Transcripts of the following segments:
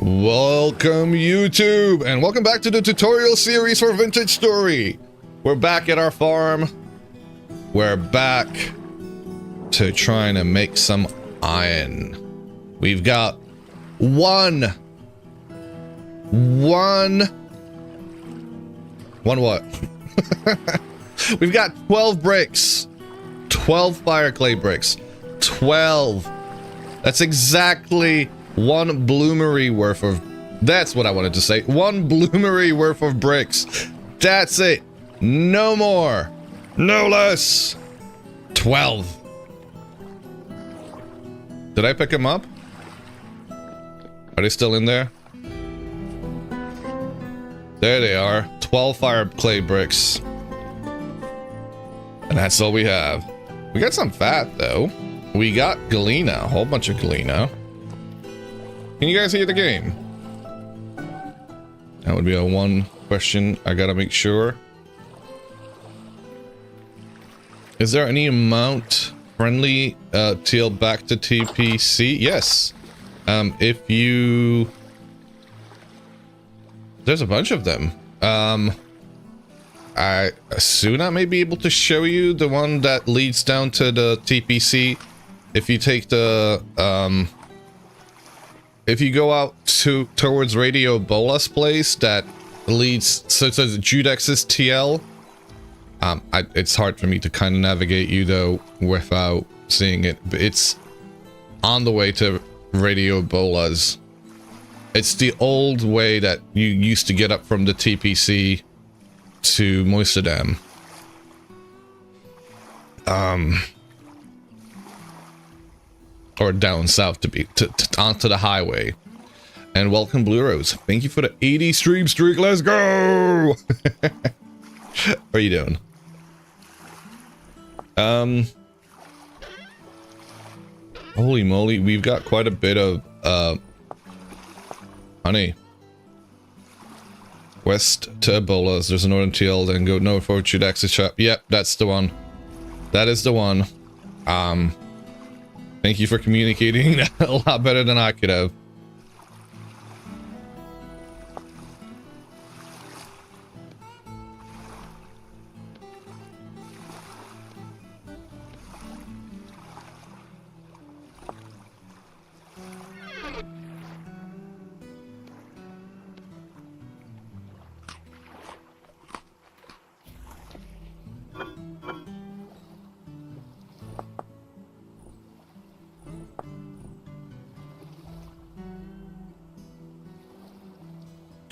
Welcome YouTube, and welcome back to the tutorial series for Vintage Story. We're back at our farm. We're back to trying to make some iron. We've got one what? We've got 12 bricks. 12 fire clay bricks. 12. That's exactly one bloomery worth of... That's what I wanted to say. One bloomery worth of bricks. That's it. No more. No less. 12. Did I pick them up? Are they still in there? There they are. 12 fire clay bricks. And that's all we have. We got some fat, though. We got galena. A whole bunch of galena. Can you guys hear the game? That would be a one question I gotta make sure. Is there any amount friendly till back to TPC? Yes. If you... There's a bunch of them. I soon I may be able to show you the one that leads down to the TPC. If you take the if you go out towards Radio Bola's place that leads so it says Judex's TL. It's hard for me to kind of navigate you though without seeing it. But it's on the way to Radio Bola's. It's the old way that you used to get up from the TPC to Moisterdam. Or down south to be onto the highway. And welcome Blue Rose. Thank you for the 80 stream streak. Let's go. How are you doing? Holy moly, we've got quite a bit of honey. West to Ebola's. There's a northern TL, then go north for Judex's shop. Yep, that's the one. That is the one. Thank you for communicating a lot better than I could have.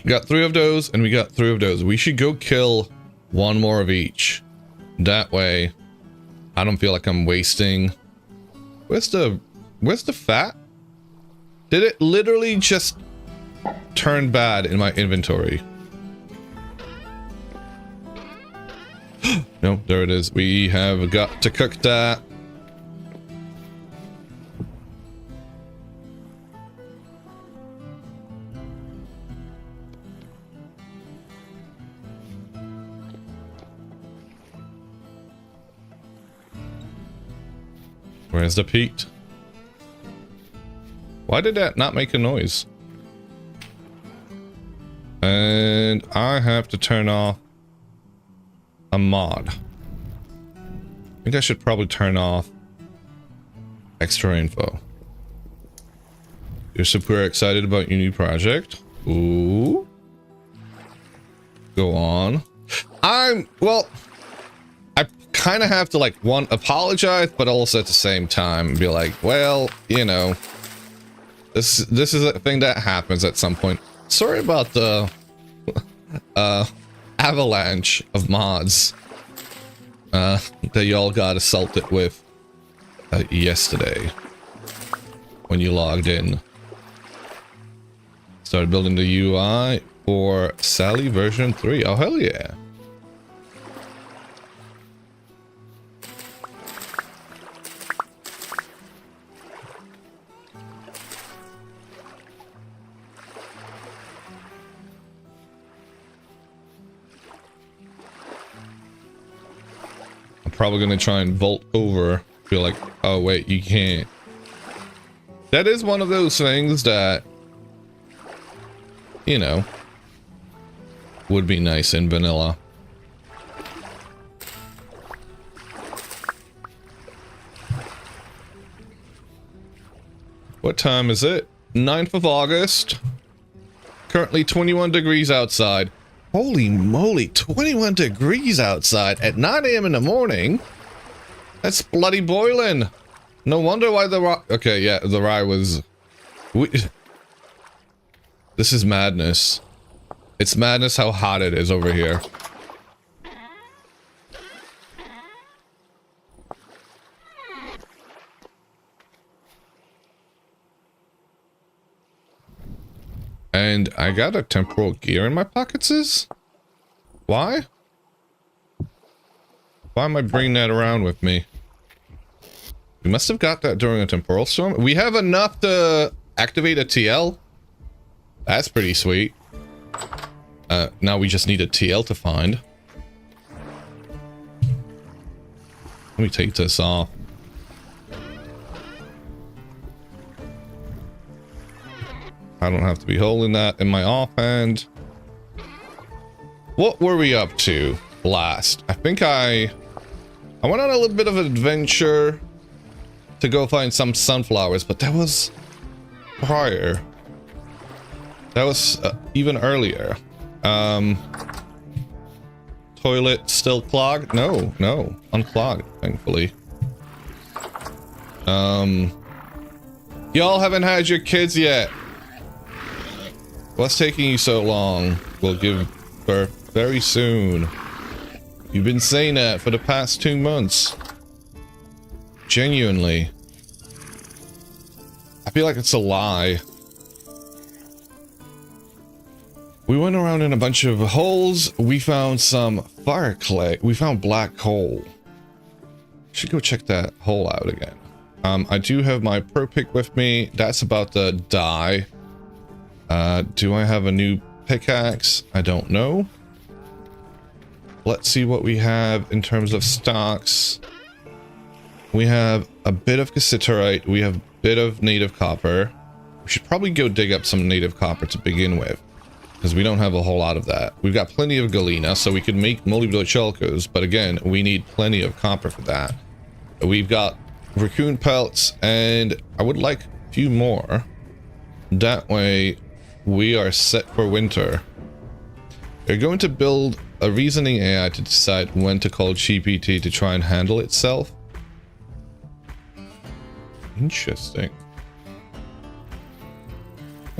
We got 3 of those, and we got 3 of those. We should go kill 1 more of each. That way, I don't feel like I'm wasting. Where's the fat? Did it literally just turn bad in my inventory? No, there it is. We have got to cook that. Where's the peat? Why did that not make a noise? And I have to turn off a mod. I think I should probably turn off extra info. You're super excited about your new project. Ooh. Go on. Well, I kind of have to like apologize, but also at the same time be like, well, you know, this is a thing that happens at some point. Sorry about the avalanche of mods that y'all got assaulted with yesterday when you logged in. Started building the UI for Sally version 3. Oh hell yeah. Probably gonna try and vault over. Feel like, oh wait, you can't. That is one of those things that you know, would be nice in vanilla. What time is it? 9th of August. Currently 21 degrees outside. Holy moly, 21 degrees outside at 9 a.m. in the morning? That's bloody boiling. No wonder why the rye... Okay, yeah, the rye was... This is madness. It's madness how hot it is over here. And I got a temporal gear in my pockets. Why? Why am I bringing that around with me? We must have got that during a temporal storm. We have enough to activate a TL. That's pretty sweet. Now we just need a TL to find. Let me take this off. I don't have to be holding that in my offhand. What were we up to last? I think I went on a little bit of an adventure to go find some sunflowers, but that was prior. That was even earlier. Toilet still clogged? No, unclogged, thankfully. Y'all haven't had your kids yet. What's taking you so long? We'll give birth very soon. You've been saying that for the past 2 months. Genuinely. I feel like it's a lie. We went around in a bunch of holes. We found some fire clay. We found black coal. Should go check that hole out again. I do have my pro pick with me. That's about to die. Do I have a new pickaxe? I don't know. Let's see what we have in terms of stocks. We have a bit of cassiterite. We have a bit of native copper. We should probably go dig up some native copper to begin with, because we don't have a whole lot of that. We've got plenty of galena, so we can make molybdenochalcos, but again, we need plenty of copper for that. We've got raccoon pelts, and I would like a few more. That way, we are set for winter. We're going to build a reasoning AI to decide when to call GPT to try and handle itself. Interesting.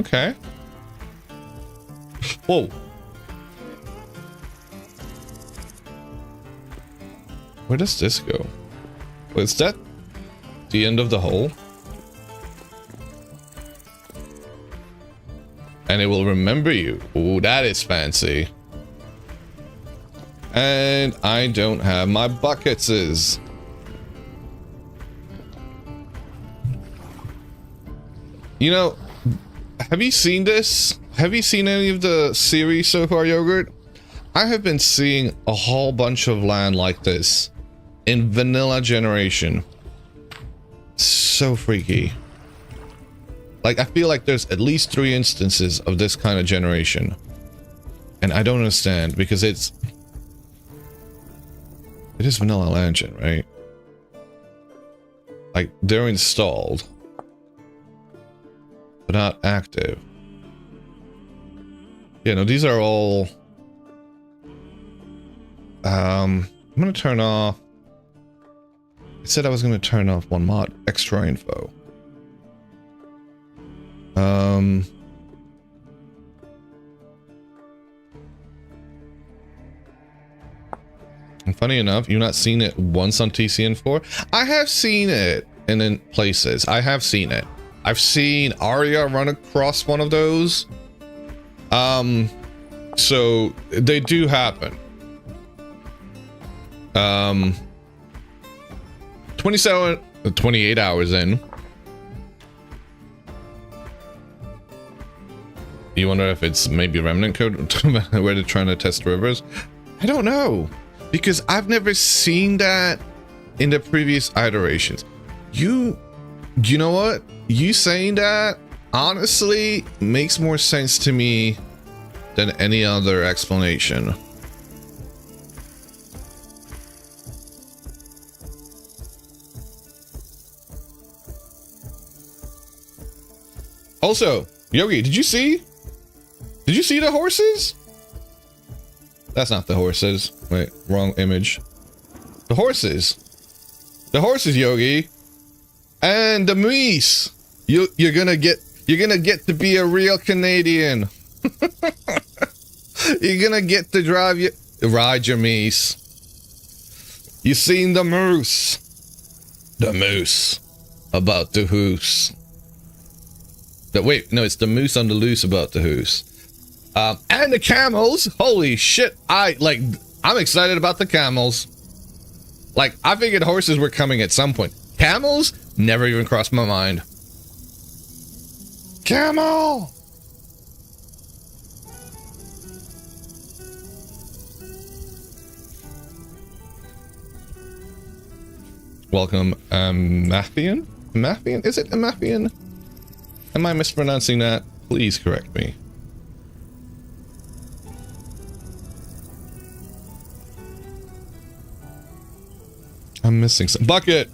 Okay. Whoa. Where does this go? Was that the end of the hole? And it will remember you. Ooh, that is fancy. And I don't have my buckets. You know, have you seen this? Have you seen any of the series so far, Yogurt? I have been seeing a whole bunch of land like this in vanilla generation. So freaky. Like, I feel like there's at least 3 instances of this kind of generation. And I don't understand, because it is vanilla engine, right? Like, they're installed, but not active. Yeah, no, these are all... I'm gonna turn off... I said I was gonna turn off one mod, extra info. And funny enough, you've not seen it once on TCN4. I have seen it in places. I have seen it. I've seen Arya run across one of those. So they do happen. 28 hours in. You wonder if it's maybe remnant code where they're trying to test rivers? I don't know, because I've never seen that in the previous iterations. You know what? You saying that honestly makes more sense to me than any other explanation. Also, Yogi, did you see the horses? That's not the horses. Wait, wrong image. The horses. The horses, Yogi. And the meese. You're gonna get to be a real Canadian. You're gonna get to ride your meese. You seen the moose. The moose about the hoose. Wait, no, it's the moose on the loose about the hoose. And the camels. Holy shit. I'm excited about the camels. Like, I figured horses were coming at some point. Camels never even crossed my mind. Camel! Welcome, Mathian? Mathian? Is it a Mathian? Am I mispronouncing that? Please correct me. I'm missing some. Bucket!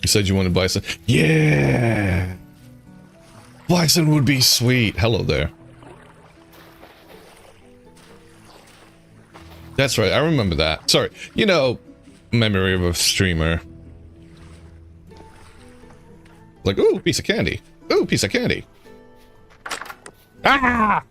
You said you wanted bison. Yeah! Bison would be sweet. Hello there. That's right, I remember that. Sorry, you know, memory of a streamer. Like, ooh, piece of candy. Ooh, piece of candy. Ah!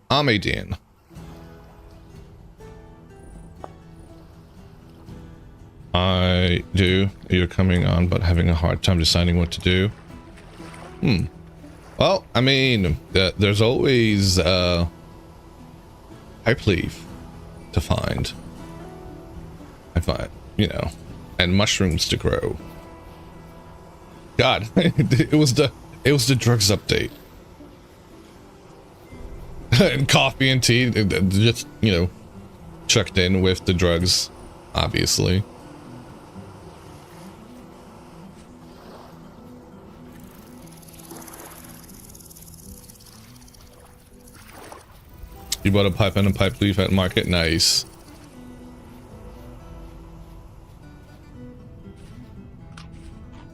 Amadian. I do. You're coming on, but having a hard time deciding what to do. Well, I mean, there's always hype leaf to find. You know, and mushrooms to grow. God, it was the drugs update. And coffee and tea, just, you know, chucked in with the drugs, obviously. You bought a pipe and a pipe leaf at market? Nice.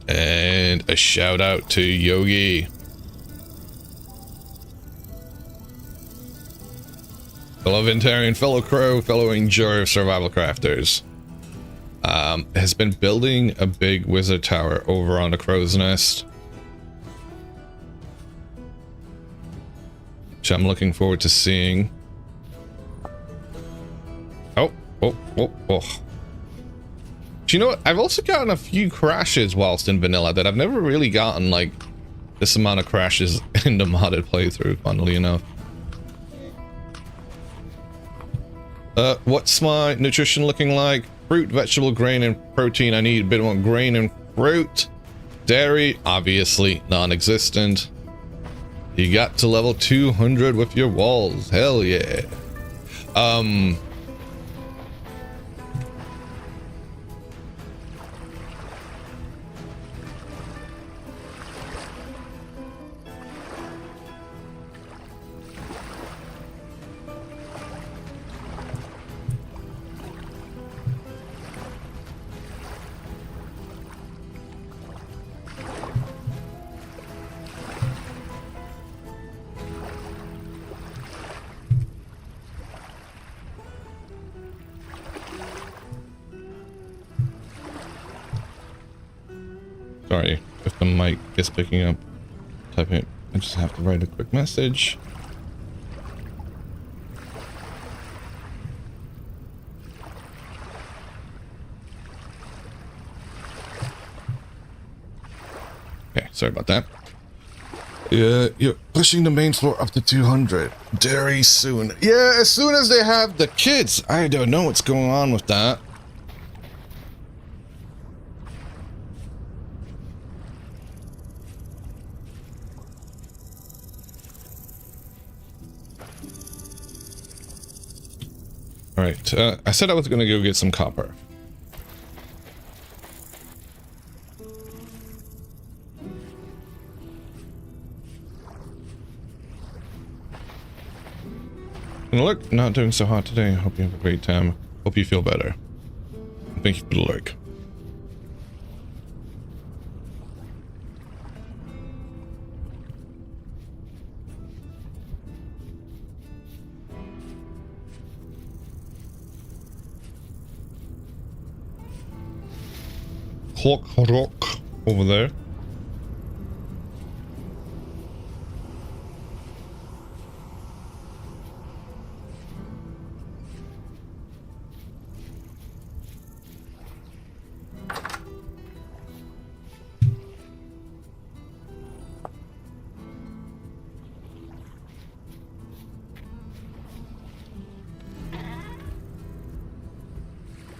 And a shout out to Yogi. Fellow Ventarian, fellow Crow, fellow enjoyer of survival crafters. Has been building a big wizard tower over on the Crow's Nest. Which I'm looking forward to seeing. Oh. Do you know what? I've also gotten a few crashes whilst in vanilla that I've never really gotten, like, this amount of crashes in the modded playthrough, funnily enough. What's my nutrition looking like? Fruit, vegetable, grain, and protein. I need a bit more grain and fruit. Dairy, obviously non-existent. You got to level 200 with your walls. Hell yeah. Sorry if the mic is picking up. Typing. I just have to write a quick message. Okay, sorry about that. Yeah, you're pushing the main floor up to 200. Very soon. Yeah, as soon as they have the kids. I don't know what's going on with that. Right. I said I was gonna go get some copper. And look, not doing so hot today. Hope you have a great time. Hope you feel better. Thank you for the lurk. Hawk rock over there.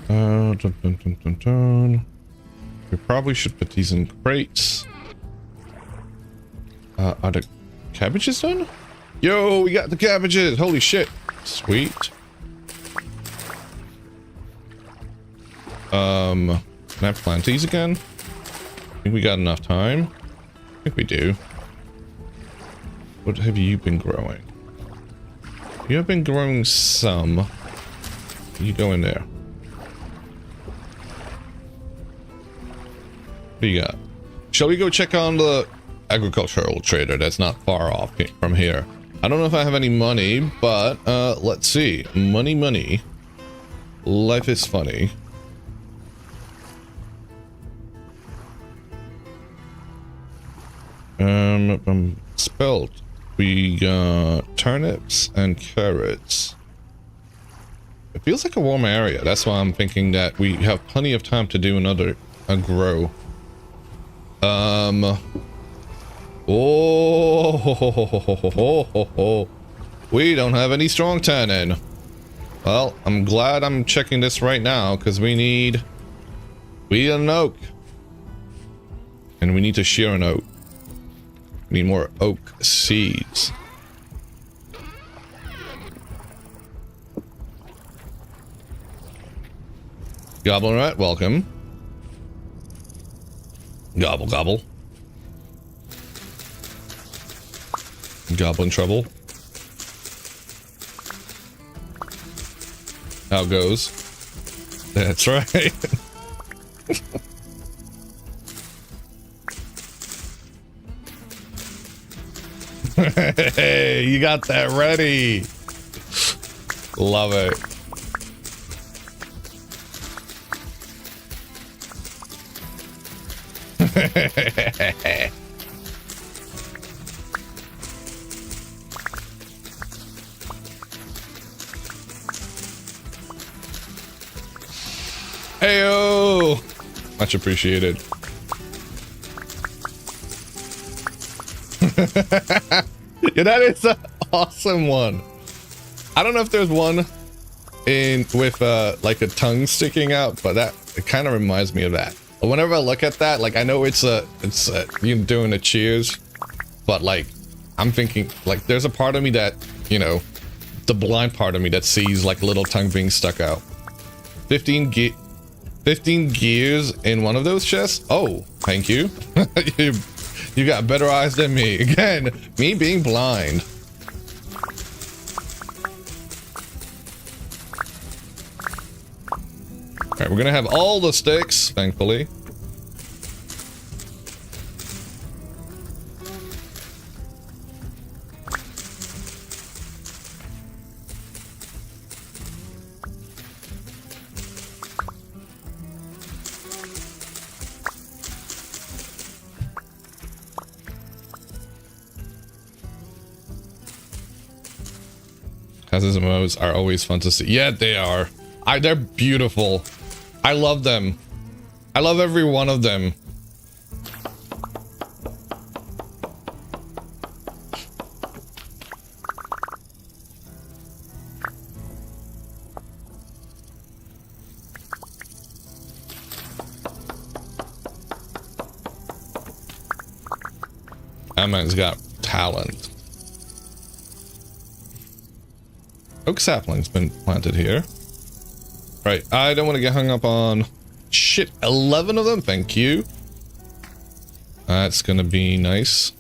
Dun, dun, dun, dun, dun. We probably should put these in crates. Are the cabbages done? Yo, we got the cabbages! Holy shit! Sweet. Can I plant these again? I think we got enough time. I think we do. What have you been growing? You have been growing some. You go in there. What do you got? Shall we go check on the agricultural trader that's not far off from here? I don't know if I have any money, but let's see. Money. Life is funny. Spelt. We got turnips and carrots. It feels like a warm area. That's why I'm thinking that we have plenty of time to do another grow. Oh, we don't have any strong tannin. Well, I'm glad I'm checking this right now because we need an oak, and we need to shear an oak. We need more oak seeds. Goblin rat, welcome. Gobble gobble. Goblin trouble. How it goes. That's right. Hey, you got that ready. Love it. Heyo! Much appreciated. Yeah, that is an awesome one. I don't know if there's one in with like a tongue sticking out, but that it kind of reminds me of that. Whenever I look at that, like I know it's you doing a cheers, but like I'm thinking like there's a part of me that, you know, the blind part of me that sees like a little tongue being stuck out. 15 gears in one of those chests? Oh, thank you. You got better eyes than me. Again, me being blind. Alright, we're gonna have all the sticks, thankfully. Houses and modes are always fun to see. Yeah, they are. They're beautiful. I love them. I love every one of them. That man's got talent. Oak sapling's been planted here. Right, I don't want to get hung up on shit. 11 of them, thank you. That's gonna be nice.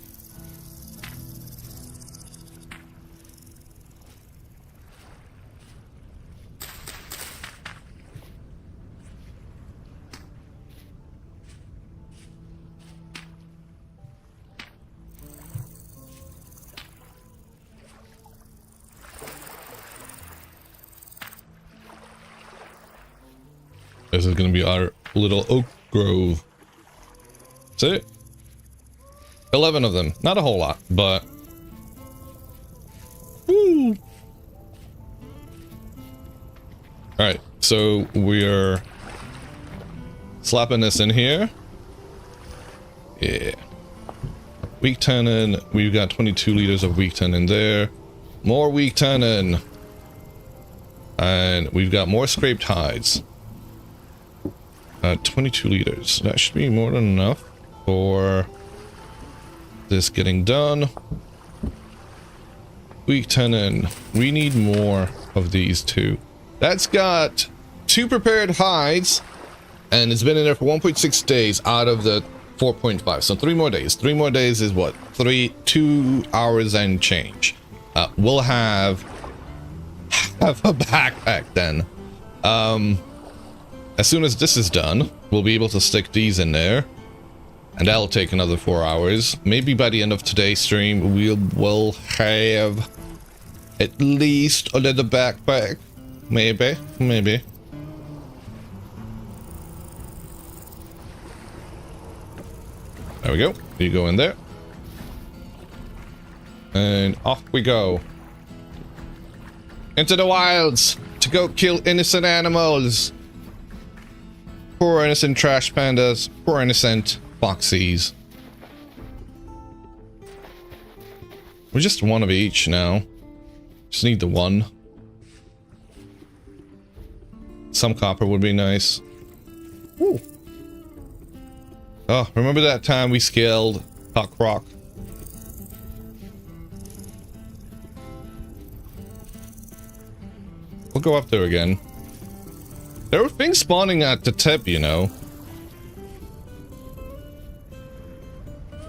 This is gonna be our little oak grove. That's it. 11 of them. Not a whole lot, but... Woo! Alright, so we're... slapping this in here. Yeah. Weak tannin. We've got 22 liters of weak tannin there. More weak tannin. And we've got more scraped hides. 22 liters. That should be more than enough for this getting done. Weak tannin. We need more of these two. That's got 2 prepared hides, and it's been in there for 1.6 days out of the 4.5. So 3 more days. 3 more days is what? 2 hours and change. We'll have a backpack then. As soon as this is done, we'll be able to stick these in there. And that'll take another 4 hours. Maybe by the end of today's stream, we'll have at least a little backpack. Maybe. Maybe. There we go. You go in there. And off we go. Into the wilds to go kill innocent animals. Poor innocent trash pandas. Poor innocent foxies. We just one of each now. Just need the one. Some copper would be nice. Ooh. Oh, remember that time we scaled Hawk Rock? We'll go up there again. There were things spawning at the tip, you know.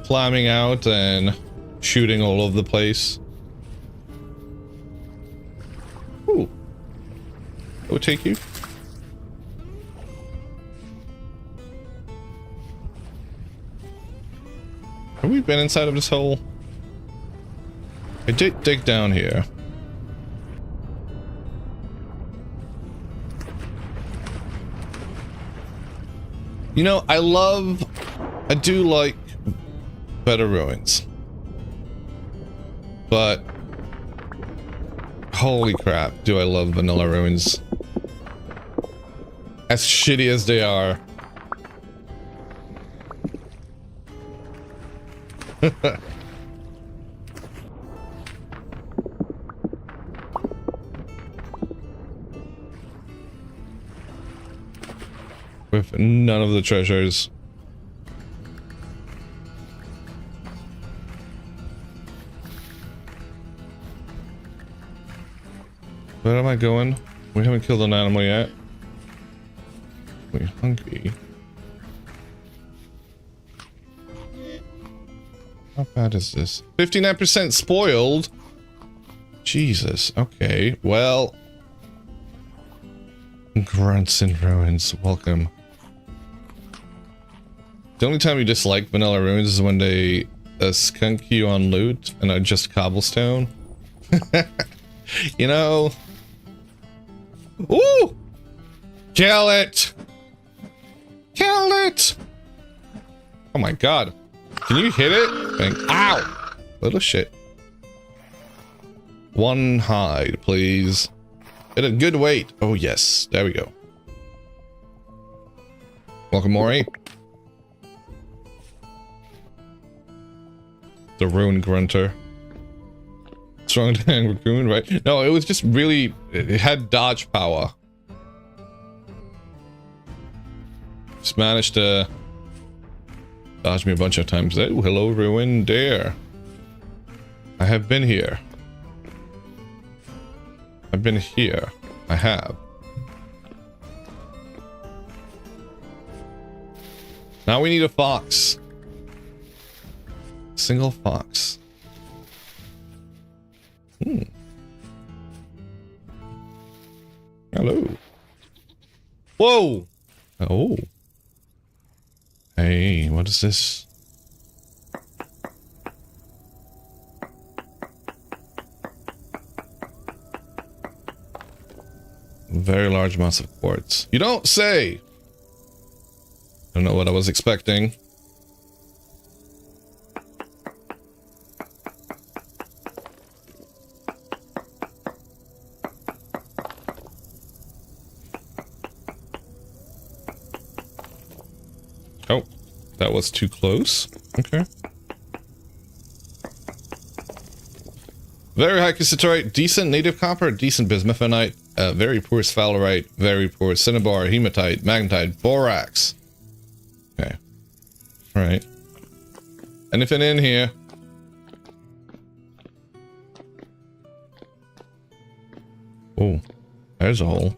Climbing out and shooting all over the place. Ooh. That would take you. Have we been inside of this hole? I did dig down here. You know, I do like better ruins. But holy crap, do I love vanilla ruins. As shitty as they are. With none of the treasures. Where am I going? We haven't killed an animal yet. We're hungry. How bad is this? 59% spoiled? Jesus, okay. Well... Grunts and ruins, welcome. The only time you dislike vanilla ruins is when they skunk you on loot and are just cobblestone. You know... Ooh! Kill it! Kill it! Oh my god. Can you hit it? Thank Ow! Little shit. One hide, please. At a good weight. Oh yes, there we go. Welcome, Maury. The Rune Grunter. Strong than Raccoon, right? No, it was just really... It had dodge power. Just managed to... dodge me a bunch of times. Oh, hello, Ruin Dare. I have been here. I've been here. I have. Now we need a fox. Single fox. Hello. Whoa. Oh. Hey, what is this? Very large amounts of quartz. You don't say! I don't know what I was expecting. Oh, that was too close. Okay. Very high cassiterite, decent native copper, decent bismuthinite, very poor sphalerite, very poor cinnabar, hematite, magnetite, borax. Okay. Alright. Anything in here? Oh, there's a hole.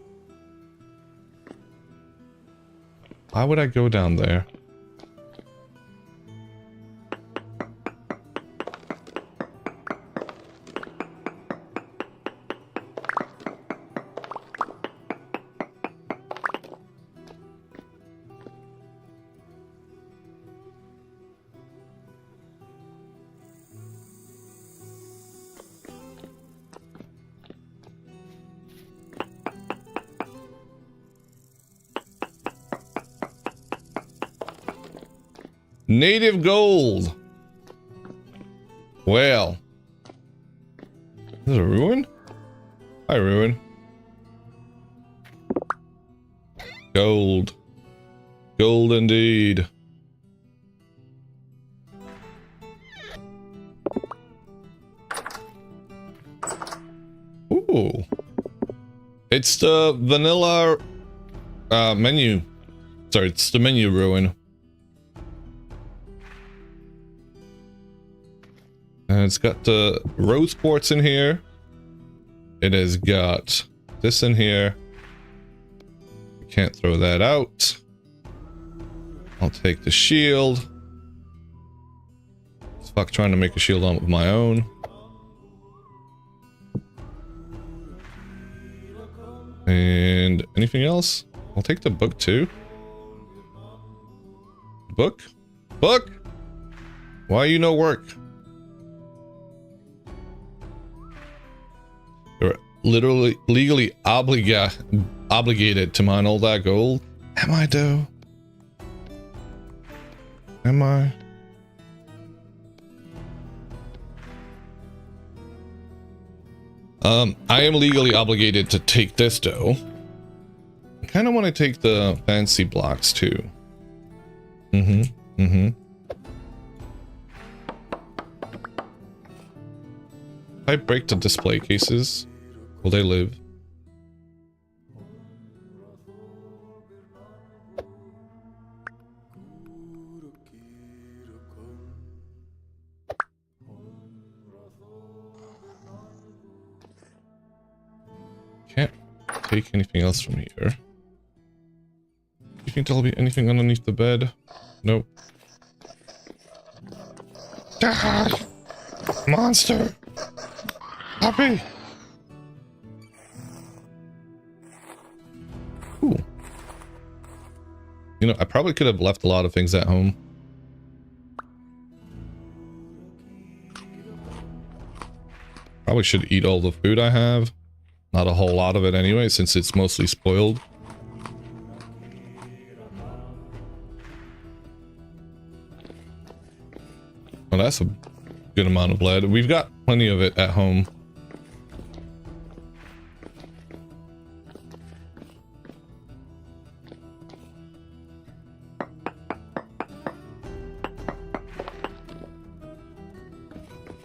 Why would I go down there? Native gold. Well. Is it a ruin? Hi, ruin. Gold. Gold indeed. Ooh. It's the vanilla menu. Sorry, it's the menu ruin. And it's got the rose quartz in here. It has got this in here. Can't throw that out. I'll take the shield. Fuck trying to make a shield on with my own. And anything else? I'll take the book too. Book? Book? Why you no work? You're literally legally obligated to mine all that gold. Am I though? Am I? I am legally obligated to take this though. I kind of want to take the fancy blocks too. If I break the display cases, will they live? Can't take anything else from here. Do you think there'll be anything underneath the bed? Nope. Die! Monster! Puppy! Ooh. You know, I probably could have left a lot of things at home. Probably should eat all the food I have. Not a whole lot of it anyway, since it's mostly spoiled. Well, that's a good amount of lead. We've got plenty of it at home.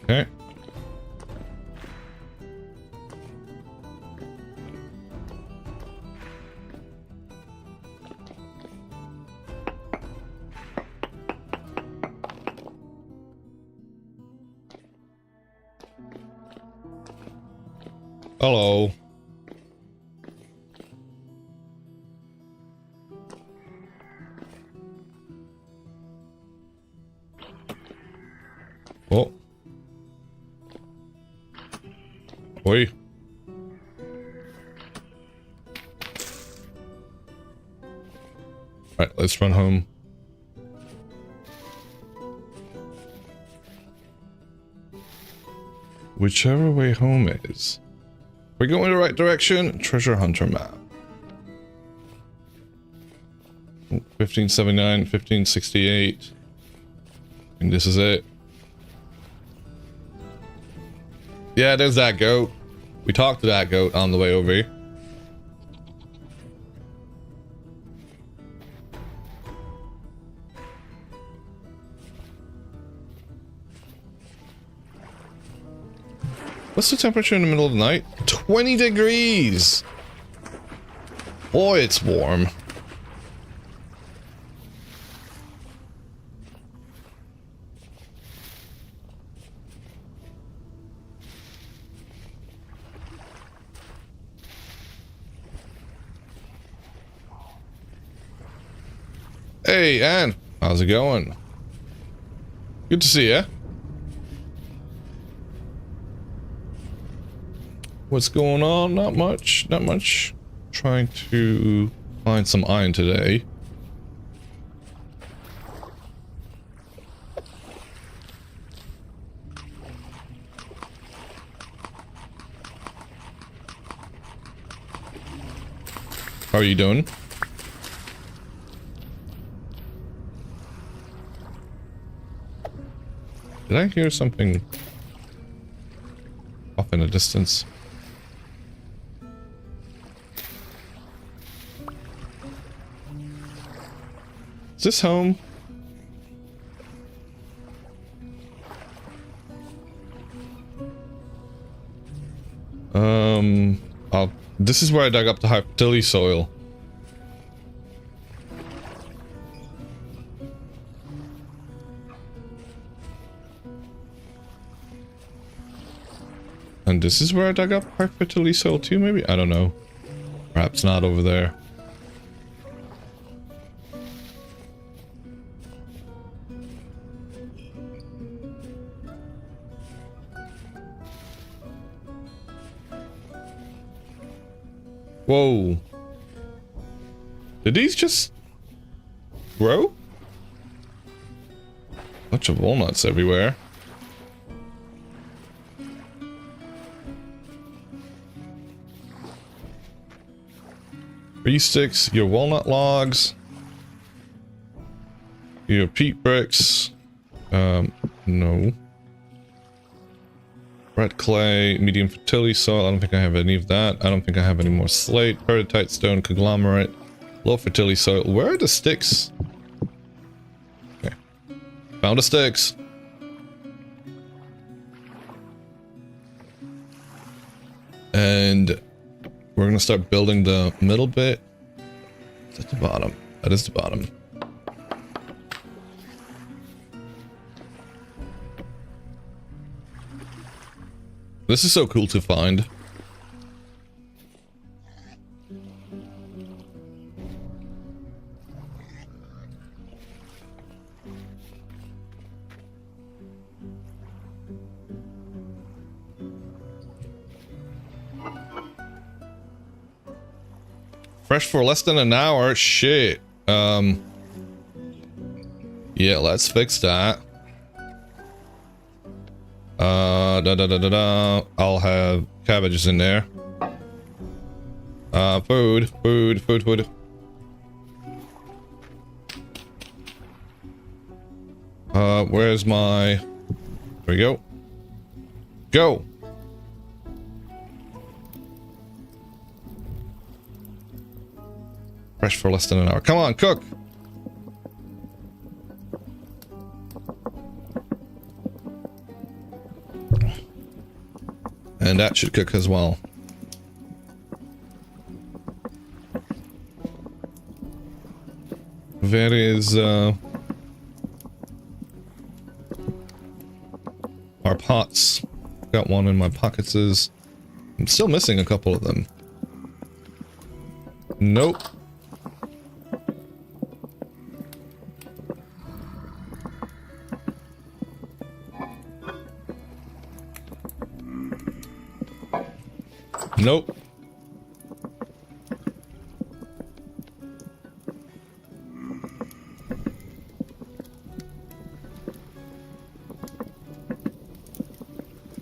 Okay. Hello. Oh. Oi. Right, let's run home. Whichever way home is. We're going in the right direction. Treasure hunter map. 1579, 1568. And this is it. Yeah, there's that goat. We talked to that goat on the way over here. What's the temperature in the middle of the night? 20 degrees! Boy, it's warm. Hey, Anne. How's it going? Good to see ya. What's going on? Not much. Not much. Trying to find some iron today. How are you doing? Did I hear something off in the distance? Is this home? This is where I dug up the high fertility soil. And this is where I dug up high fertility soil too, maybe? I don't know. Perhaps not over there. Whoa. Did these just grow? Bunch of walnuts everywhere. Tree sticks, your walnut logs, your peat bricks, no. Red clay, medium fertility soil, I don't think I have any of that. I don't think I have any more slate, peridotite stone, conglomerate, low fertility soil. Where are the sticks? Okay. Found the sticks. And we're gonna start building the middle bit. Is that the bottom? That is the bottom. This is so cool to find. Fresh for less than an hour? Shit. Yeah, let's fix that. I'll have cabbages in there. Food. Where's my... There we go. Go! Fresh for less than an hour. Come on, cook! And that should cook as well. Where is our pots? Got one in my pockets. I'm still missing a couple of them. Nope. Nope.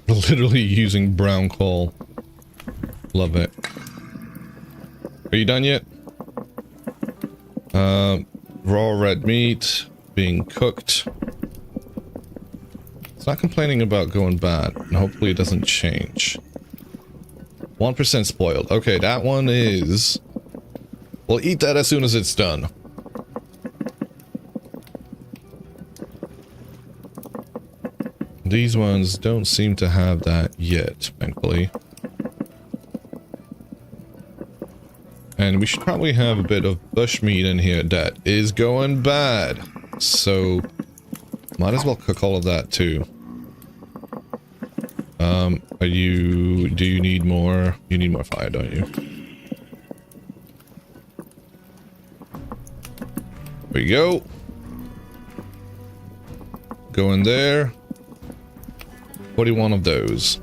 Literally using brown coal. Love it. Are you done yet? Raw red meat being cooked. It's not complaining about going bad, and hopefully it doesn't change. 1% spoiled. Okay, that one is... We'll eat that as soon as it's done. These ones don't seem to have that yet, thankfully. And we should probably have a bit of bush meat in here that is going bad. So, might as well cook all of that too. Do you need more? You need more fire, don't you? There we go. Go in there. 41 of those.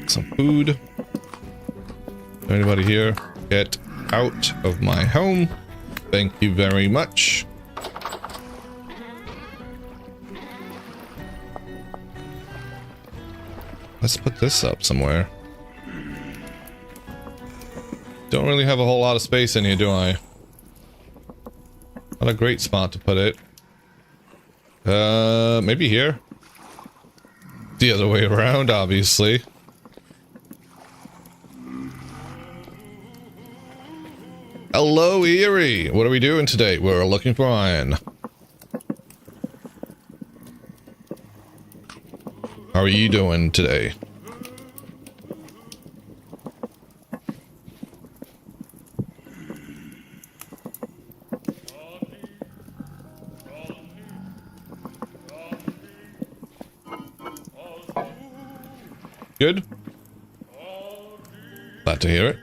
Some food. Anybody here? Get out of my home. Thank you very much. Let's put this up somewhere. Don't really have a whole lot of space in here, do I? Not a great spot to put it. Maybe here. The other way around, obviously. Hello, Erie! What are we doing today? We're looking for iron. How are you doing today? Good? Glad to hear it.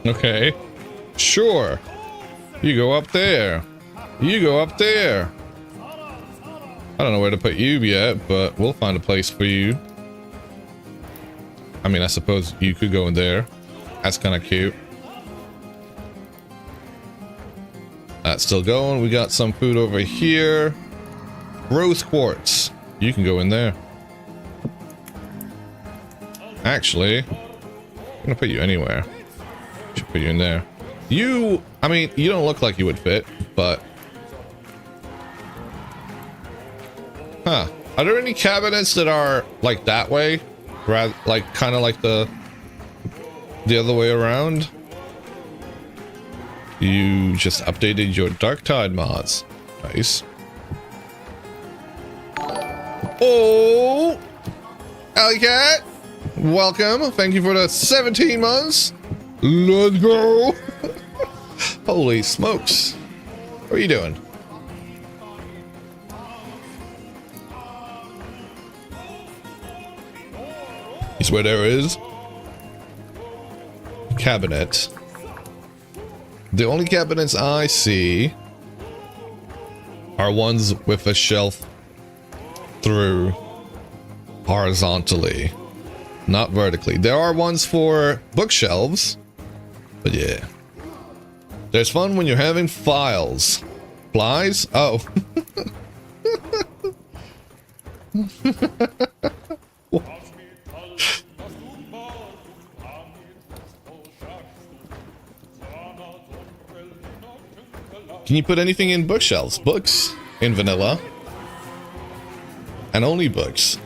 Okay. Sure. You go up there. You go up there. I don't know where to put you yet, but we'll find a place for you. I mean, I suppose you could go in there. That's kind of cute. That's still going. We got some food over here. Rose quartz. You can go in there. Actually, I'm gonna put you anywhere. Should put you in there. You, I mean, you don't look like you would fit, but... Huh. Are there any cabinets that are like that way? Rather, like, kind of like the other way around? You just updated your Dark Tide mods. Nice. Oh! Alley Cat! Welcome. Thank you for the 17 months. Let's go. Holy smokes. What are you doing? Is where there is a cabinet. The only cabinets I see are ones with a shelf through. horizontally, not vertically. There are ones for bookshelves, but yeah. There's fun when you're having files. Flies? Oh. Can you put anything in bookshelves? Books in vanilla. And only books.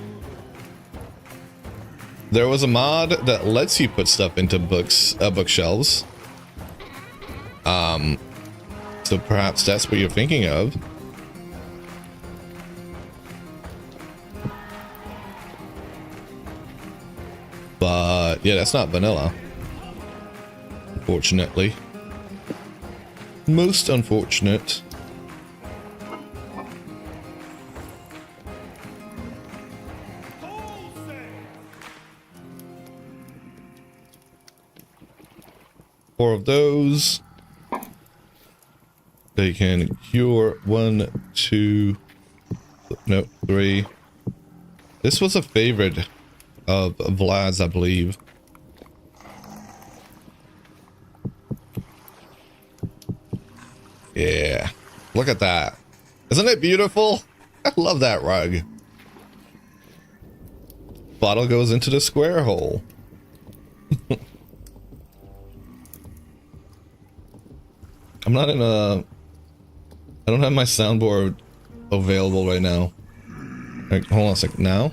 There was a mod that lets you put stuff into bookshelves. So perhaps that's what you're thinking of. But yeah, that's not vanilla. Unfortunately. Most unfortunate. Four of those. They can cure 1, 2, no, 3. This was a favorite of Vlad's, I believe. Yeah, look at that. Isn't it beautiful? I love that rug. Bottle goes into the square hole. I'm not in a... I don't have my soundboard available right now. Like, hold on a second. Now?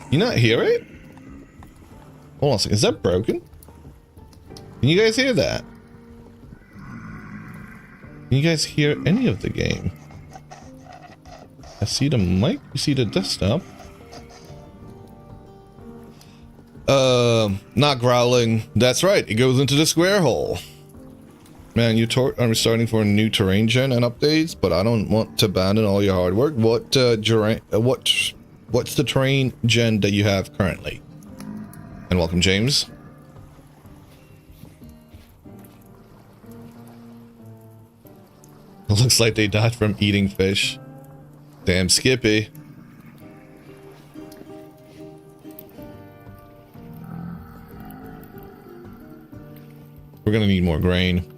You not hear it? Hold on a second. Is that broken? Can you guys hear that? Can you guys hear any of the game? I see the mic. You see the desktop. Not growling. That's right. It goes into the square hole. Man, I'm starting for a new terrain gen and updates, but I don't want to abandon all your hard work. What's the terrain gen that you have currently? And welcome, James. It looks like they died from eating fish. Damn Skippy. We're gonna need more grain.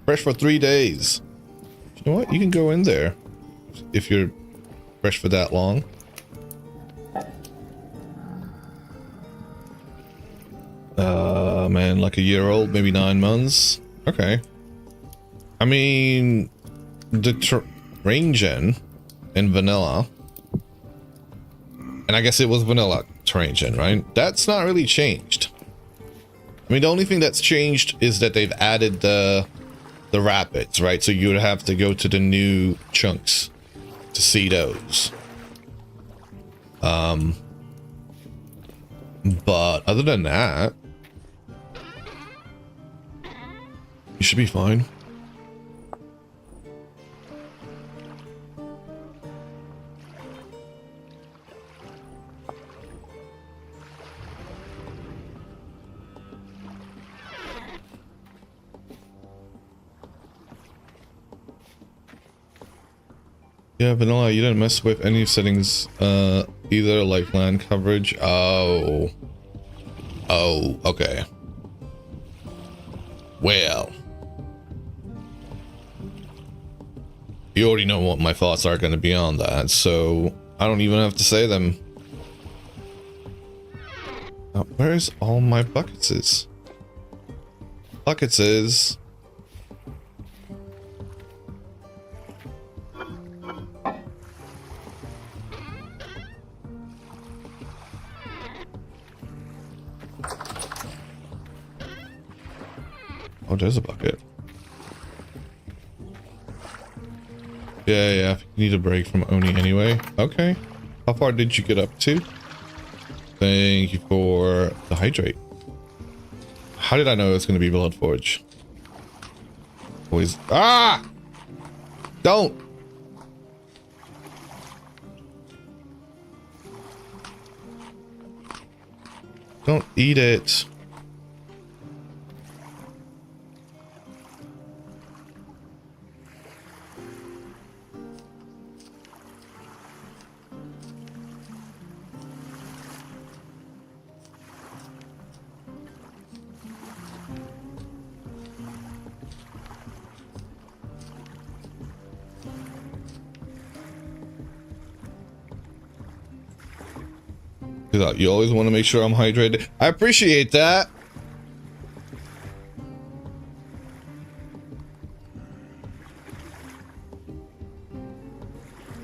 Fresh for 3 days. You know what? You can go in there if you're fresh for that long. Man, like a year old, maybe 9 months. Okay. I mean, the terrain gen in vanilla, and I guess it was vanilla terrain gen, right? That's not really changed. I mean, the only thing that's changed is that they've added the rapids, right? So you would have to go to the new chunks to see those. But other than that, you should be fine. Yeah, vanilla, you didn't mess with any settings, either, like land coverage. Oh, okay. Well, you already know what my thoughts are going to be on that, so I don't even have to say them. Where's all my buckets? Buckets is... Oh, there's a bucket. Yeah, you need a break from Oni anyway. Okay. How far did you get up to? Thank you for the hydrate. How did I know it's going to be Bloodforge? Always. Ah! Don't! Don't eat it. Because you always want to make sure I'm hydrated. I appreciate that.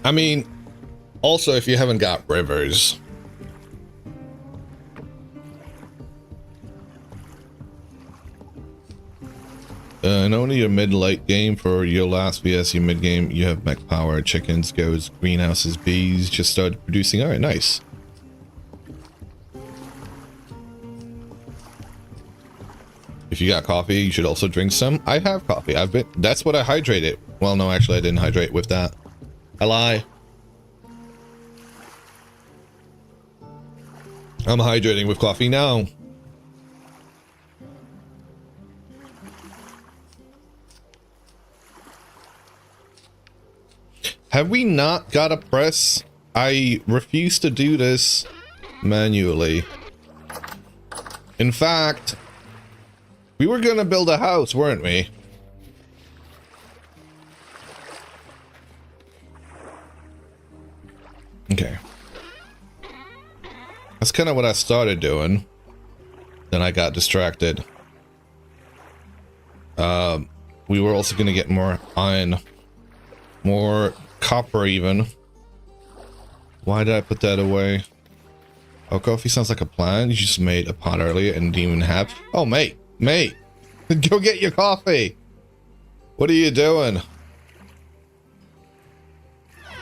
I mean, also if you haven't got rivers. And only your mid-late game for your last VS, your mid-game, you have mech power, chickens, goats, greenhouses, bees, just started producing. Alright, nice. If you got coffee, you should also drink some. I have coffee. That's what I hydrated. Well, no, actually, I didn't hydrate with that. I lie. I'm hydrating with coffee now. Have we not got a press? I refuse to do this manually. In fact, we were gonna build a house, weren't we? Okay. That's kind of what I started doing. Then I got distracted. We were also gonna get more iron. More copper even. Why did I put that away? Oh, coffee sounds like a plan. You just made a pot earlier and didn't even have. Oh, mate. Mate. Go get your coffee. What are you doing?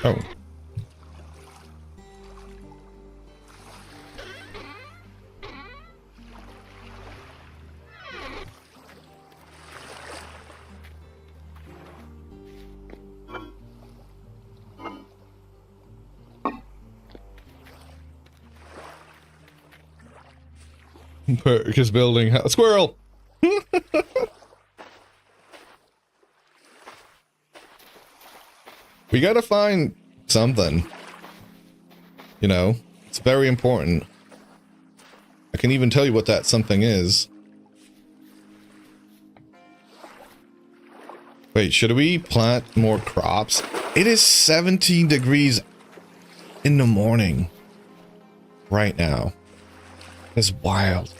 Oh. Perk is building a squirrel. We gotta find something. You know, it's very important. I can even tell you what that something is. Wait, should we plant more crops? It is 17 degrees in the morning right now. It's wild.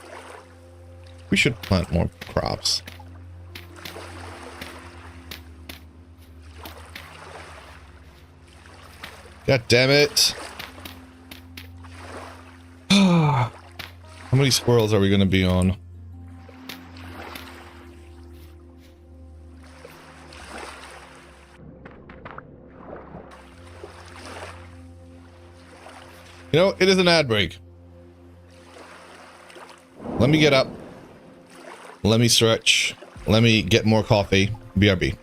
We should plant more crops. God damn it. How many squirrels are we going to be on? You know, it is an ad break. Let me get up. Let me stretch. Let me get more coffee. BRB.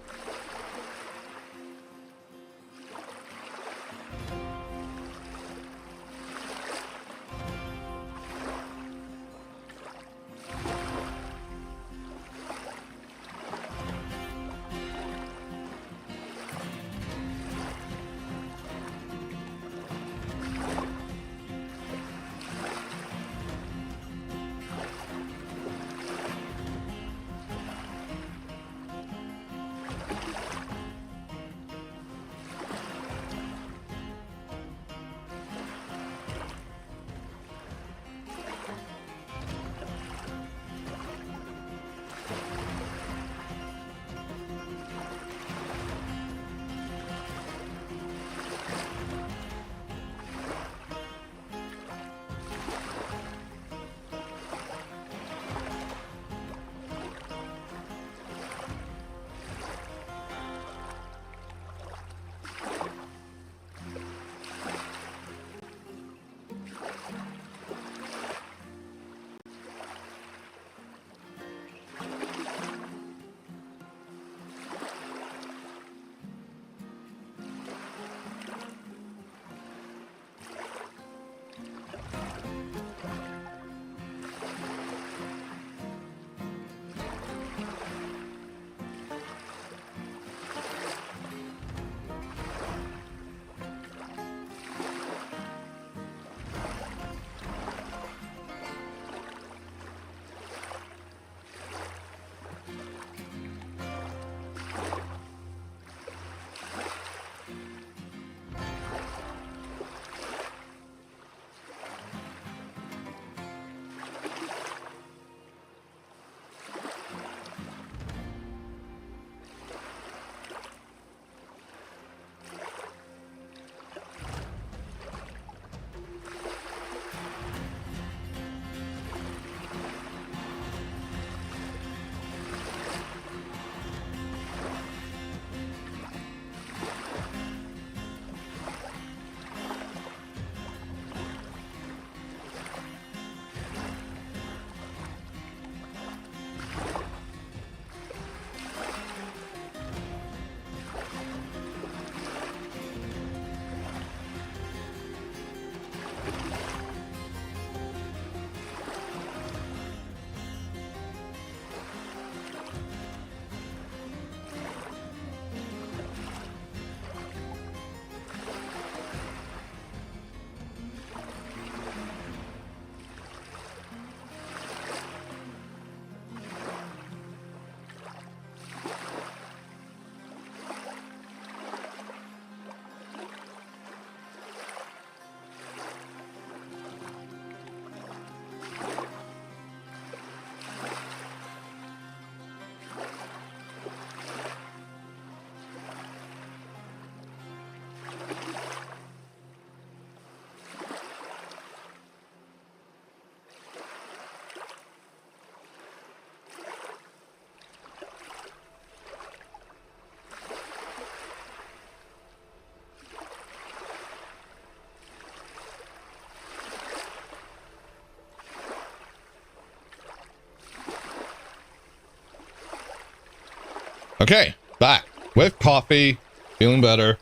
Okay, back with coffee, feeling better.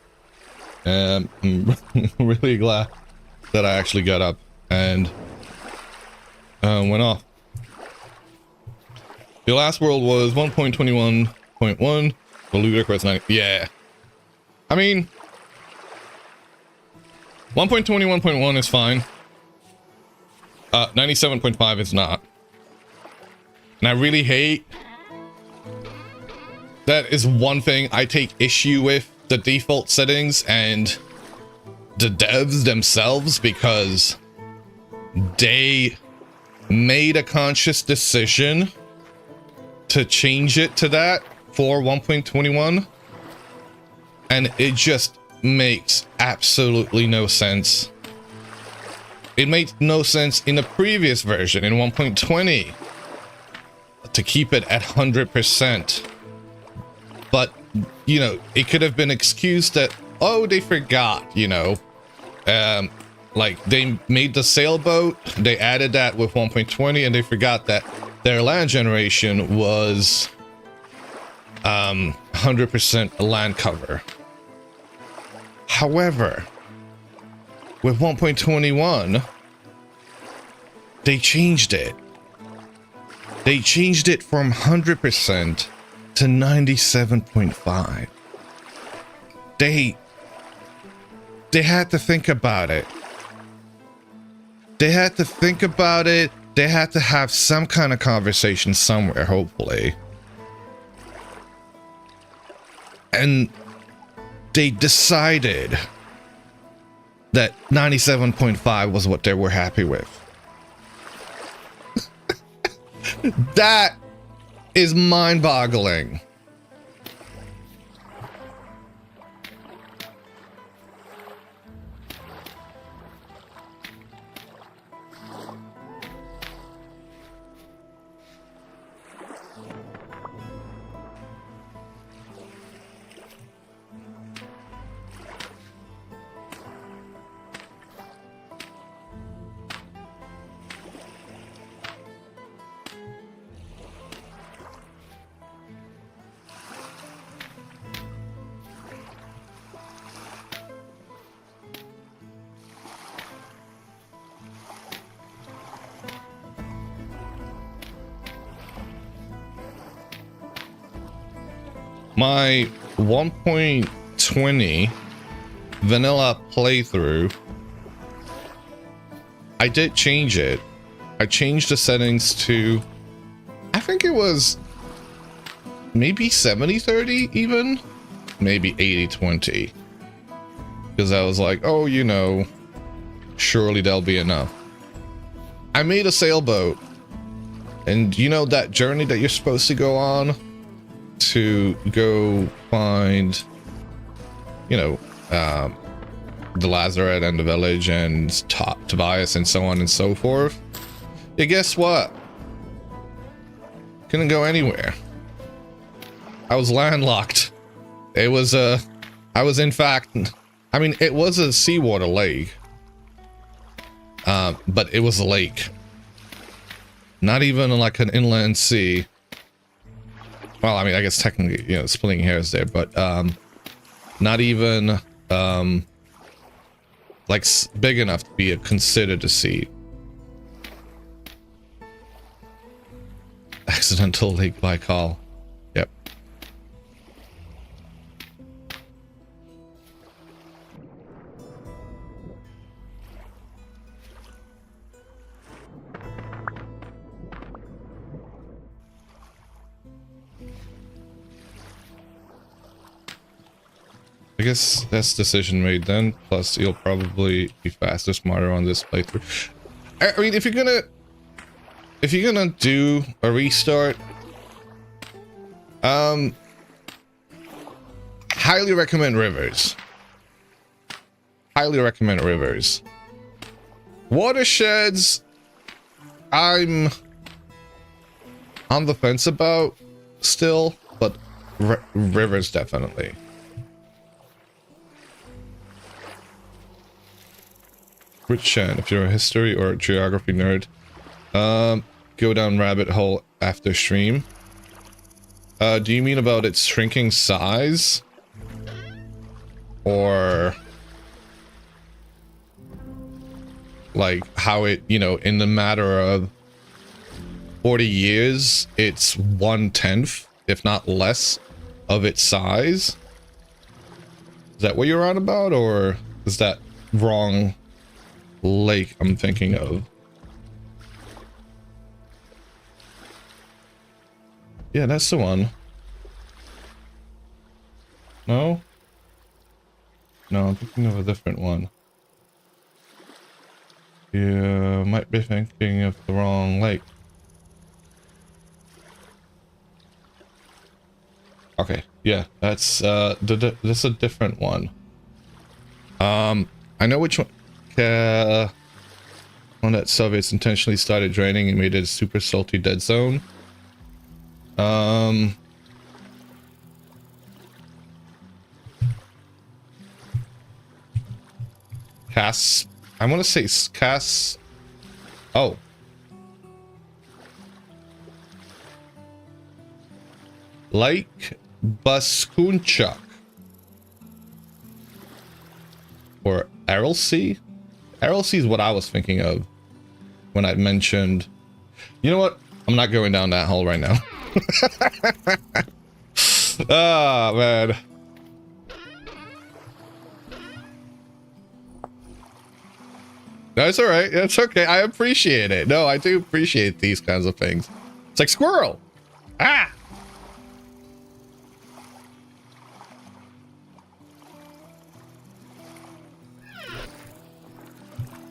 And I'm really glad that I actually got up and went off. The last world was 1.21.1. The ludicrous 90. Yeah. I mean, 1.21.1 is fine. 97.5 is not. And I really hate that is one thing I take issue with the default settings and the devs themselves, because they made a conscious decision to change it to that for 1.21, and it just makes absolutely no sense. It made no sense in the previous version in 1.20 to keep it at 100%. But, you know, it could have been excused that, oh, they forgot, you know. Like, they made the sailboat, they added that with 1.20, and they forgot that their land generation was 100% land cover. However, with 1.21, they changed it. They changed it from 100% to 97.5. They had to think about it. They had to think about it. They had to have some kind of conversation somewhere, hopefully. And they decided that 97.5 was what they were happy with. That is mind-boggling. My 1.20 vanilla playthrough, I did change it. I changed the settings to, I think it was maybe 70-30 even, maybe 80-20. Because I was like, oh, you know, surely that'll be enough. I made a sailboat, and you know that journey that you're supposed to go on to go find, you know, the Lazarette and the village and Tobias and so on and so forth. Yeah, guess what? Couldn't go anywhere. I was landlocked. It was I was in fact, I mean, it was a seawater lake, but it was a lake, not even like an inland sea. Well, I mean, I guess technically, you know, splitting hairs there, but not even like big enough to be considered a sea. Accidental Lake Baikal. Yep. I guess that's decision made then. Plus, you'll probably be faster, smarter on this playthrough. I mean, if you're gonna do a restart, highly recommend Rivers. Highly recommend Rivers. Watersheds, I'm on the fence about still, but Rivers definitely. Rich Chan, if you're a history or geography nerd, go down rabbit hole after stream. Do you mean about its shrinking size? Or like how it, you know, in the matter of 40 years, it's 1/10, if not less, of its size? Is that what you're on about, or is that wrong lake I'm thinking of? Yeah, that's the one. No? No, I'm thinking of a different one. Yeah, might be thinking of the wrong lake. Okay, yeah, that's this is a different one. I know which one. One that Soviets intentionally started draining and made it a super salty dead zone. Cass. I want to say Cass. Oh. Lake Baskunchak. Or Arelsea? Arelsea is what I was thinking of when I mentioned. You know what? I'm not going down that hole right now. Ah, man. That's all right. That's okay. I appreciate it. No, I do appreciate these kinds of things. It's like squirrel. Ah.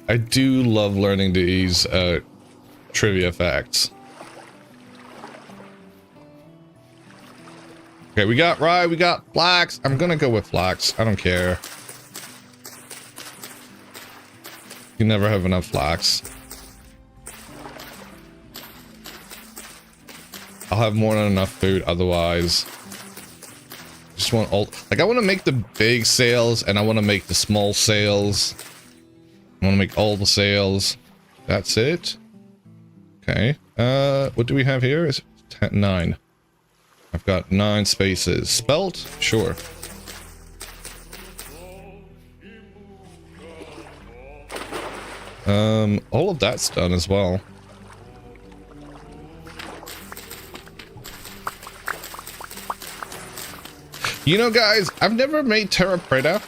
I do love learning these trivia facts. Okay, we got rye, we got flax. I'm gonna go with flax. I don't care. You never have enough flax. I'll have more than enough food otherwise. Just want all, like, I want to make the big sales and I want to make the small sales. I want to make all the sales. That's it. Okay. What do we have here? Is 9. I've got 9 spaces. Spelt? Sure. All of that's done as well. You know, guys, I've never made Terra Preta.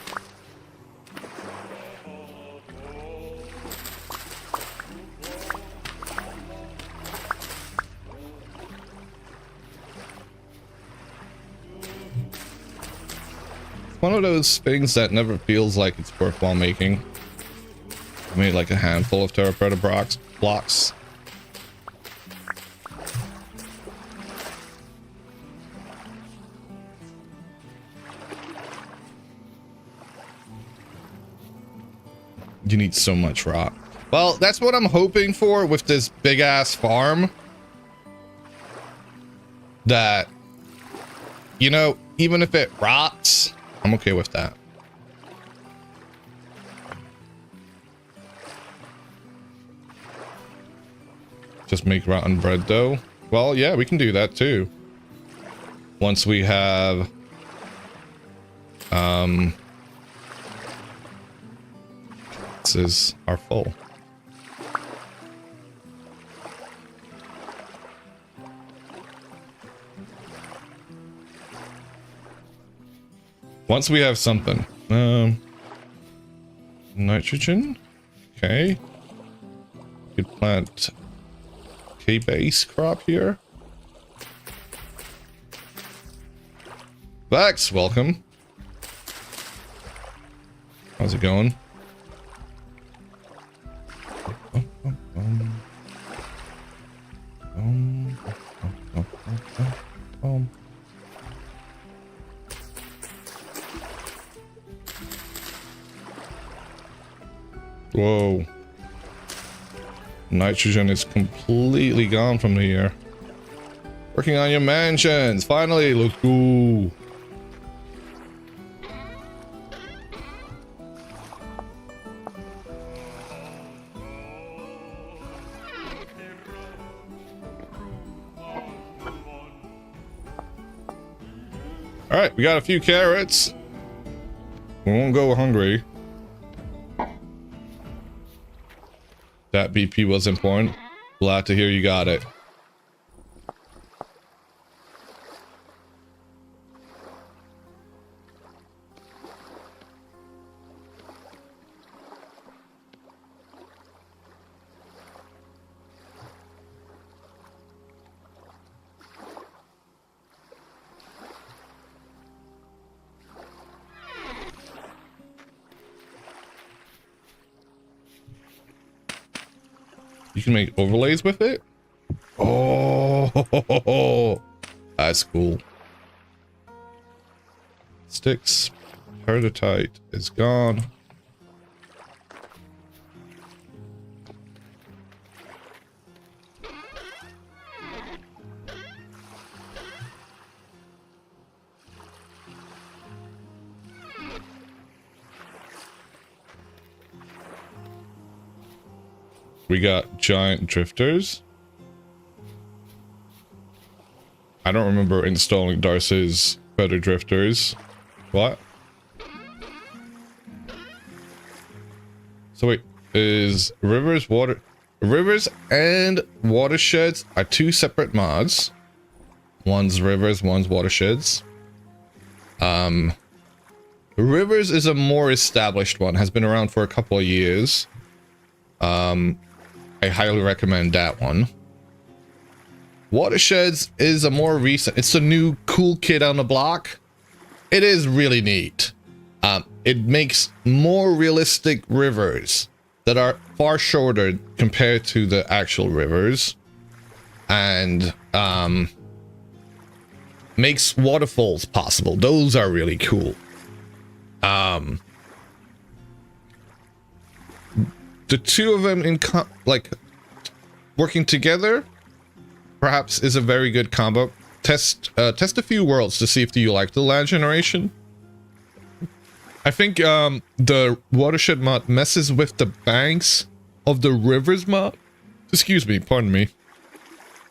One of those things that never feels like it's worthwhile making. I made like a handful of Terra Preta blocks. You need so much rock. Well, that's what I'm hoping for with this big ass farm. That, you know, even if it rots, I'm okay with that. Just make rotten bread dough. Well, yeah, we can do that too. Once we have this is our full. Once we have something. Nitrogen. Okay. Could plant base crop here. Vax, welcome. How's it going? Whoa. Nitrogen is completely gone from here. Working on your mansions. Finally, let's go. Alright, we got a few carrots. We won't go hungry. That BP was important. Glad to hear you got it. You can make overlays with it? Oh, that's cool. Sticks. Hereditite is gone. We got giant drifters. I don't remember installing Darcy's feather drifters. What? So wait, is rivers and watersheds are two separate mods. One's rivers, one's watersheds. Rivers is a more established one, has been around for a couple of years. I highly recommend that one. Watersheds is a more recent, it's a new cool kid on the block. It is really neat. It makes more realistic rivers that are far shorter compared to the actual rivers, and makes waterfalls possible. Those are really cool. The two of them in like working together perhaps is a very good combo. Test a few worlds to see if you like the land generation. I think the watershed mod messes with the banks of the rivers mod. Excuse me, pardon me.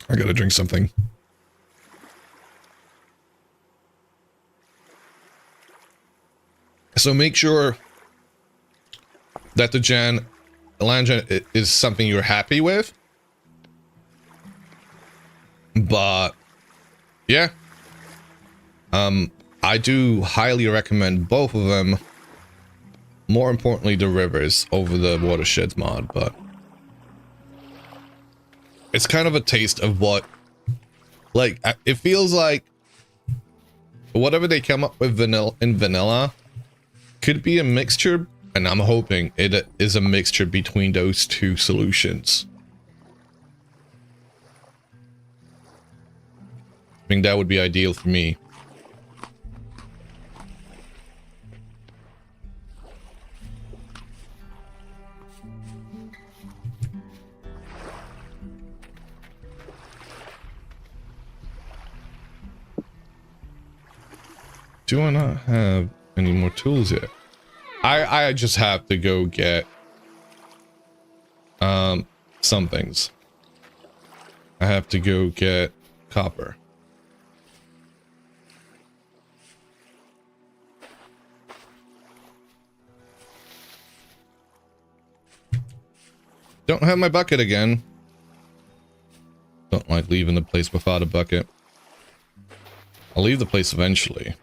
I gotta drink something. So make sure that the land gen is something you're happy with. But yeah, I do highly recommend both of them. More importantly, the rivers over the watersheds mod, but it's kind of a taste of what, like, it feels like whatever they come up with vanilla could be a mixture, and I'm hoping it is a mixture between those two solutions. I think that would be ideal for me. Do I not have any more tools yet? I just have to go get some things. I have to go get copper. Don't have my bucket again. Don't like leaving the place without a bucket. I'll leave the place eventually.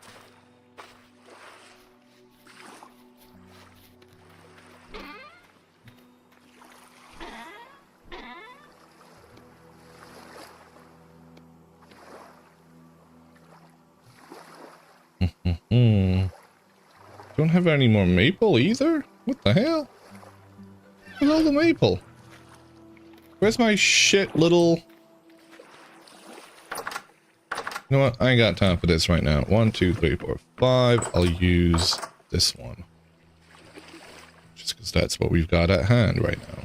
Don't have any more maple either? What the hell? Where's all the maple? Where's my shit little... You know what? I ain't got time for this right now. 1, 2, 3, 4, 5. I'll use this one. Just because that's what we've got at hand right now.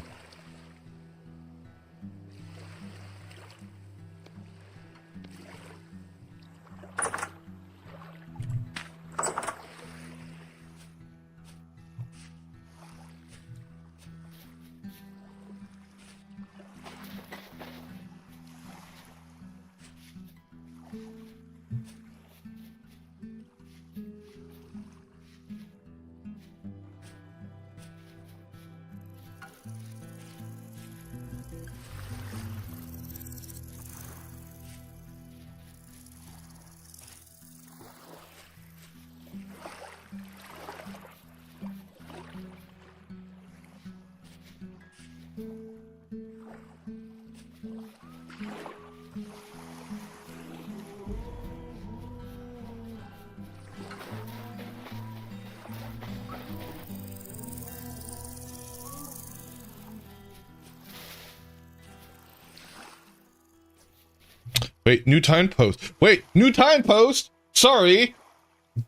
Wait, new time post. Wait, new time post? Sorry.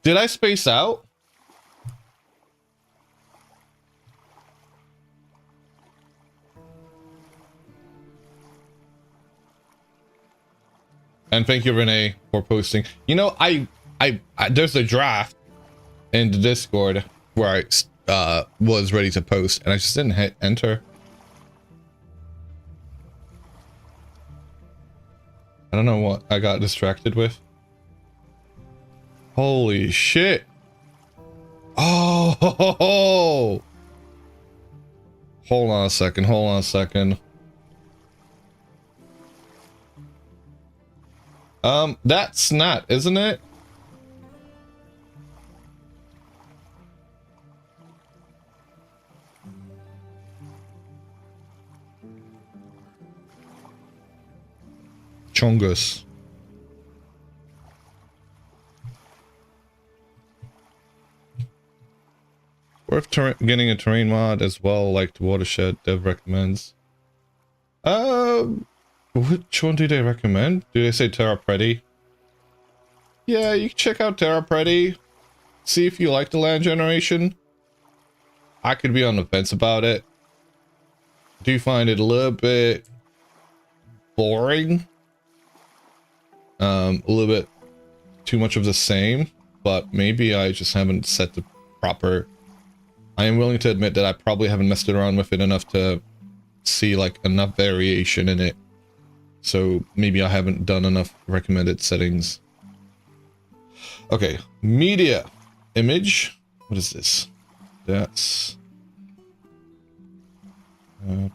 Did I space out? And thank you, Renee, for posting. You know, I there's a draft in the Discord where I was ready to post, and I just didn't hit enter. I don't know what I got distracted with. Holy shit. Oh, ho, ho, ho. Hold on a second. Hold on a second. That's not, isn't it? Chungus. Worth getting a terrain mod as well, like the watershed dev recommends. Which one do they recommend? Do they say Terra Pretty? Yeah, you can check out Terra Pretty. See if you like the land generation. I could be on the fence about it. Do you find it a little bit boring? A little bit too much of the same, but maybe I just haven't set the proper... I am willing to admit that I probably haven't messed around with it enough to see like enough variation in it. So maybe I haven't done enough recommended settings. Okay, media image. What is this? That's where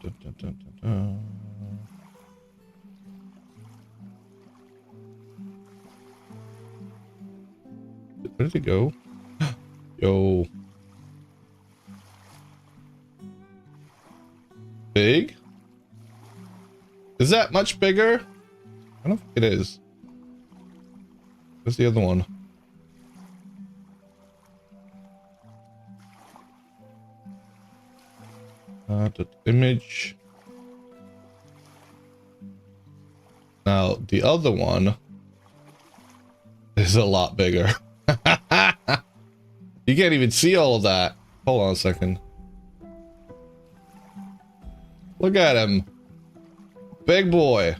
did it go? Yo. Big? Is that much bigger? I don't think it is. Where's the other one? The image. Now, the other one is a lot bigger. You can't even see all of that. Hold on a second. Look at him. Big boy.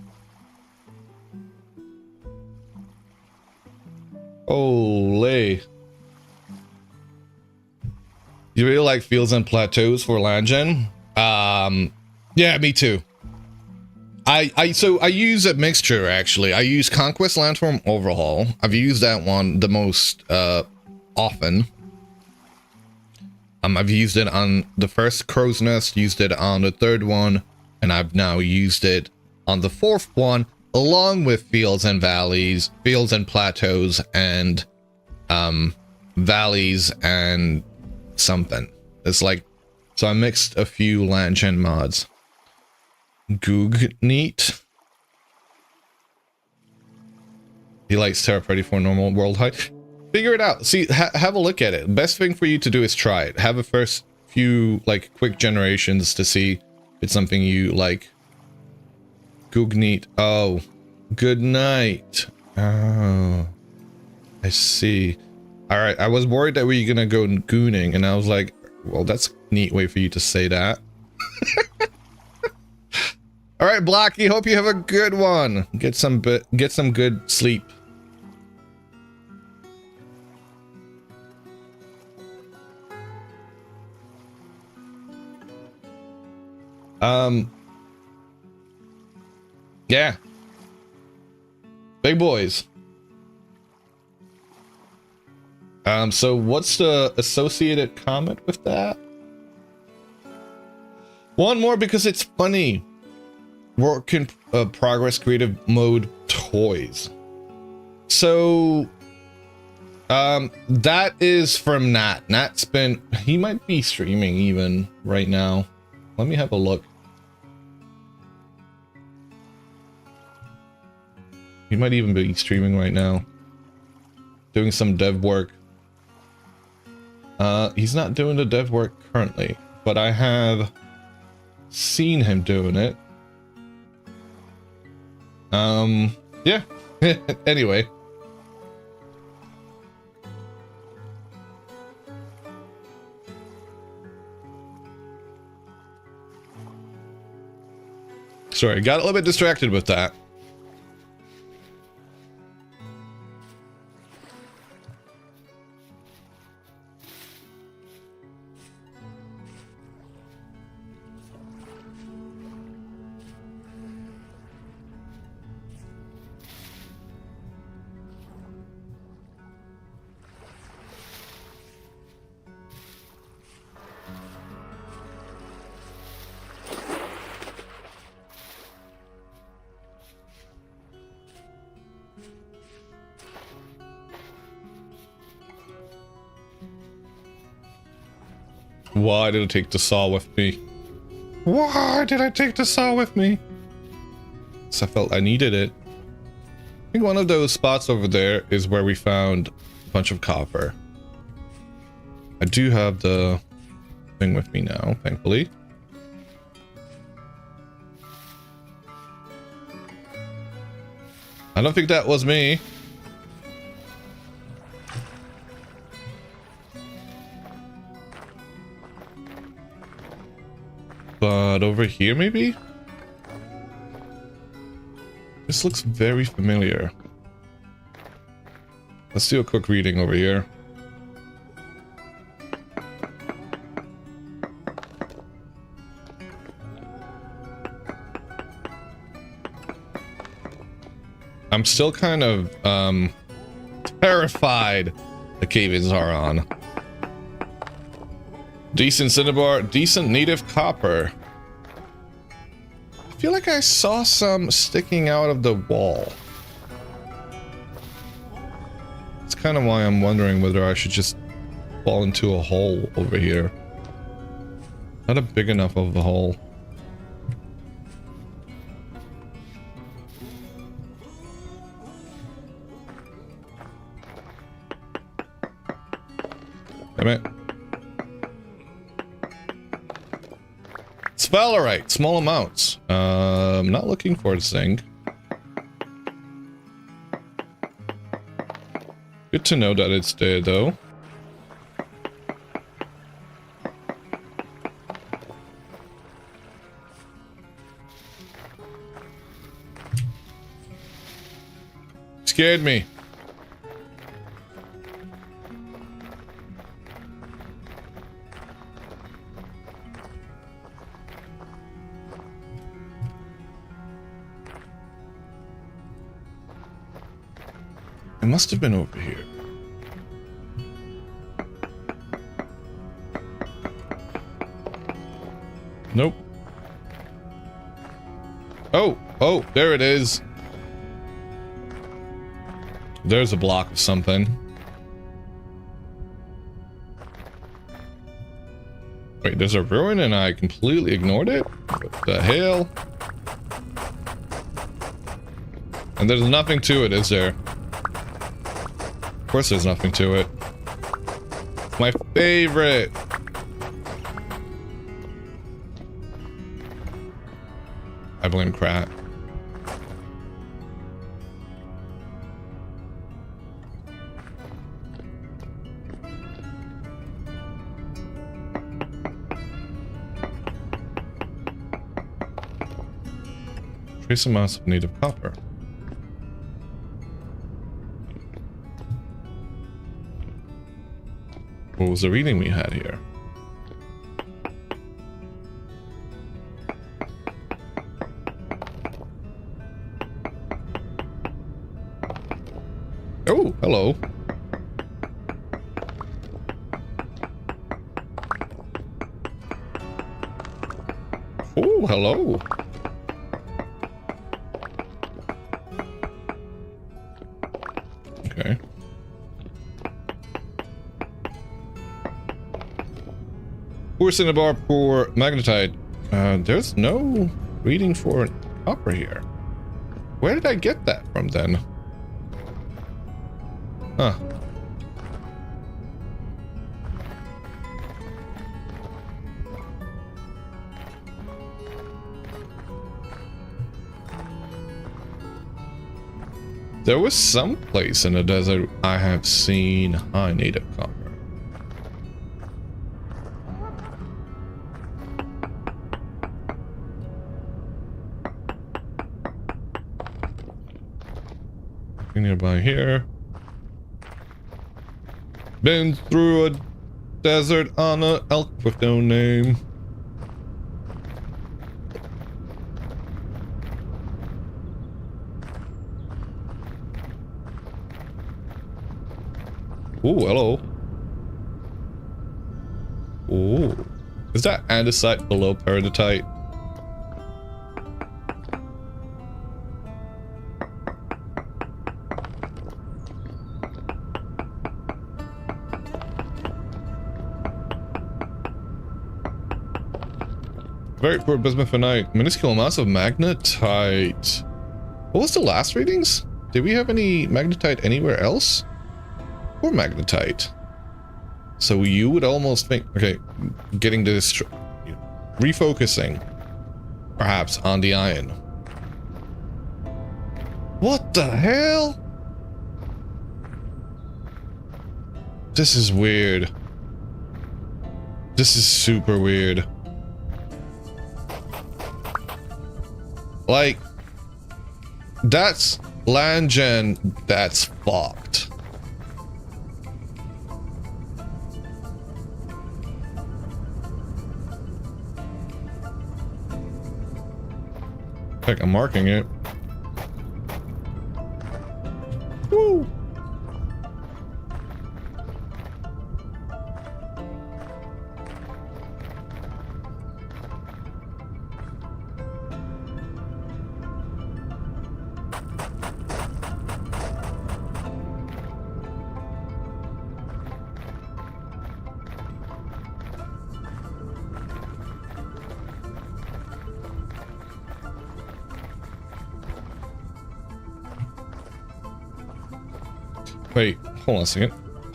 Holy. You really like fields and plateaus for land gen? Yeah, me too. So I use a mixture actually. I use Conquest Landform Overhaul. I've used that one the most often. I've used it on the first Crow's Nest, used it on the third one, and I've now used it on the fourth one, along with fields and valleys, fields and plateaus, and valleys and something. It's like, so I mixed a few land gen mods. Goog neat. He likes Terra Pretty for normal world height. Figure it out. See, have a look at it. Best thing for you to do is try it. Have a first few like quick generations to see if it's something you like. Goog neat. Oh, good night. Oh, I see. All right, I was worried that we were gonna go gooning, and I was like, well, that's a neat way for you to say that. All right, Blocky, hope you have a good one. Get some good sleep. Yeah. Big boys. So what's the associated comment with that? One more because it's funny. Work in progress creative mode toys. So that is from Nat. Nat's been, he might be streaming even right now. Let me have a look. He might even be streaming right now, doing some dev work. He's not doing the dev work currently, but I have seen him doing it. Yeah, Anyway. Sorry, got a little bit distracted with that. Why did I take the saw with me? Why did I take the saw with me? So I felt I needed it. I think one of those spots over there is where we found a bunch of copper. I do have the thing with me now, thankfully. I don't think that was me. But over here, maybe? This looks very familiar. Let's do a quick reading over here. I'm still kind of, terrified the cave-ins are on. Decent cinnabar, decent native copper. I feel like I saw some sticking out of the wall. It's kind of why I'm wondering whether I should just fall into a hole over here. Not a big enough of a hole. Damn it. Sphalerite, small amounts. I'm not looking for this thing. Good to know that it's there, though. Scared me. It must have been over here. Nope. Oh, there it is. There's a block of something. Wait, there's a ruin and I completely ignored it? What the hell? And there's nothing to it, is there? Of course there's nothing to it. My favorite! I blame Krat. Trace amounts of native copper. What was the reading we had here? Oh, hello. Oh, hello. Okay. Poor cinnabar, poor magnetite. There's no reading for copper here. Where did I get that from then? Huh. There was some place in the desert I have seen high native copper. Nearby here. Been through a desert on a elk with no name. Ooh, hello. Ooh. Is that andesite below peridotite? Very poor bismuthinite. Minuscule amounts of magnetite. What was the last readings? Did we have any magnetite anywhere else? Or magnetite? So you would almost think... Okay, getting to this... Refocusing. Perhaps on the iron. What the hell? This is weird. This is super weird. Like, that's land gen, that's fucked. Heck, I'm marking it. Woo! Wait, hold on a second.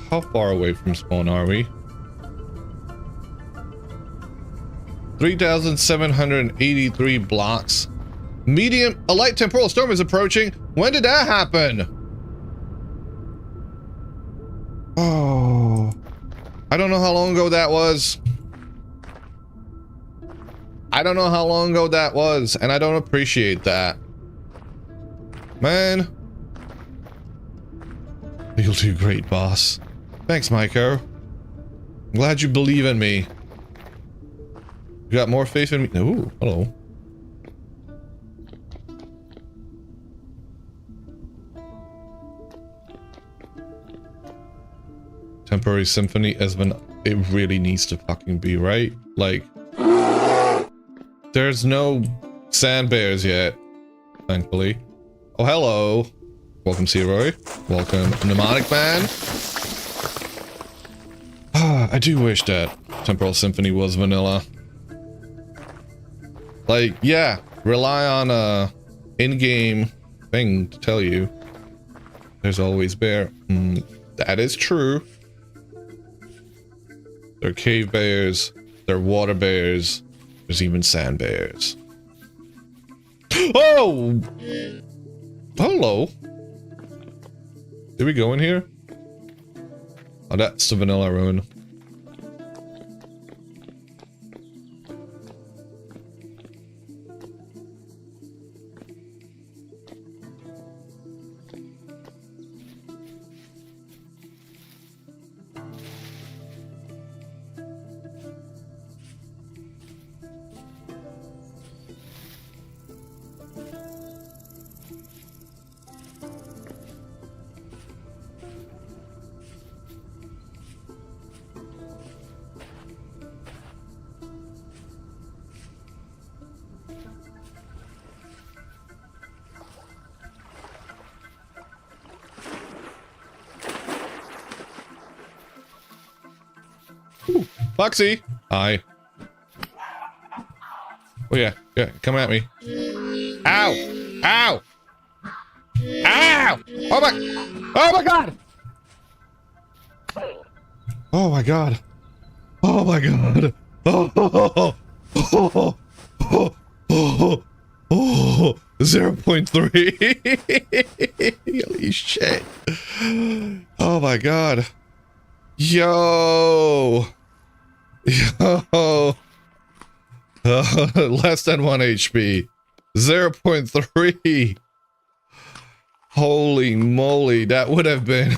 How far away from spawn are we? 3,783 blocks. Medium, a light temporal storm is approaching. When did that happen? Oh, I don't know how long ago that was. I don't know how long ago that was, and I don't appreciate that. Man. You'll do great, boss. Thanks, Maiko. I'm glad you believe in me. You got more faith in me? Ooh, hello. Temporary symphony as when it really needs to fucking be, right? Like, there's no sand bears yet, thankfully. Oh, hello. Welcome, Searoy. Welcome, Mnemonic Man. I do wish that Temporal Symphony was vanilla. Like, yeah, rely on a in-game thing to tell you. There's always bear. That is true. There are cave bears. There are water bears. There's even sand bears. Oh! Hello. Did we go in here? Oh, that's the vanilla ruin. Ooh, Foxy! Hi. Oh yeah, yeah, come at me. Ow! Ow! Ow! Oh my god! Oh my god! Oh my god! Oh, oh, oh, oh, oh, oh, oh, oh. 0.3. Holy shit. Oh my god. Yo. Yo. Less than 1 HP. 0.3. Holy moly, that would have been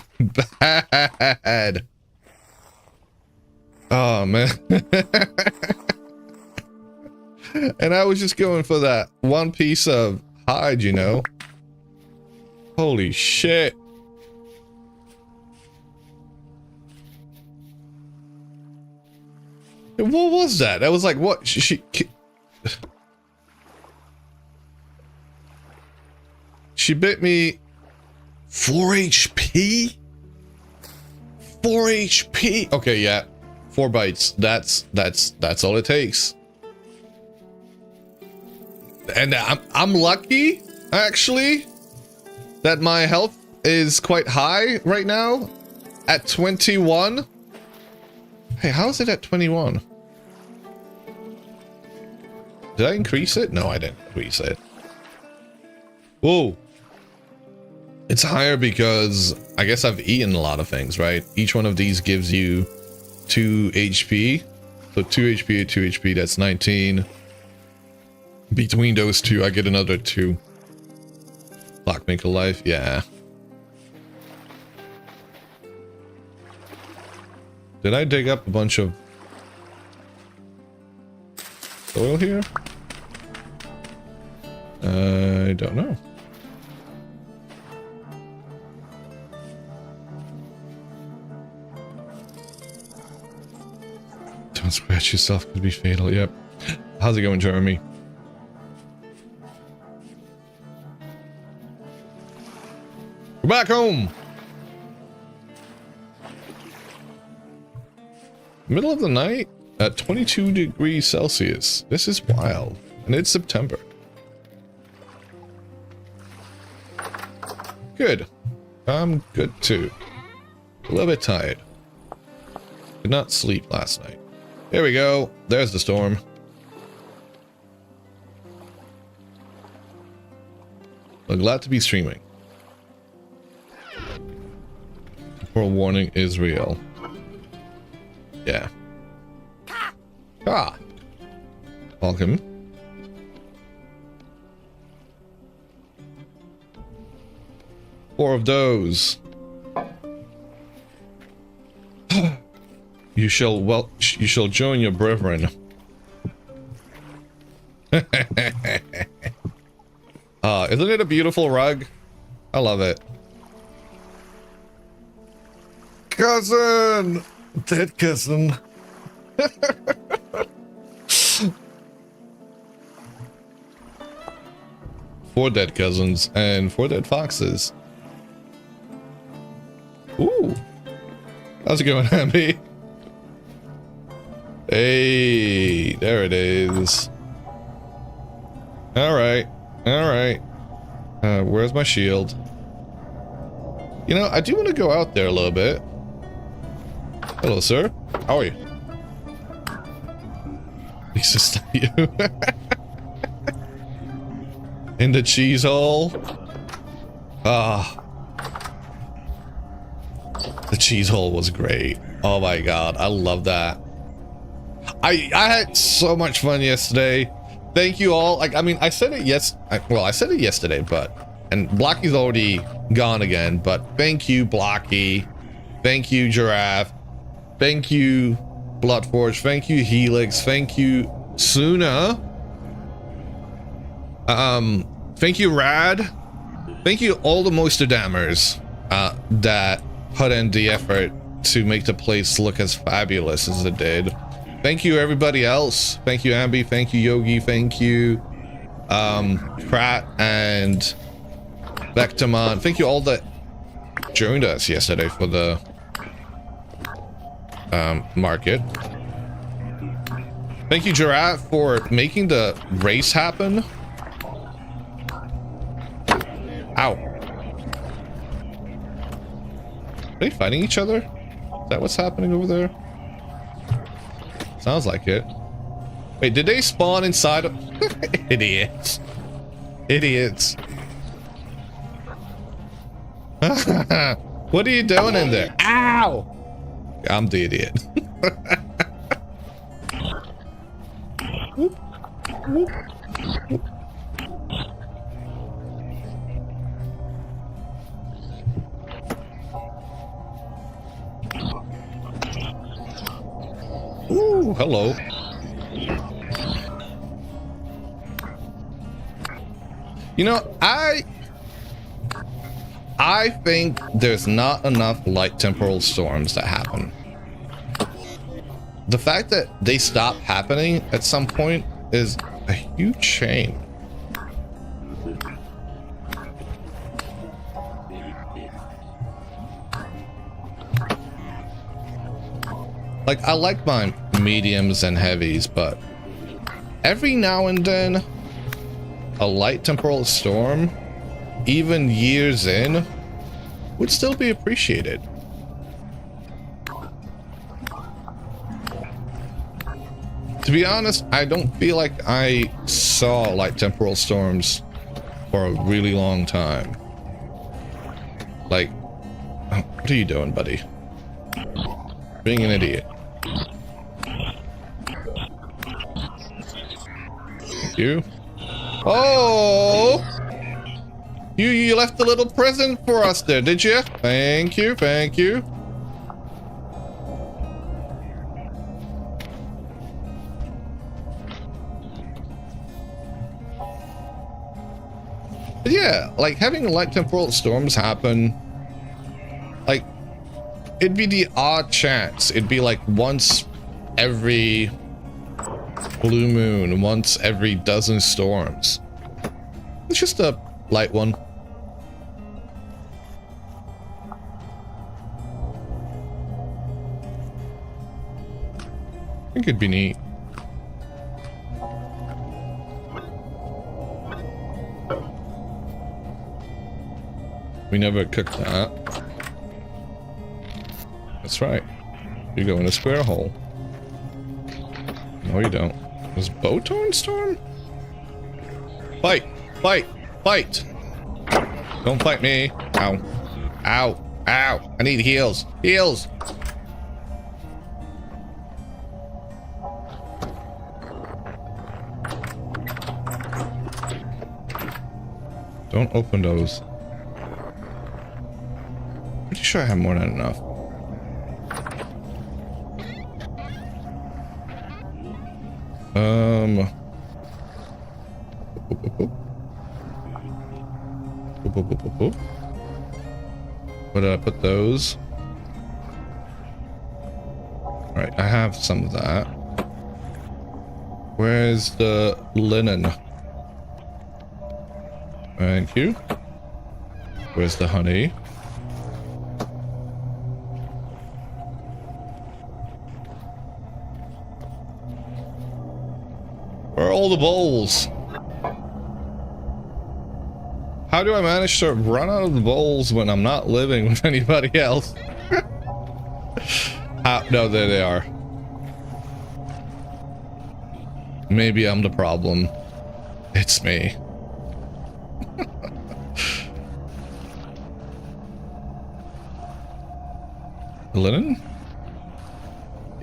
bad. Oh man. And I was just going for that one piece of hide, you know. Holy shit. What was that? That was like, what? She bit me 4 HP? 4 HP? Okay, yeah. 4 bites. That's all it takes. And I'm lucky, actually, that my health is quite high right now at 21. Hey, how is it at 21? Did I increase it? No, I didn't increase it. Whoa. It's higher because I guess I've eaten a lot of things, right? Each one of these gives you 2 HP. So 2 HP, 2 HP, that's 19. Between those two, I get another 2. Black Make a Life, yeah. Did I dig up a bunch of soil here? I don't know. Don't scratch yourself, could be fatal, yep. How's it going, Jeremy? We're back home! Middle of the night at 22 degrees Celsius. This is wild. And it's September. Good. I'm good too. A little bit tired. Did not sleep last night. Here we go. There's the storm. I'm glad to be streaming. Temporal warning is real. Yeah. Ah. Welcome. Four of those. You shall join your brethren. Isn't it a beautiful rug? I love it. Cousin! Dead cousin. 4 dead cousins and 4 dead foxes. Ooh. How's it going, Abby? Hey, there it is. Alright. Alright. Where's my shield? You know, I do want to go out there a little bit. Hello, sir. How are you? It's just you. In the cheese hole. Ah. The cheese hole was great. Oh my god, I love that. I had so much fun yesterday. Thank you all. Like, I mean, I said it I said it yesterday, and Blocky's already gone again, but thank you, Blocky. Thank you, Giraffe. Thank you, Bloodforge. Thank you, Helix. Thank you, Suna. Thank you, Rad. Thank you, all the Moisture Dammers that put in the effort to make the place look as fabulous as it did. Thank you, everybody else. Thank you, Ambi. Thank you, Yogi. Thank you, Pratt and Vectamon. Thank you all that joined us yesterday for the market. Thank you, Giraffe, for making the race happen. Ow. Are they fighting each other? Is that what's happening over there? Sounds like it. Wait, did they spawn inside of... Idiots. Idiots. What are you doing in there? Ow! I'm the idiot. Whoop, whoop, whoop. Ooh, hello. You know, I think there's not enough light temporal storms that happen. The fact that they stop happening at some point is a huge shame. Like, I like my mediums and heavies, but every now and then, a light temporal storm, even years in, would still be appreciated. To be honest, I don't feel like I saw light temporal storms for a really long time. Like, what are you doing, buddy? Being an idiot. Thank you. Oh! You left a little present for us there, did you? Thank you, thank you. But yeah, like having light temporal storms happen, like it'd be the odd chance. It'd be like once every blue moon, once every dozen storms. It's just a light one. I think it'd be neat. We never cooked that. That's right. You go in a square hole. No, you don't. Was Botorn Storm? Fight! Fight! Fight! Don't fight me! Ow. Ow! Ow! I need heals! Heals! Don't open those. Pretty sure I have more than enough. Where did I put those? Alright, I have some of that. Where's the linen? Thank you. Where's the honey? Where are all the bowls? How do I manage to run out of the bowls when I'm not living with anybody else? No, there they are. Maybe I'm the problem. It's me. Linen?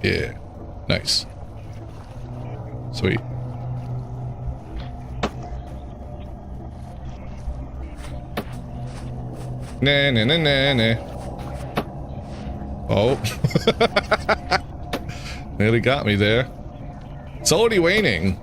Yeah. Nice. Sweet. Nah, nah, nah, nah, nah. Oh. Nearly got me there. It's already waning.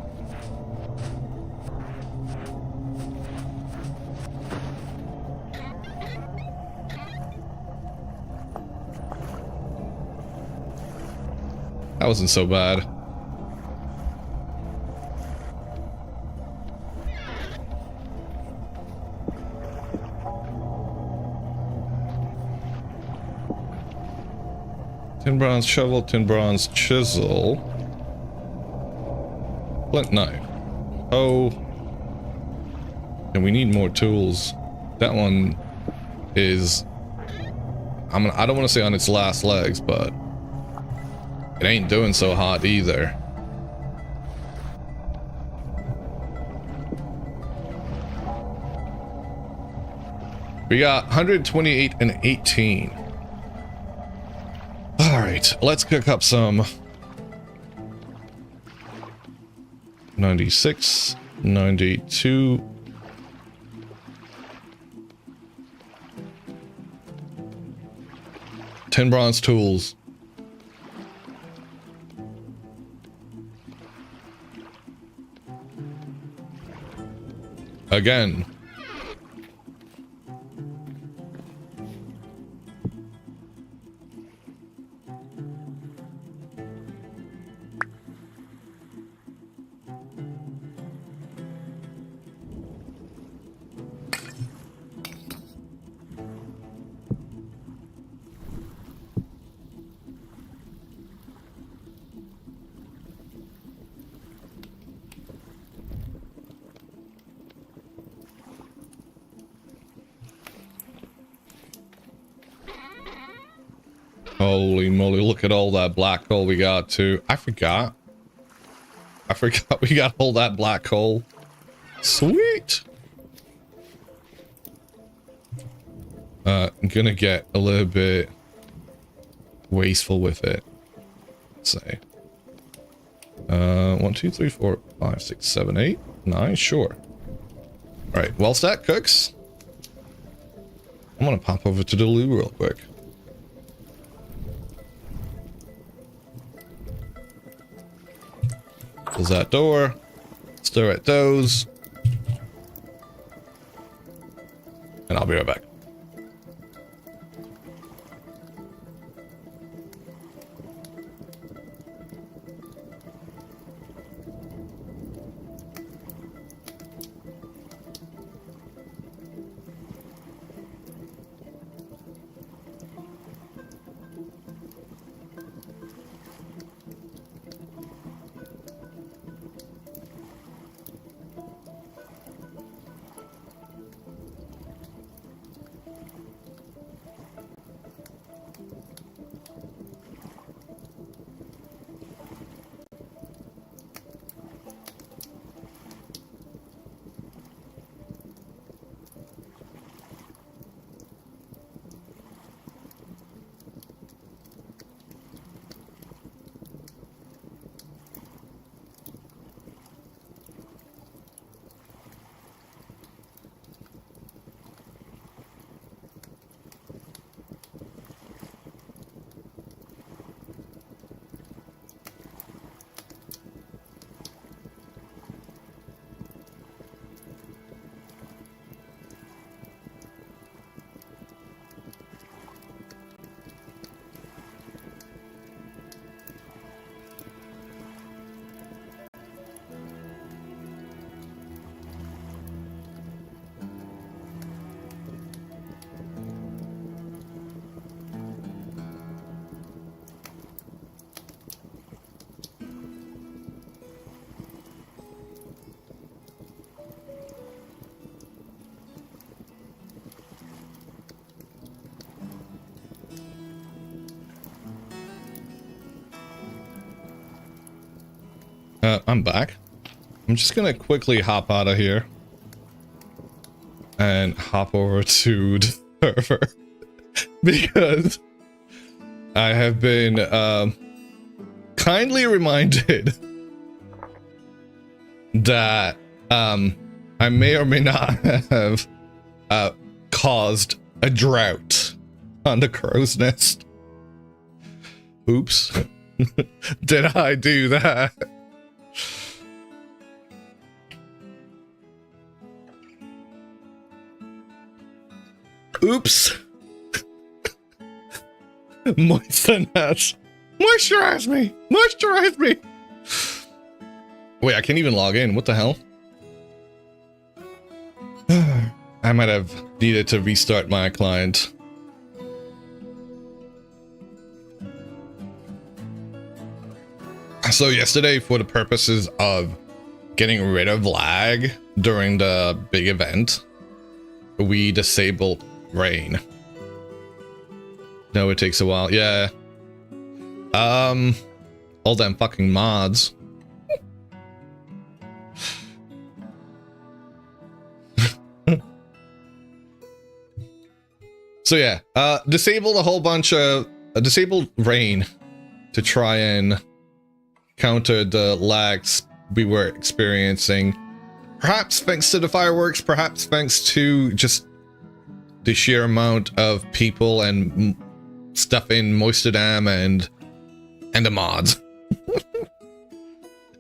That wasn't so bad. Tin bronze shovel, tin bronze chisel. Flint knife. Oh. And we need more tools. That one is... I don't want to say on its last legs, but... it ain't doing so hot either. We got 128 and 18. All right, let's cook up some 96, 92. Ten bronze tools. Again. Holy moly, look at all that black coal we got too. I forgot we got all that black coal. Sweet. I'm gonna get a little bit wasteful with it. Let's say 1, 2, 3, 4, 5, 6, 7, 8, 9, sure. All right, whilst that cooks, I'm gonna pop over to the loo real quick. Close that door, stir at those, and I'll be right back. I'm back. I'm just gonna quickly hop out of here and hop over to the server because I have been kindly reminded that I may or may not have caused a drought on the crow's nest. Oops. Did I do that? Oops. Moisten that. Moisturize me. Moisturize me. Wait, I can't even log in. What the hell? I might have needed to restart my client. So yesterday, for the purposes of getting rid of lag during the big event, we disabled rain. No, it takes a while. Yeah. All them fucking mods. So yeah, disabled a whole bunch of disabled rain to try and counter the lags we were experiencing. Perhaps thanks to the fireworks, perhaps thanks to just the sheer amount of people and stuff in Moisterdam and the mods.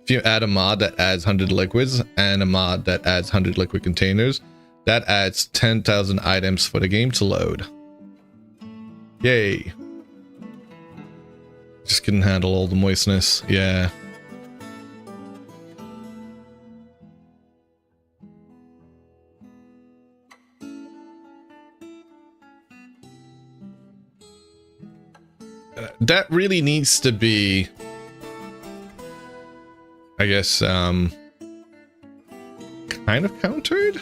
If you add a mod that adds 100 liquids and a mod that adds 100 liquid containers, that adds 10,000 items for the game to load. Yay. Just couldn't handle all the moistness. Yeah. That really needs to be, I guess, kind of countered.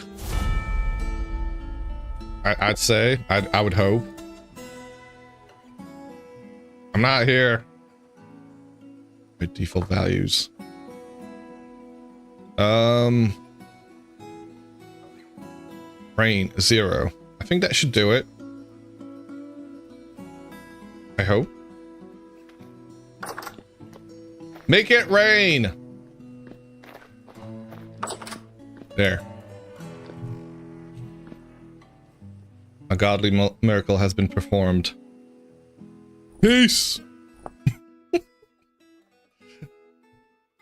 I'd say. I would hope. I'm not here. With default values. Rain 0. I think that should do it. I hope. Make it rain. There. A godly miracle has been performed. Peace.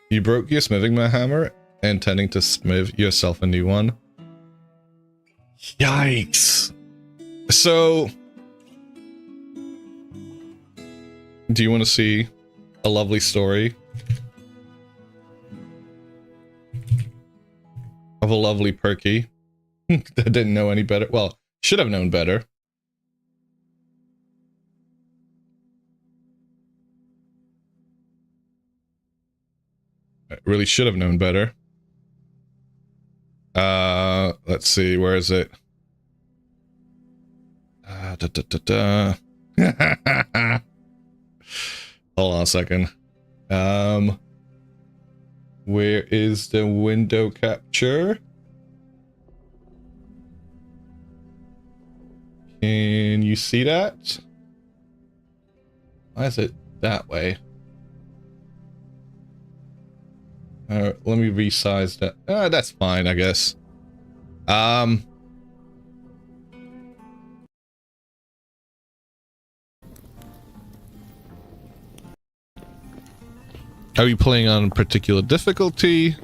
You broke your smithing hammer, intending to smith yourself a new one. Yikes. So, do you want to see a lovely story of a lovely perky that didn't know any better? Well, should have known better. I really should have known better. Let's see, where is it? Hold on a second. Where is the window capture? Can you see that? Why is it that way? Let me resize that. That's fine, I guess. Are you playing on a particular difficulty?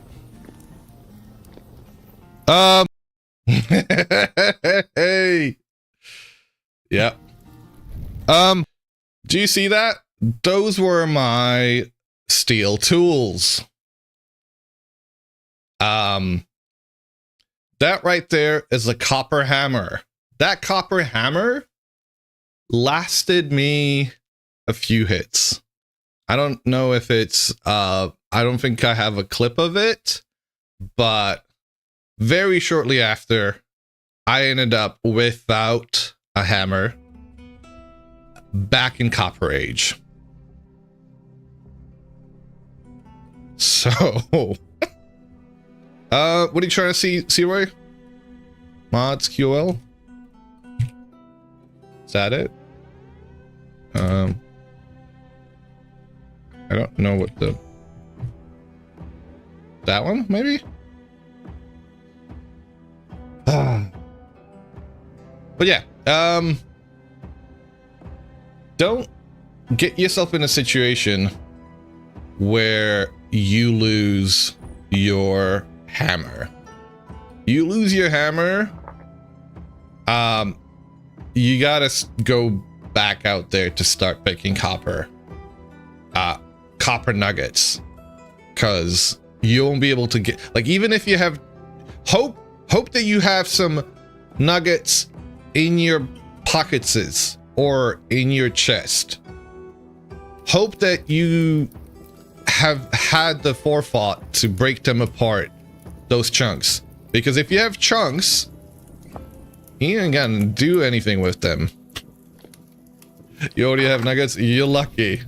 Hey. Yeah. Do you see that? Those were my steel tools. That right there is a copper hammer. That copper hammer lasted me a few hits. I don't know if it's, I don't think I have a clip of it, but very shortly after, I ended up without a hammer back in Copper Age. So, what are you trying to see, Roy? Mods QL? Is that it? I don't know what the... That one, maybe? But yeah, don't get yourself in a situation where you lose your hammer. You lose your hammer, you gotta go back out there to start picking copper nuggets, because you won't be able to get, like, even if you have hope that you have some nuggets in your pockets or in your chest. Hope that you have had the forethought to break them apart, those chunks, because if you have chunks, you ain't gonna do anything with them. You already have nuggets, you're lucky.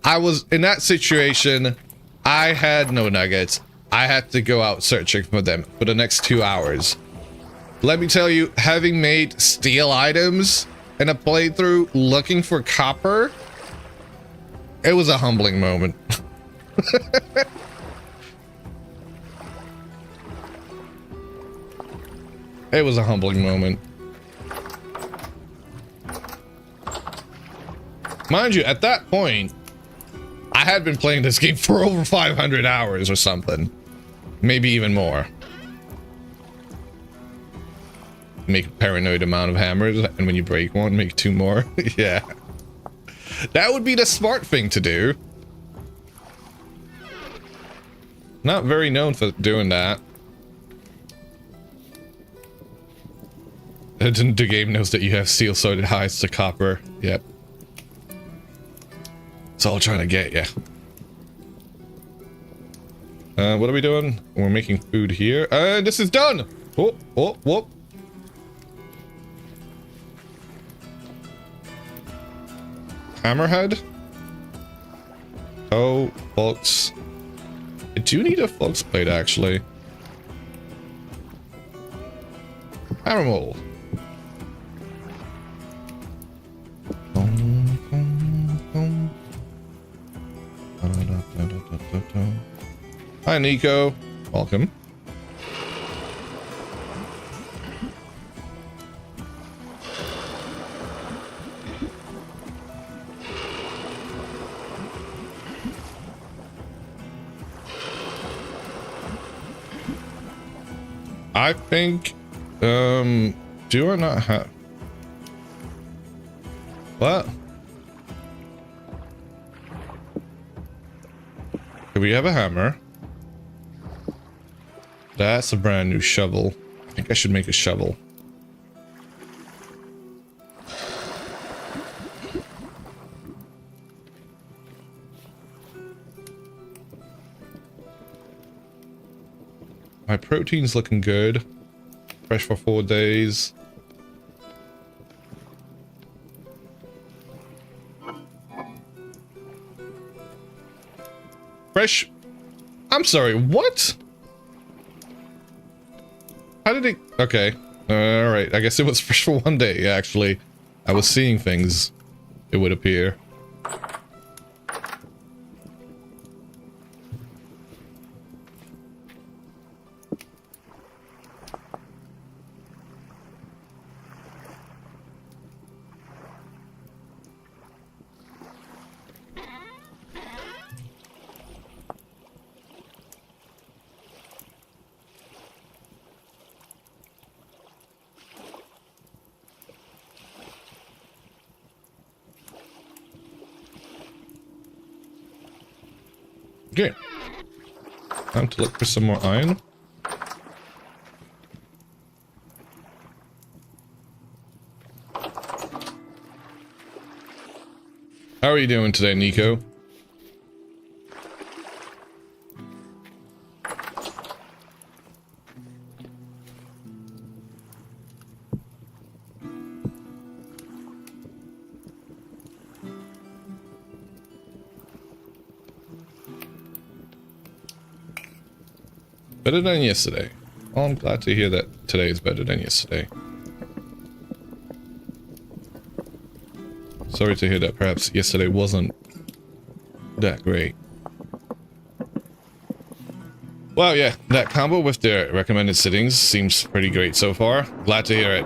I was in that situation. I had no nuggets. I had to go out searching for them for the next 2 hours. Let me tell you, having made steel items in a playthrough looking for copper, it was a humbling moment. It was a humbling moment. Mind you, at that point, I had been playing this game for over 500 hours or something. Maybe even more. Make a paranoid amount of hammers, and when you break one, make 2 more. Yeah. That would be the smart thing to do. Not very known for doing that. The game knows that you have steel sorted hides to copper. Yep. It's all trying to get you. What are we doing? We're making food here. This is done! Oh, oh, whoop. Hammerhead? Oh, flux. I do need a flux plate, actually. Hammer mold. Hi, Nico. Welcome. I think, do I not have... What? Do we have a hammer? That's a brand new shovel. I think I should make a shovel. My protein's looking good. Fresh for 4 days. Fresh... I'm sorry, what? How did it... Okay. Alright, I guess it was fresh for 1 day, actually. I was seeing things, it would appear. Okay. Time to look for some more iron. How are you doing today, Nico? Better than yesterday. Oh, I'm glad to hear that today is better than yesterday. Sorry to hear that perhaps yesterday wasn't that great. Well, yeah, that combo with the recommended settings seems pretty great so far. Glad to hear it.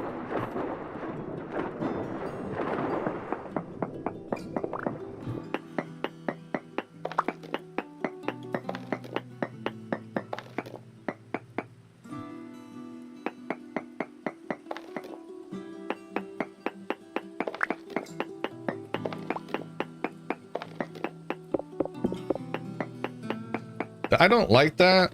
I don't like that.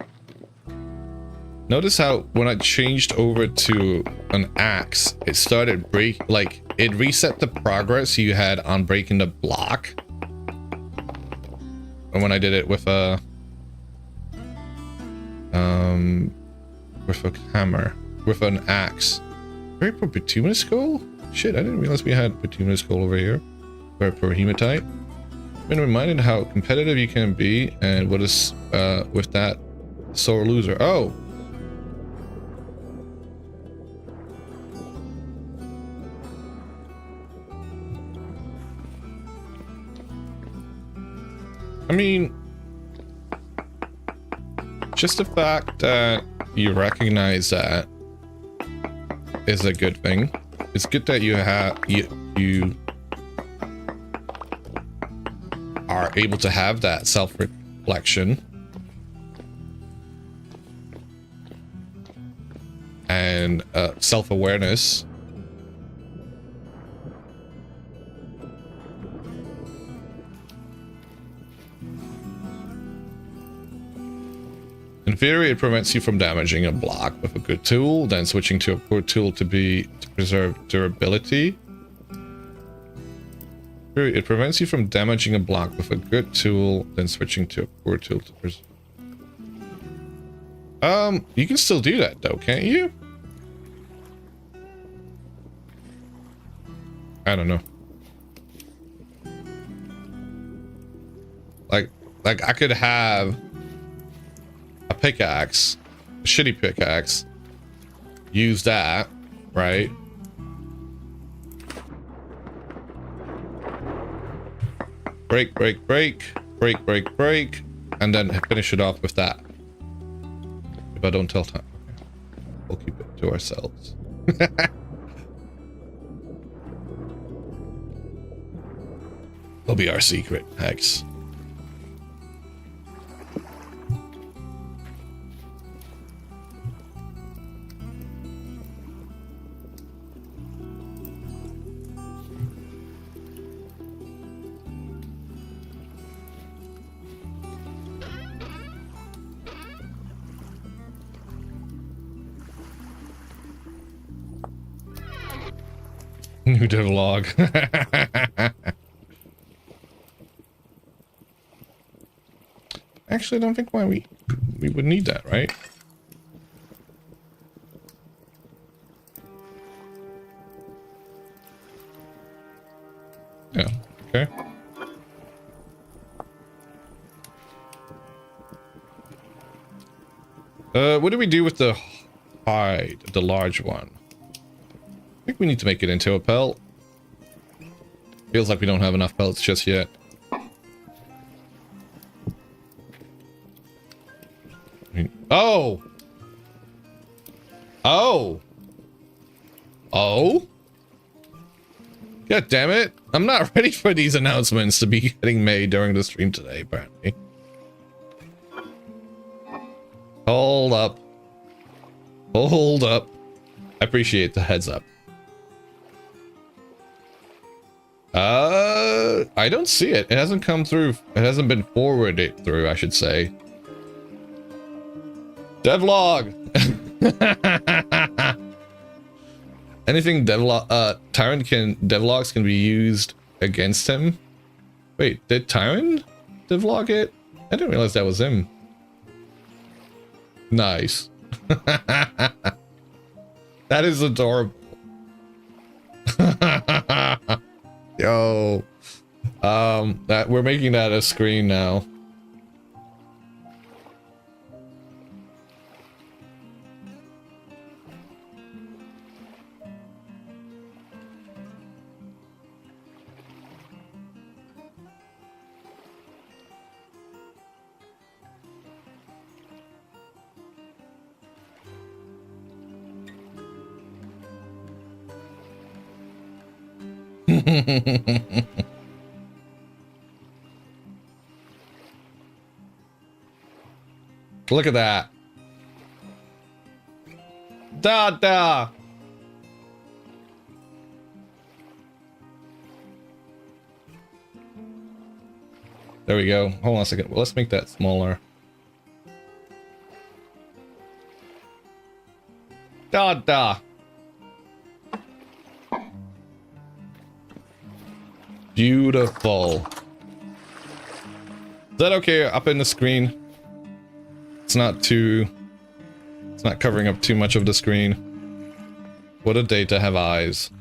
Notice how when I changed over to an axe, it started it reset the progress you had on breaking the block. And when I did it with a hammer, with an axe. Very poor bituminous skull? Shit, I didn't realize we had bituminous skull over here. Very poor hematite. Been reminded how competitive you can be and what is with that sore loser. Oh, I mean, just the fact that you recognize that is a good thing. It's good that you are able to have that self-reflection and self-awareness. In theory, it prevents you from damaging a block with a good tool, then switching to a poor tool to preserve durability. It prevents you from damaging a block with a good tool, then switching to a poor tool to preserve. You can still do that though, can't you? I don't know. Like I could have a pickaxe, a shitty pickaxe, use that, right? Break, break, break, break, break, break, and then finish it off with that. If I don't tell time, we'll keep it to ourselves. It'll be our secret, Hex. New devlog. Actually, I don't think we would need that, right? Yeah, okay. What do we do with the hide, the large one? I think we need to make it into a pelt. Feels like we don't have enough pelts just yet. Oh! Oh! Oh? God damn it. I'm not ready for these announcements to be getting made during the stream today, apparently. Hold up. Hold up. I appreciate the heads up. I don't see it. It hasn't come through. It hasn't been forwarded through, I should say. Devlog! Anything devlogs can be used against him. Wait, did Tyrant devlog it? I didn't realize that was him. Nice. That is adorable. Yo. That we're making that a screen now. Look at that. Da. There we go. Hold on a second. Well, let's make that smaller. Da. Beautiful. Is that okay up in the screen? It's not covering up too much of the screen. What a day to have eyes.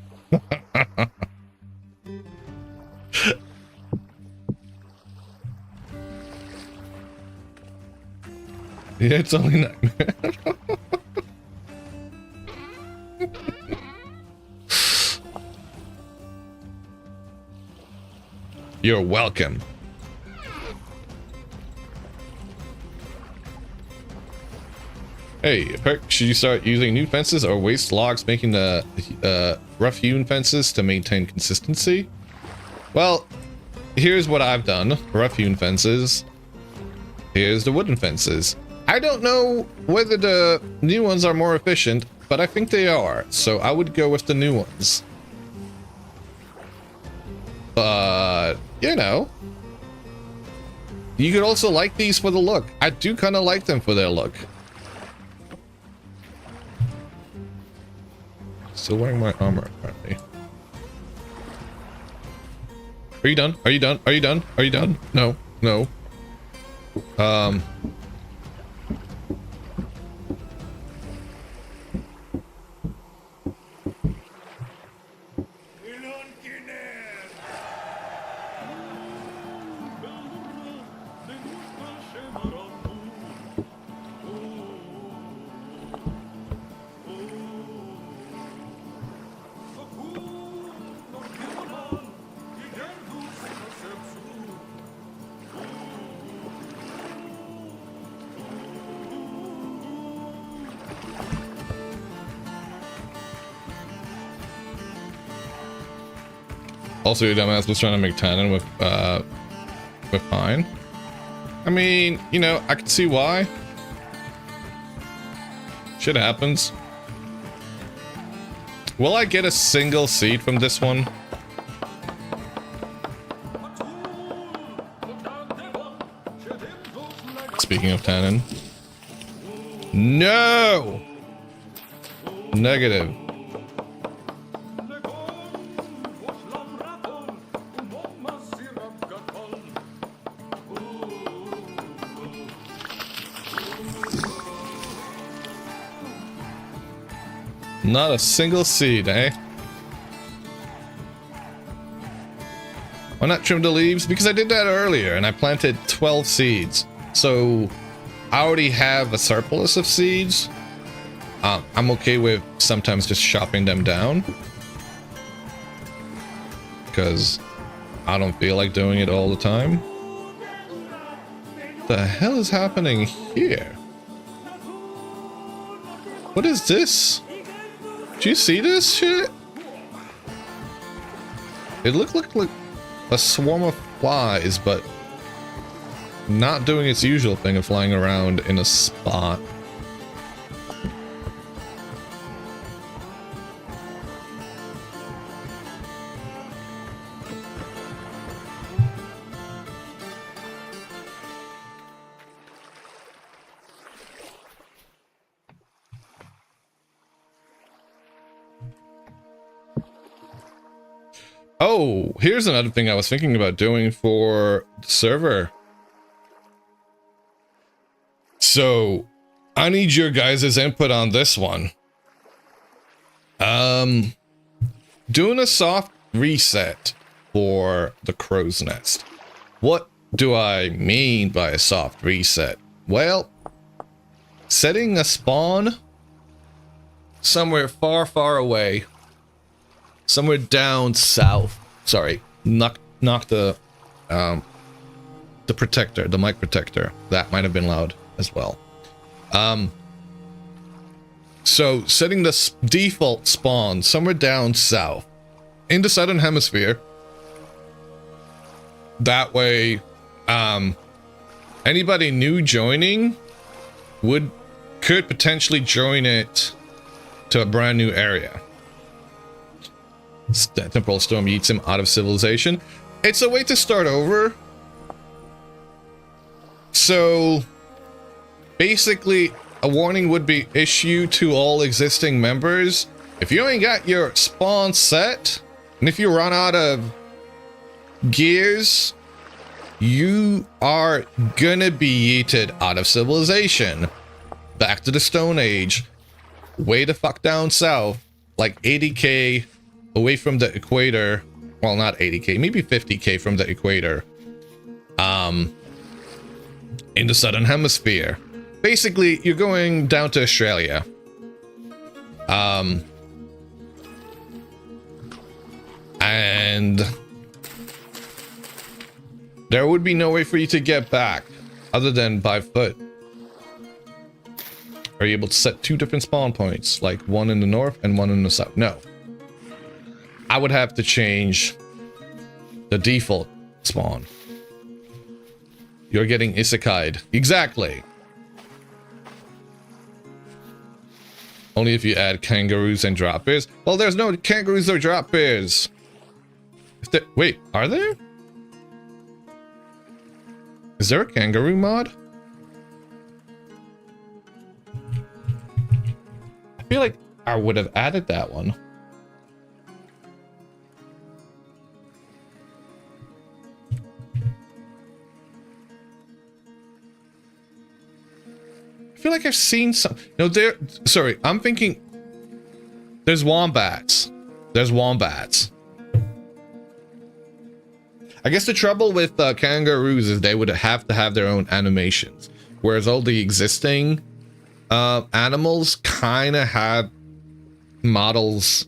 Yeah, it's only not. You're welcome. Hey, Perk, should you start using new fences or waste logs making the rough-hewn fences to maintain consistency? Well, here's what I've done. Rough-hewn fences. Here's the wooden fences. I don't know whether the new ones are more efficient, but I think they are. So I would go with the new ones. But, you know. You could also like these for the look. I do kind of like them for their look. Still wearing my armor, apparently. Are you done? Are you done? Are you done? Are you done? No. No. Also, your dumbass was trying to make tannin with pine. I mean, you know, I can see why. Shit happens. Will I get a single seed from this one? Speaking of tannin. No! Negative. Not a single seed, eh? Why not trim the leaves? Because I did that earlier and I planted 12 seeds. So I already have a surplus of seeds. I'm okay with sometimes just chopping them down. Because I don't feel like doing it all the time. What the hell is happening here? What is this? Do you see this shit? It looked like a swarm of flies, but not doing its usual thing of flying around in a spot. Oh, here's another thing I was thinking about doing for the server. So, I need your guys' input on this one. Doing a soft reset for the crow's nest. What do I mean by a soft reset? Well, setting a spawn somewhere far, far away. Somewhere down south. Sorry, knock the protector, the mic protector. That might have been loud as well. So setting the default spawn somewhere down south in the southern hemisphere. That way, anybody new joining could potentially join it to a brand new area. Temporal storm eats him out of civilization. It's a way to start over. So basically, a warning would be issued to all existing members. If you ain't got your spawn set, and if you run out of gears, you are gonna be yeeted out of civilization. Back to the Stone Age. Way the fuck down south. Like 80k away from the equator. Well, not 80k, maybe 50k from the equator. In the southern hemisphere. Basically, you're going down to Australia. And there would be no way for you to get back other than by foot. Are you able to set 2 different spawn points, like one in the north and one in the south? No. I would have to change the default spawn. You're getting isekai'd. Exactly. Only if you add kangaroos and drop bears. Well, there's no kangaroos or drop bears. Wait, are there? Is there a kangaroo mod? I feel like I would have added that one. I feel like I've seen some. No, there. Sorry, I'm thinking. There's wombats. There's wombats. I guess the trouble with kangaroos is they would have to have their own animations, whereas all the existing animals kind of had models,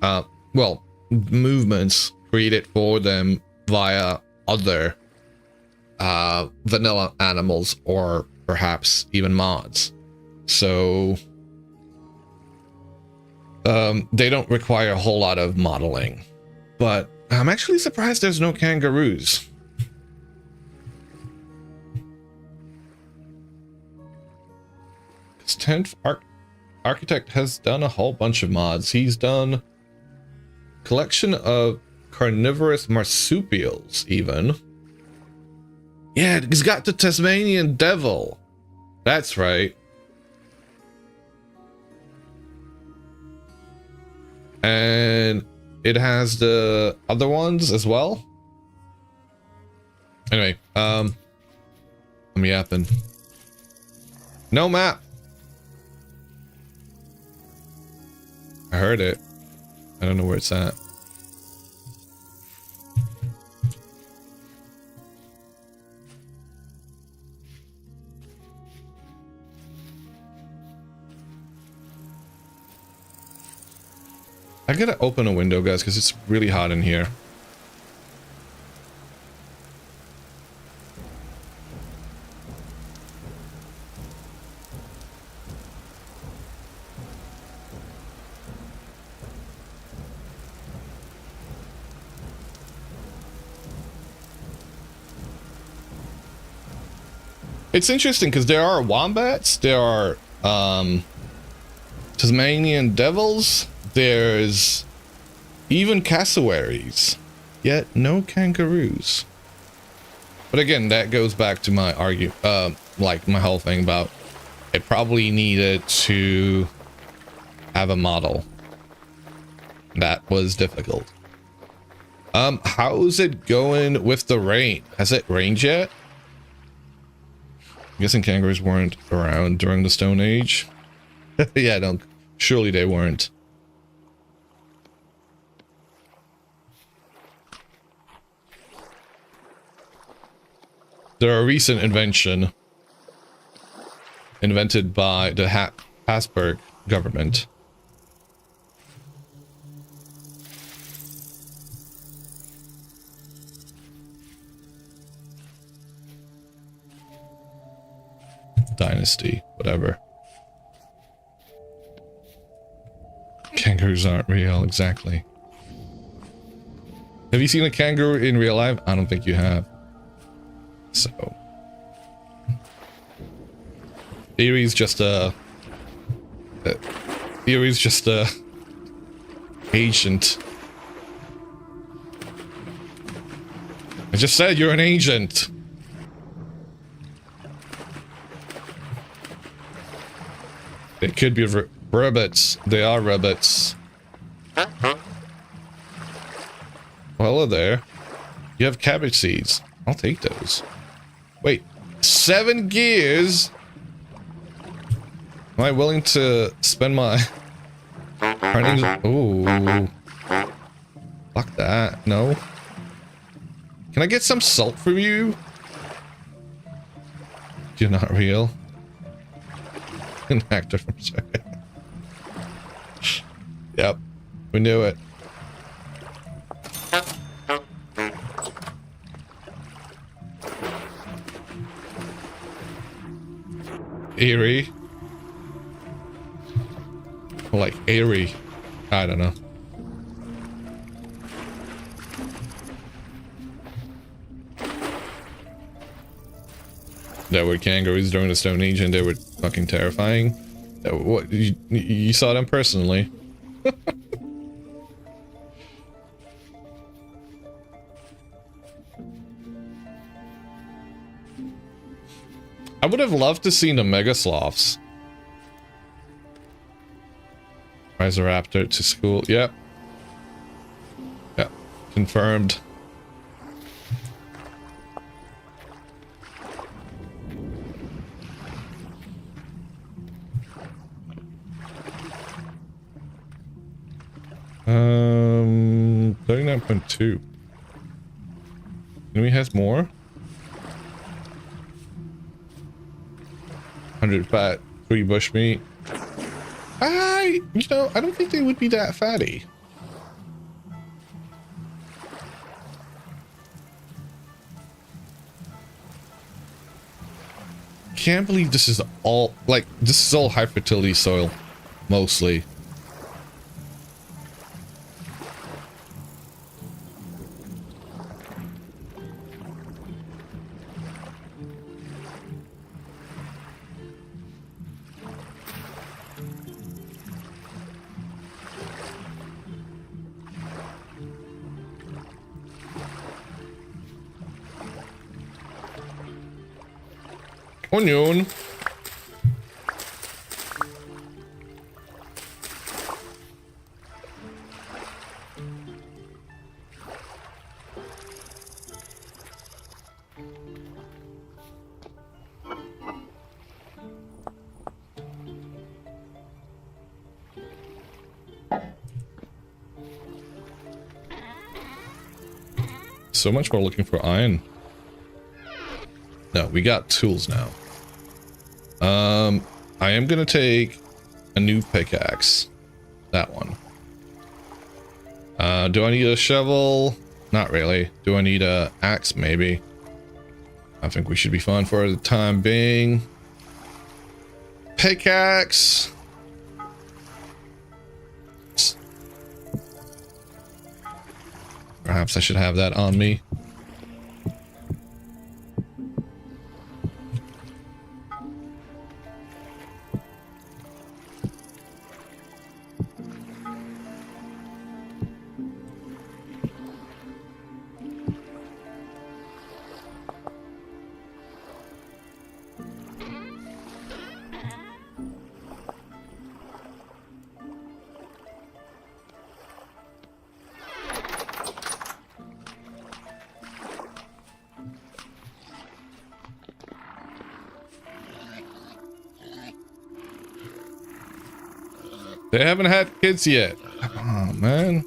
well, movements created for them via other vanilla animals or perhaps even mods. So they don't require a whole lot of modeling, but I'm actually surprised there's no kangaroos. His 10th architect has done a whole bunch of mods. He's done collection of carnivorous marsupials even. Yeah, he's got the Tasmanian devil. That's right. And it has the other ones as well. Anyway, I'm yapping. No map. I heard it. I don't know where it's at. I gotta open a window, guys, because it's really hot in here. It's interesting because there are wombats, there are Tasmanian devils, there's even cassowaries, yet no kangaroos. But again, that goes back to my like my whole thing about it probably needed to have a model. That was difficult. How's it going with the rain? Has it rained yet? I'm guessing kangaroos weren't around during the Stone Age. Yeah, no, surely they weren't. They're a recent invention invented by the Habsburg government. Dynasty, whatever. Kangaroos aren't real, exactly. Have you seen a kangaroo in real life? I don't think you have. So Erie's just a agent. I just said you're an agent. It could be rabbits. They are rabbits. Well, hello there. You have cabbage seeds. I'll take those. Wait, 7 gears? Am I willing to spend my earnings? Ooh. Fuck that. No. Can I get some salt from you? You're not real. An actor from sorry. Yep. We knew it. Eerie. Or like airy. I don't know. There were kangaroos during the Stone Age and they were fucking terrifying. What, you saw them personally? I would have loved to see the mega sloths. Raptor to school. Yep. Yep. Confirmed. Um, 39.2. Enemy has more. 100 fat, 3 bushmeat. You know, I don't think they would be that fatty. Can't believe this is all, like, this is all high fertility soil, mostly. Onion. So much more looking for iron. No, we got tools now. I am gonna take a new pickaxe. That one. Do I need a shovel? Not really. Do I need a axe? Maybe. I think we should be fine for the time being. Pickaxe. Perhaps I should have that on me. They haven't had kids yet. Oh, man.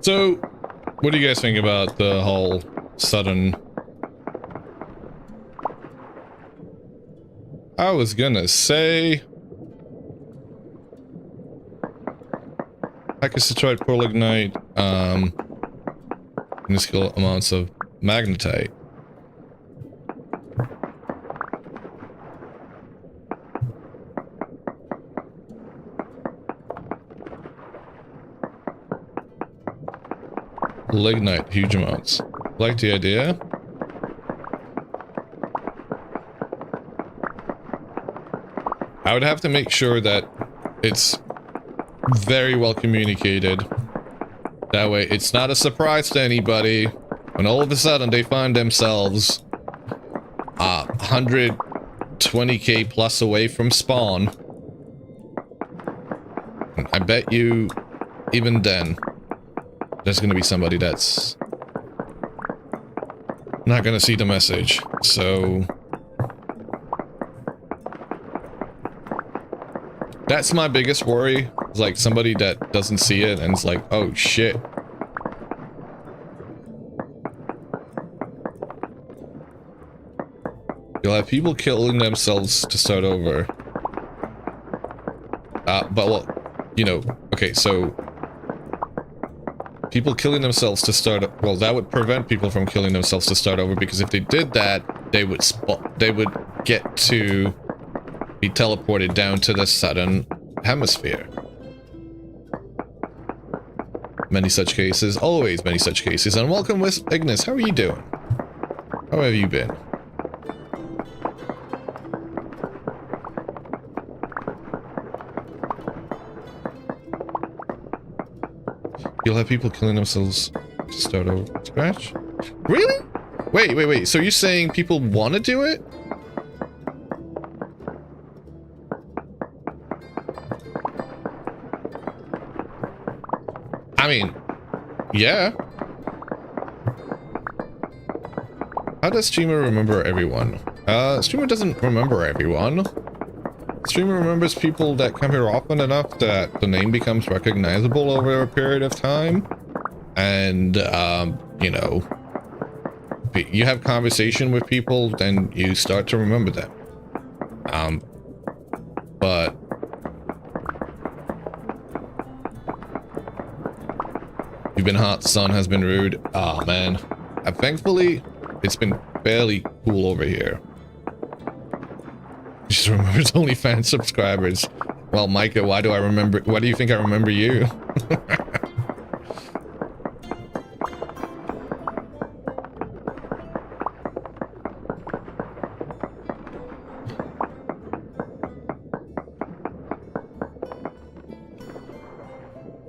So, what do you guys think about the whole sudden... I was gonna say... Hydroxide, Porlignite, minuscule amounts of magnetite. Lignite, huge amounts. Like the idea. I would have to make sure that it's very well communicated. That way it's not a surprise to anybody when all of a sudden they find themselves 100 20k plus away from spawn. I bet you, even then, there's gonna be somebody that's not gonna see the message, so... That's my biggest worry, is like somebody that doesn't see it and it's like, oh shit. You'll have people killing themselves to start over. But well, you know, okay, so people killing themselves to start, well, that would prevent people from killing themselves to start over, because if they did that, they would get to be teleported down to the southern hemisphere. Many such cases, always many such cases. And welcome, with Ignis. How are you doing? How have you been? You'll have people killing themselves to start over. Scratch? Really? Wait. So you're saying people want to do it? I mean, yeah. How does streamer remember everyone? Streamer doesn't remember everyone. Streamer remembers people that come here often enough that the name becomes recognizable over a period of time. And, you know, you have conversation with people, then you start to remember them. But you've been hot, the sun has been rude. Ah, man. Thankfully, it's been fairly cool over here. Just remembers OnlyFans subscribers. Well, Micah, why do you think I remember you?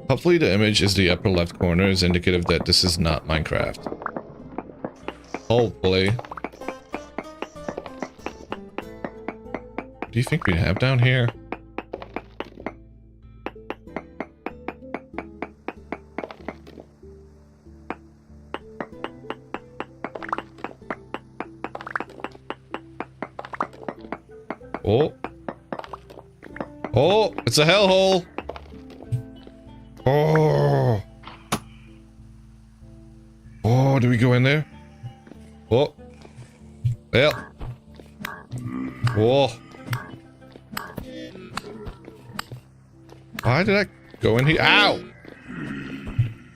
Hopefully the image is the upper left corner is indicative that this is not Minecraft. Hopefully. What do you think we have down here? Oh. Oh, it's a hellhole. Oh. Oh, do we go in there? Oh. Well. Whoa. Why did I go in here? Ow!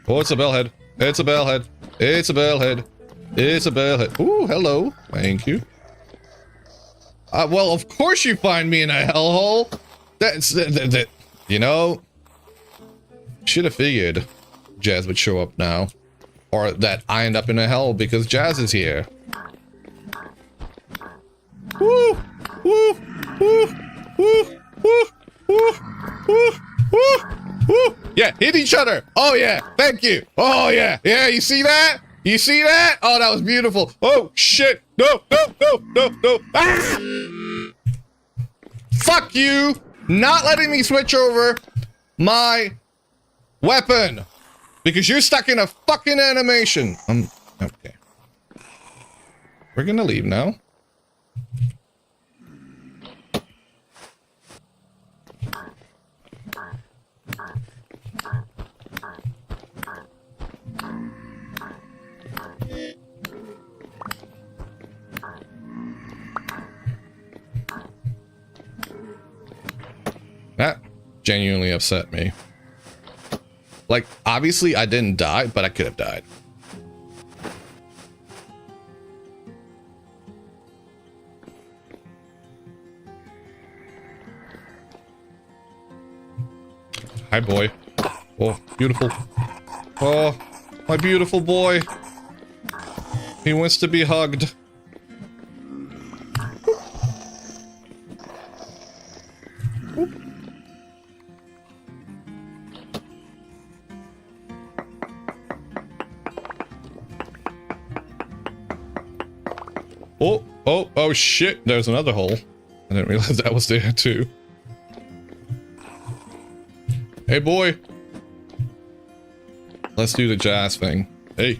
Oh, it's a bellhead. It's a bellhead. It's a bellhead. It's a bellhead. Ooh, hello. Thank you. Well, of course you find me in a hellhole. That's that. You know, should have figured Jazz would show up now, or that I end up in a hell because Jazz is here. Woo! Woo! Woo! Woo! Woo! Woo! Woo! Woo! Woo! Yeah, hit each other. Oh yeah, thank you. Oh yeah, yeah. You see that? You see that? Oh, that was beautiful. Oh shit! No! No! No! No! No! Ah! Fuck you! Not letting me switch over my weapon because you're stuck in a fucking animation. Okay. We're gonna leave now. That genuinely upset me. Like, obviously I didn't die, but I could have died. Hi, boy. Oh, beautiful. Oh, my beautiful boy. He wants to be hugged. Oh shit, there's another hole. I didn't realize that was there too. Hey boy. Let's do the jazz thing. Hey.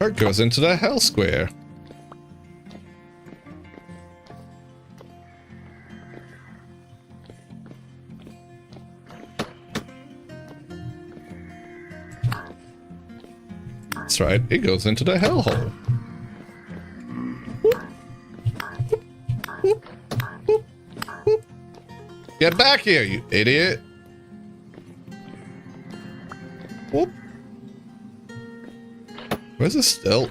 It goes into the hell square. That's right, it goes into the hellhole. Get back here, you idiot. Whoop. Where's the stilt?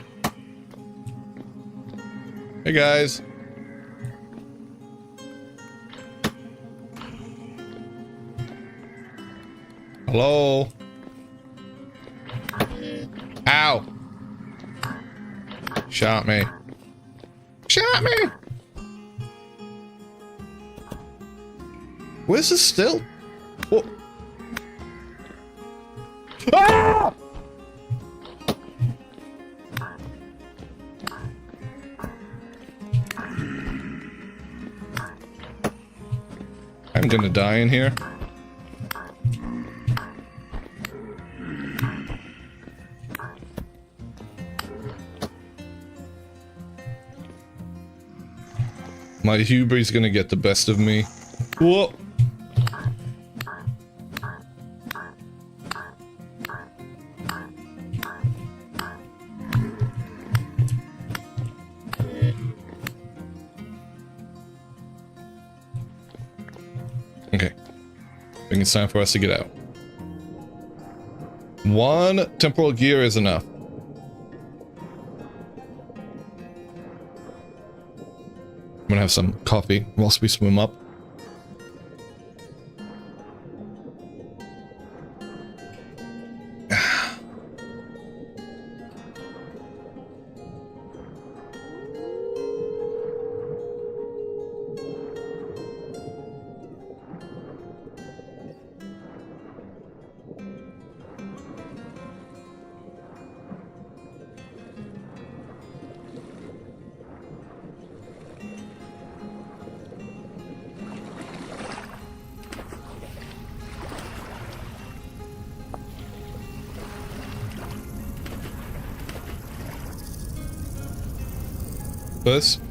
Hey guys. Hello? Ow! Shot me. Shot me! Where's the stilt? Whoa. Ah! I'm gonna die in here. My hubris gonna get the best of me. Whoa! Okay. I think it's time for us to get out. One temporal gear is enough. I'm gonna have some coffee whilst we swim up.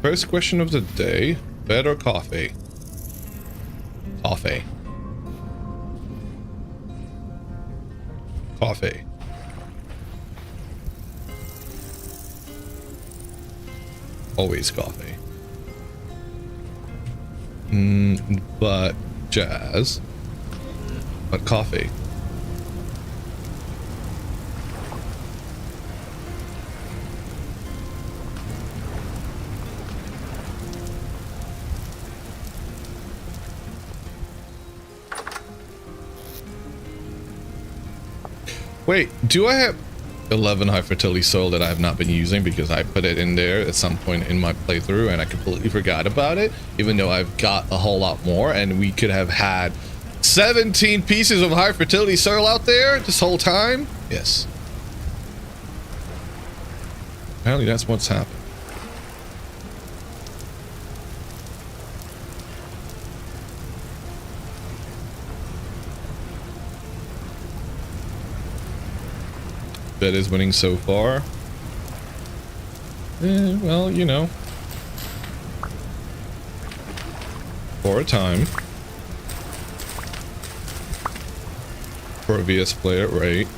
First question of the day, bed or coffee? Coffee. Coffee. Always coffee. But jazz. But coffee. Wait, do I have 11 high fertility soil that I have not been using because I put it in there at some point in my playthrough and I completely forgot about it, even though I've got a whole lot more, and we could have had 17 pieces of high fertility soil out there this whole time? Yes. Apparently that's what's happened. That is winning so far. Well, you know, for a time, for a VS player, right?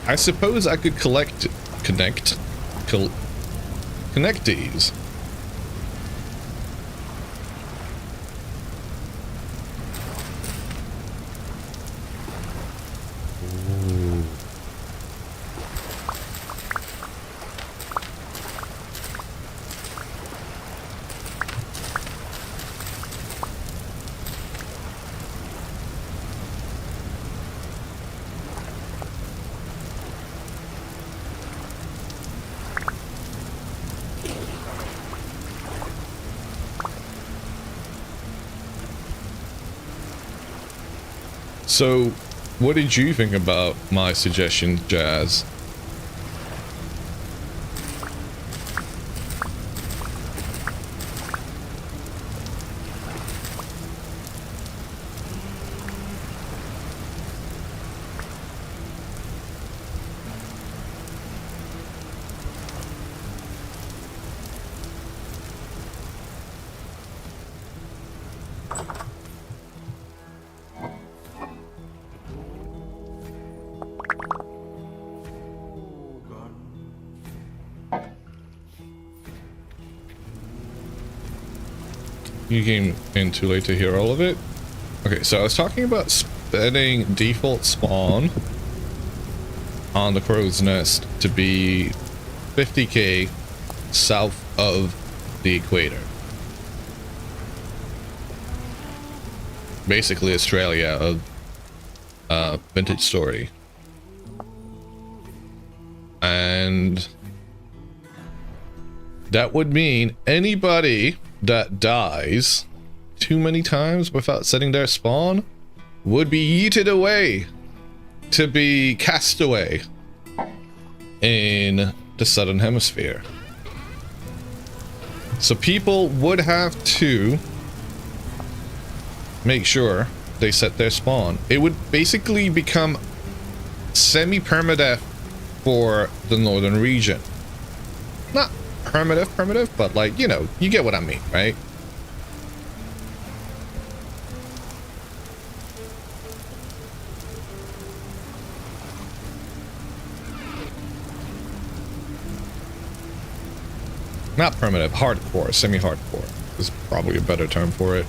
I suppose I could connect these. So, what did you think about my suggestion, Jazz? You came in too late to hear all of it. Okay, so I was talking about setting default spawn on the crow's nest to be 50k south of the equator. Basically Australia of Vintage Story. And that would mean anybody that dies too many times without setting their spawn would be yeeted away to be cast away in the southern hemisphere. So people would have to make sure they set their spawn. It would basically become semi-permadeath for the northern region. Not permadeath, but like, you know, you get what I mean, right? Not permadeath, hardcore, semi-hardcore is probably a better term for it.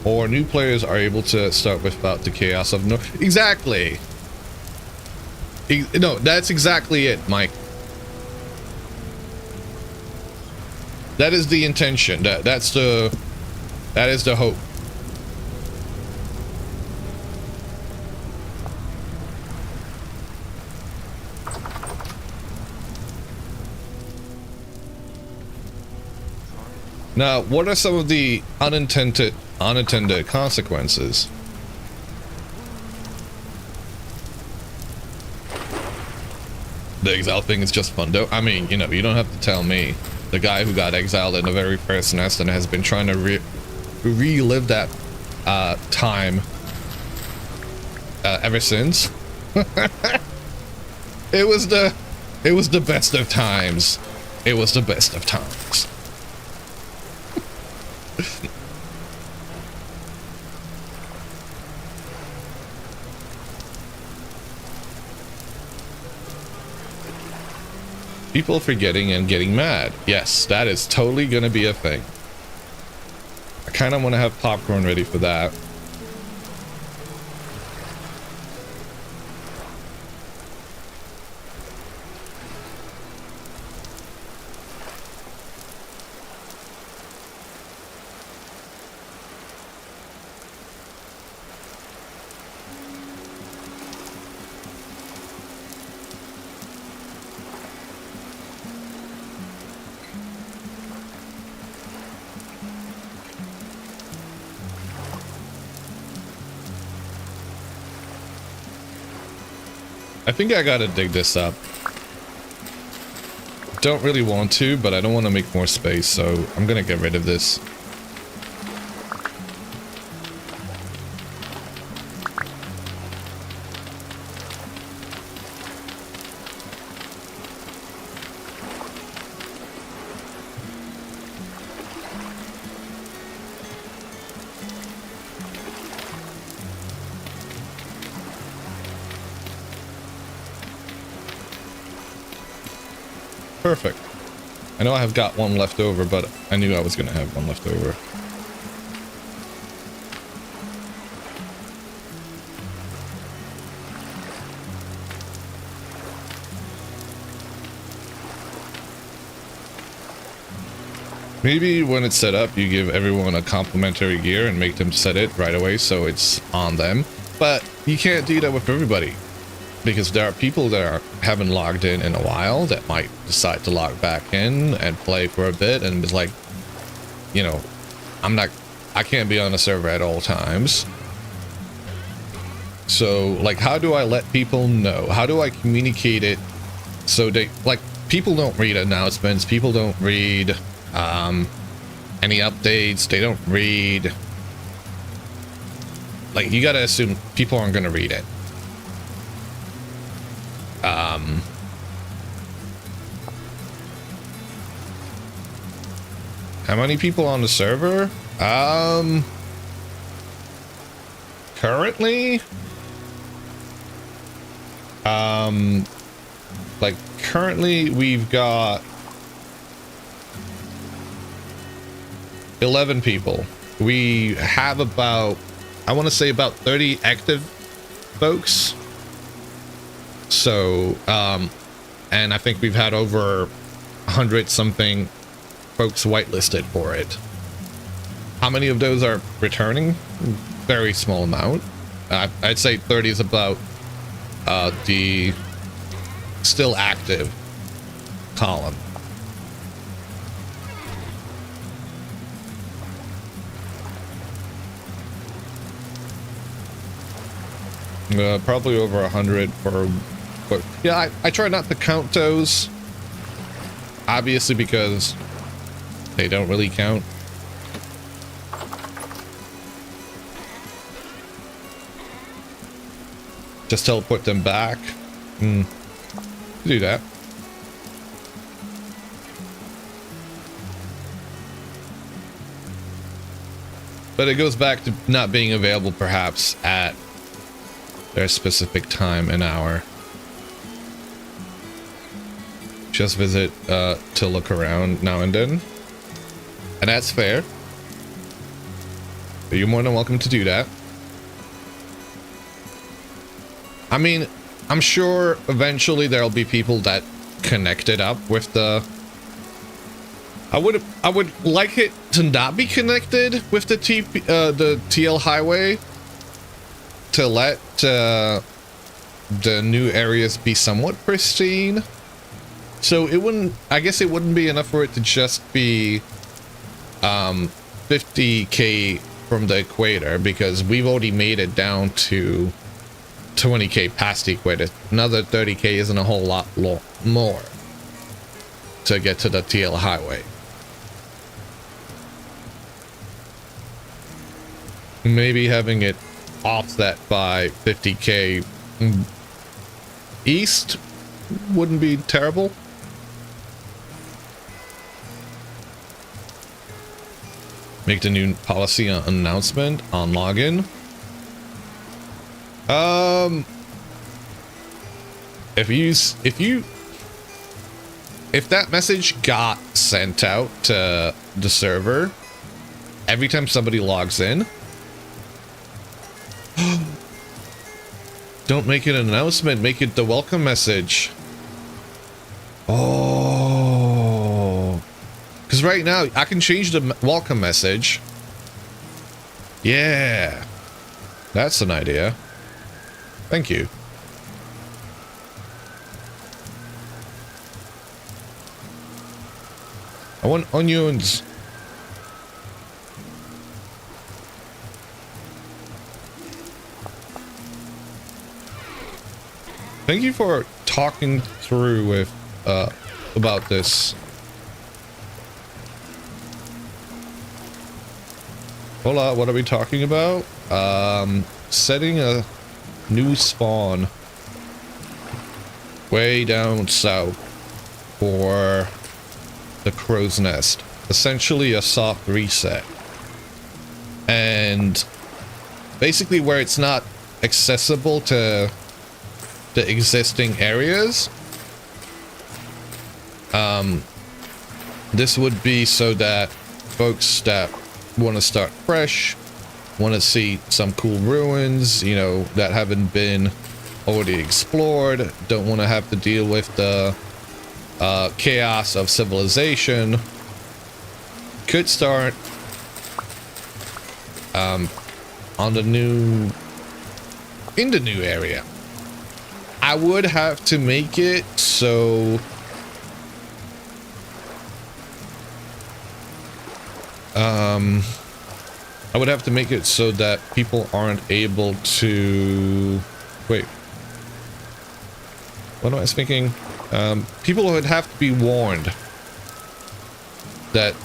Or new players are able to start without the chaos of no. Exactly. No, that's exactly it, Mike. That is the intention. That is the hope. Now, what are some of the unintended consequences? The exile thing is just fun, though. I mean, you know, you don't have to tell me. The guy who got exiled in the very first nest and has been trying to relive that time ever since. It was the best of times. It was the best of times. People forgetting and getting mad. Yes, that is totally gonna be a thing. I kind of want to have popcorn ready for that. I think I gotta dig this up. Don't really want to, but I don't want to make more space, so I'm gonna get rid of this. Perfect. I know I have got one left over, but I knew I was going to have one left over. Maybe when it's set up, you give everyone a complimentary gear and make them set it right away so it's on them. But you can't do that with everybody. Because there are people that haven't logged in a while that might decide to log back in and play for a bit and is like, you know, I'm not I can't be on a server at all times. So, like, how do I let people know? How do I communicate it so they, like, people don't read announcements, people don't read any updates, they don't read, like, you gotta assume people aren't gonna read it. How many people on the server? Currently, like, currently we've got 11 people. We have about, I want to say about 30 active folks. So, and I think we've had over 100 something folks whitelisted for it. How many of those are returning? Very small amount. I'd say 30 is about the still active column. Probably over 100 for, but yeah, I try not to count those, obviously, because they don't really count. Just teleport them back. Do that. But it goes back to not being available perhaps at their specific time and hour. Just visit to look around now and then. And that's fair. You're more than welcome to do that. I mean, I'm sure eventually there'll be people that connected up with the... I would like it to not be connected with the TL highway to let the new areas be somewhat pristine. So it wouldn't, I guess it wouldn't be enough for it to just be 50k from the equator, because we've already made it down to 20k past the equator. Another 30k isn't a whole lot more to get to the TL highway. Maybe having it offset by 50k east wouldn't be terrible. Make the new policy announcement on login. If that message got sent out to the server every time somebody logs in, don't make it an announcement, make it the welcome message. Oh, because right now I can change the welcome message. Yeah, that's an idea. Thank you. I want onions. Thank you for talking through with about this. Hola, what are we talking about? Setting a new spawn way down south for the crow's nest. Essentially a soft reset. And basically where it's not accessible to the existing areas, this would be so that folks that want to start fresh, want to see some cool ruins, you know, that haven't been already explored, don't want to have to deal with the chaos of civilization, could start in the new area. I would have to make it so I would have to make it so that people aren't able to... Wait. What am I thinking? People would have to be warned that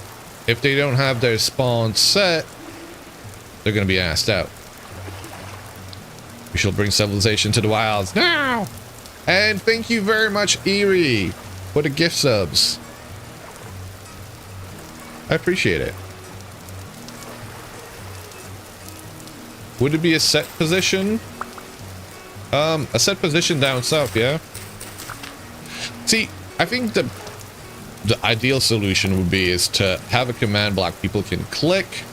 if they don't have their spawn set, they're going to be asked out. We shall bring civilization to the wilds now! And thank you very much, Eerie, for the gift subs. I appreciate it. Would it be a set position? A set position down south, yeah? See, I think the ideal solution would be is to have a command block people can click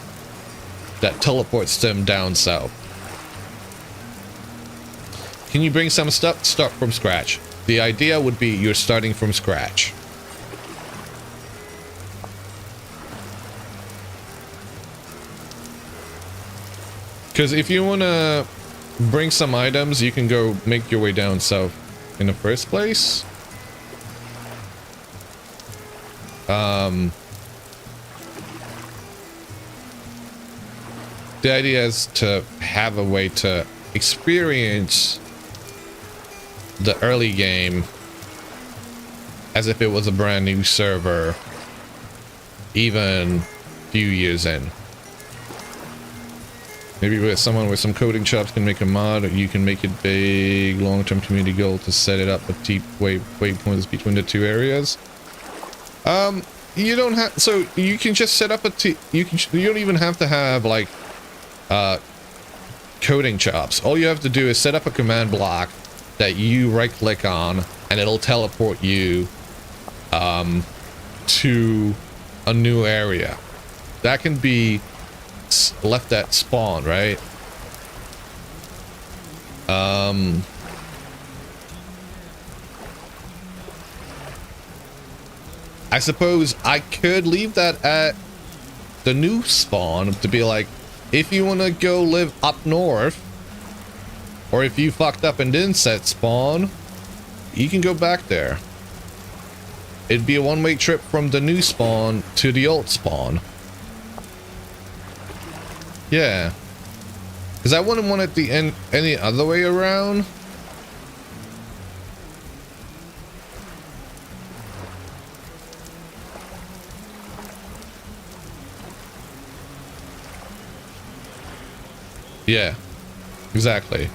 that teleports them down south. Can you bring some stuff? Start from scratch. The idea would be you're starting from scratch. Because if you want to bring some items, you can go make your way down south in the first place. The idea is to have a way to experience the early game as if it was a brand new server, even a few years in. Maybe with someone with some coding chops can make a mod, or you can make it big long-term community goal to set it up with deep waypoints between the two areas. You don't have, so you can just set up you don't even have to have like coding chops. All you have to do is set up a command block that you right click on and it'll teleport you to a new area. That can be left at spawn, right? I suppose I could leave that at the new spawn to be like, if you want to go live up north, or if you fucked up and didn't set spawn, you can go back there. It'd be a one-way trip from the new spawn to the old spawn. Yeah. Because I wouldn't want it the end any other way around. Yeah, exactly.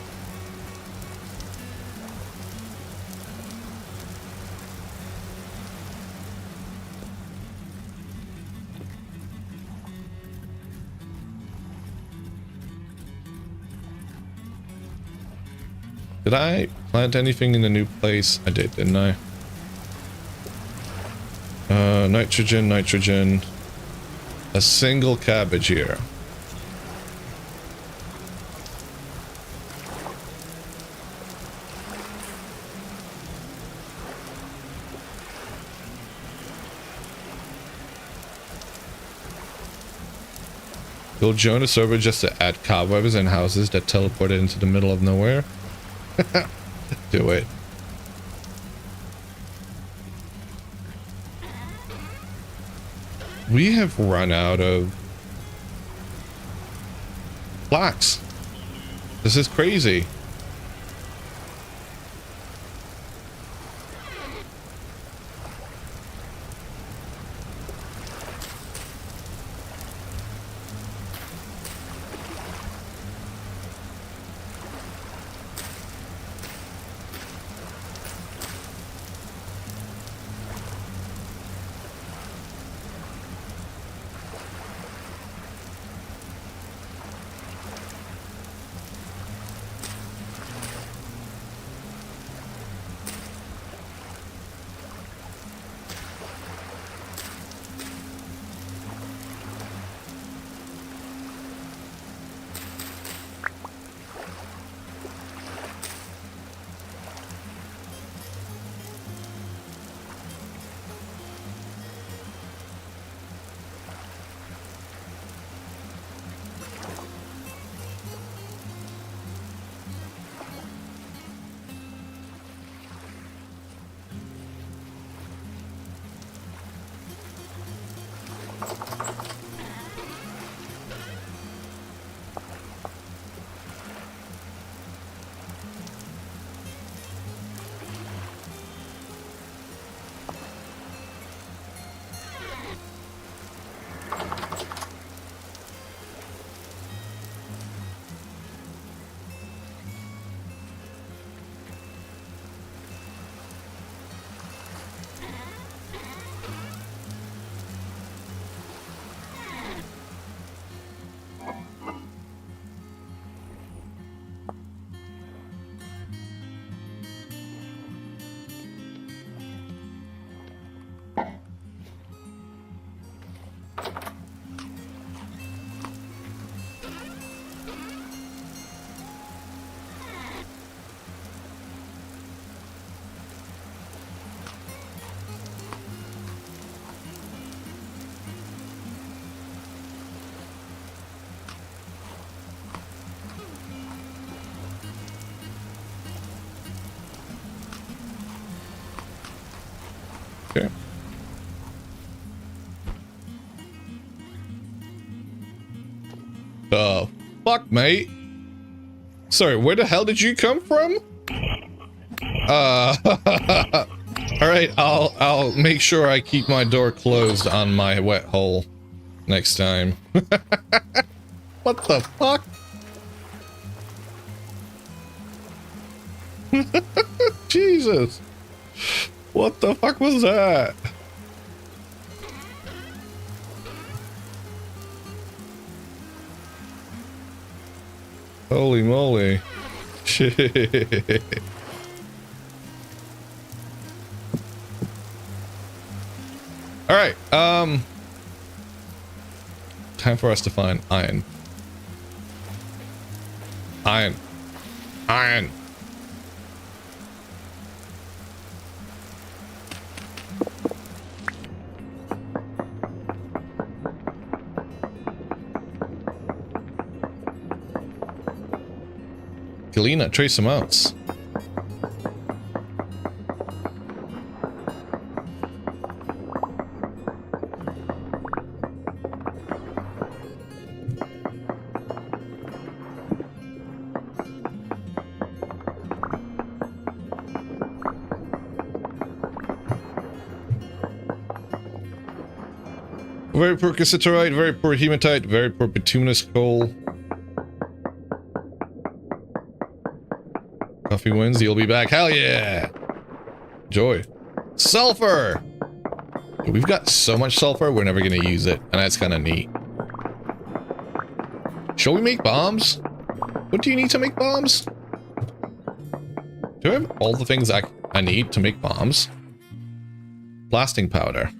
Did I plant anything in the new place? I did, didn't I? Nitrogen, nitrogen. A single cabbage here. You'll join a server just to add cobwebs and houses that teleported into the middle of nowhere. Do it. We have run out of blocks. This is crazy. Oh, fuck, mate. Sorry, where the hell did you come from? All right, I'll make sure I keep my door closed on my wet hole next time. What the fuck? Jesus. What the fuck was that? Holy moly. Shit. Alright, time for us to find iron. Iron. Iron. Galena, trace amounts. Very poor cassiterite, very poor hematite, very poor bituminous coal. Coffee wins, you'll be back. Hell yeah! Joy. Sulfur! We've got so much sulfur, we're never gonna use it, and that's kind of neat. Shall we make bombs? What do you need to make bombs? Do I have all the things I need to make bombs? Blasting powder.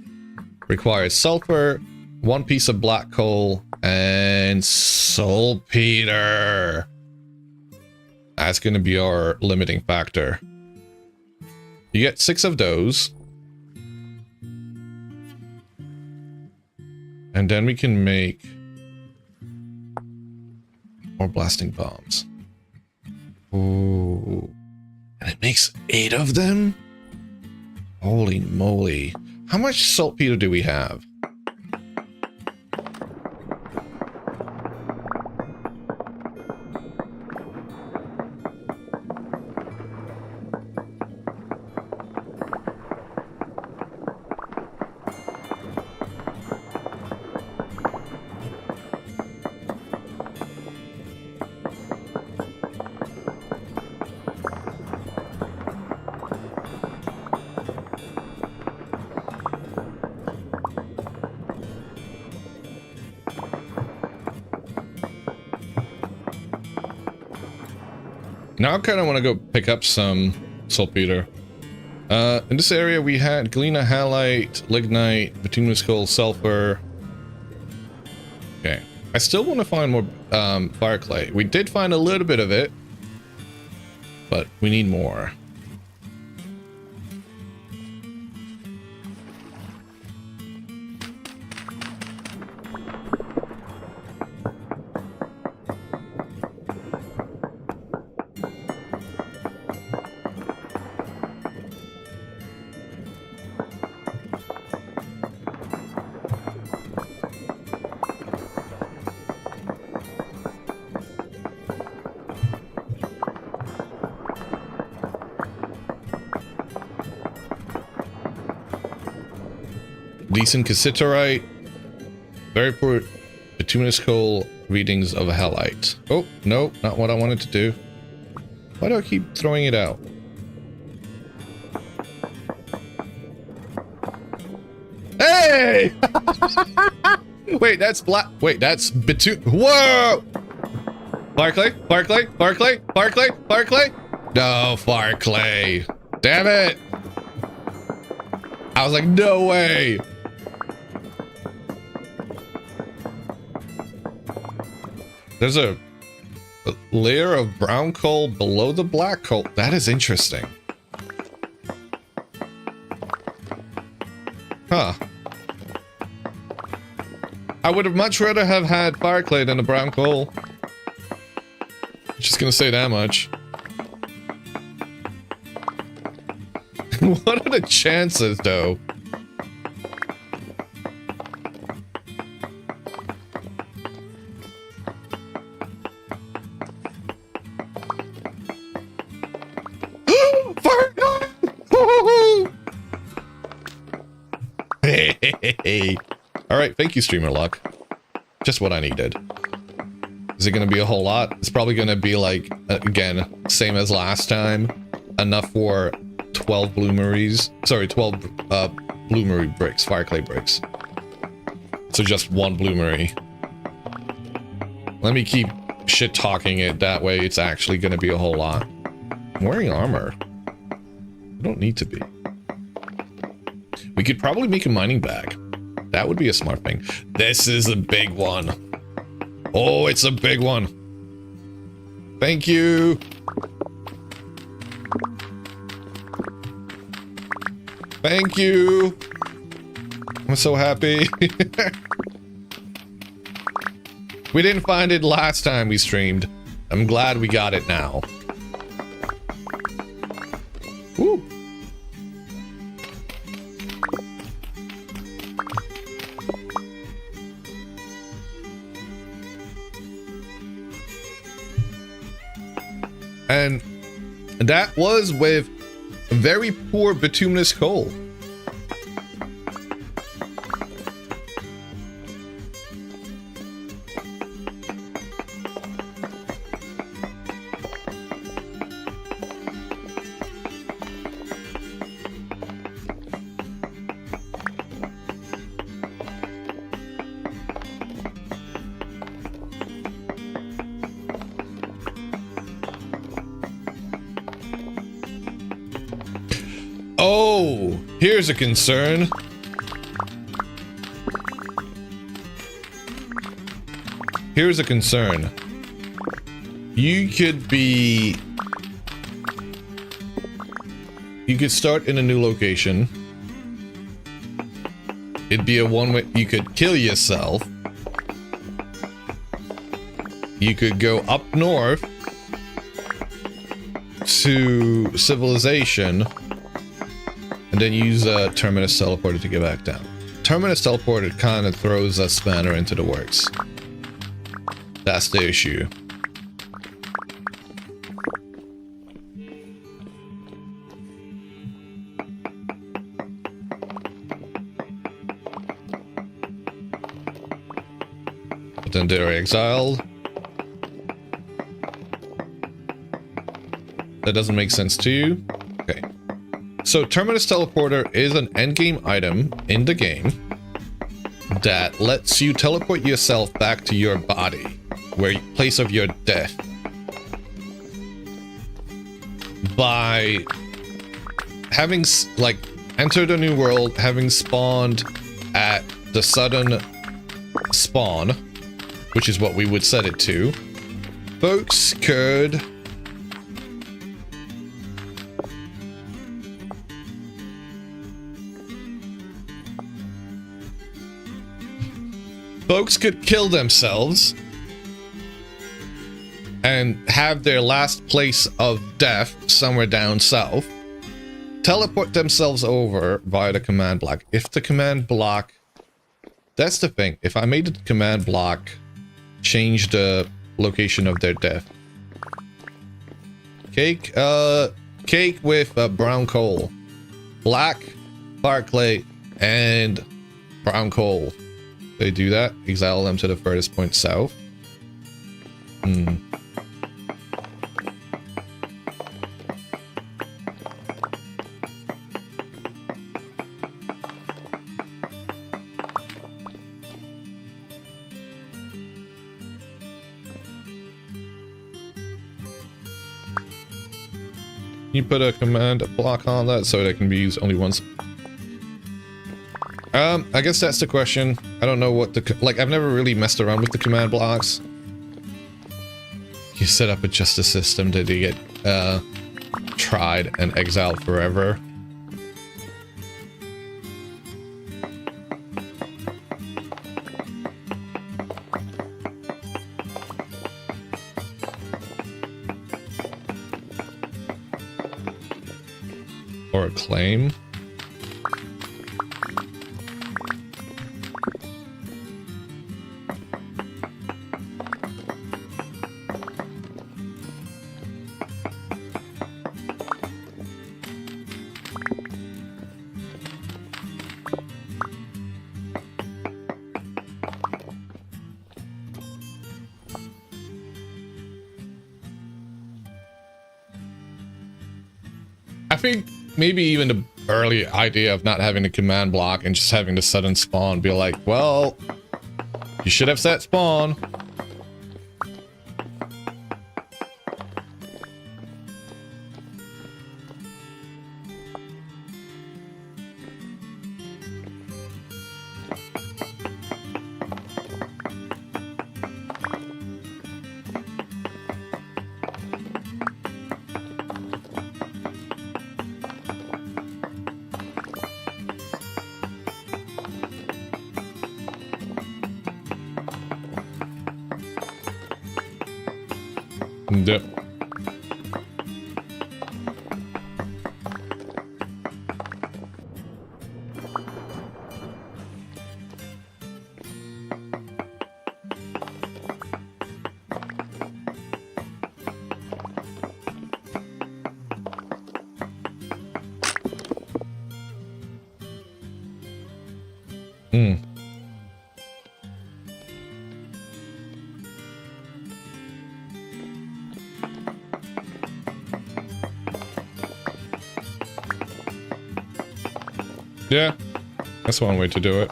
Requires sulfur, 1 piece of black coal, and saltpeter. That's going to be our limiting factor. You get 6 of those. And then we can make more blasting bombs. Ooh. And it makes 8 of them? Holy moly. How much saltpeter do we have? Now I kind of want to go pick up some saltpeter. In this area we had galena, halite, lignite, bituminous coal, sulfur. Okay. I still want to find more fire clay. We did find a little bit of it, but we need more. Decent cassiterite, very poor bituminous coal, readings of a halite. Oh, no, not what I wanted to do. Why do I keep throwing it out? Hey! Wait, that's black. Wait, that's Whoa! Fire clay, fire clay, fire clay, fire clay, fire clay. No, fire clay. Damn it! I was like, no way! There's a layer of brown coal below the black coal. That is interesting. Huh. I would have much rather have had fire clay than the brown coal. Just gonna say that much. What are the chances, though? All right, thank you, Streamer Luck. Just what I needed. Is it going to be a whole lot? It's probably going to be like, again, same as last time. Enough for 12 bloomeries. Sorry, 12 bloomery bricks, fire clay bricks. So just one bloomery. Let me keep shit talking it that way. It's actually going to be a whole lot. I'm wearing armor. I don't need to be. We could probably make a mining bag. That would be a smart thing. This is a big one. Oh, it's a big one. Thank you. Thank you. I'm so happy. We didn't find it last time we streamed. I'm glad we got it now. Woo. And that was with very poor bituminous coal. Oh, here's a concern. Here's a concern. You could start in a new location. It'd be a one-way. You could kill yourself. You could go up north to civilization. And then use a Terminus Teleporter to get back down. Terminus Teleporter kind of throws a spanner into the works. That's the issue. But then they're exiled. That doesn't make sense to you? Okay. So Terminus Teleporter is an endgame item in the game that lets you teleport yourself back to your body, where place of your death, by having like entered a new world, having spawned at the sudden spawn, which is what we would set it to. Folks could kill themselves and have their last place of death somewhere down south, teleport themselves over via the command block. If the command block, that's the thing, if I made the command block change the location of their death. Cake with brown coal, black fire clay, and brown coal. They do that, exile them to the furthest point south. You put a command block on that so that can be used only once. I guess that's the question. I don't know what the... Like, I've never really messed around with the command blocks. You set up a justice system that you get, tried and exiled forever. Or a claim. think maybe even the early idea of not having the command block and just having the sudden spawn be like, well, you should have set spawn. Yep. Yeah, that's one way to do it.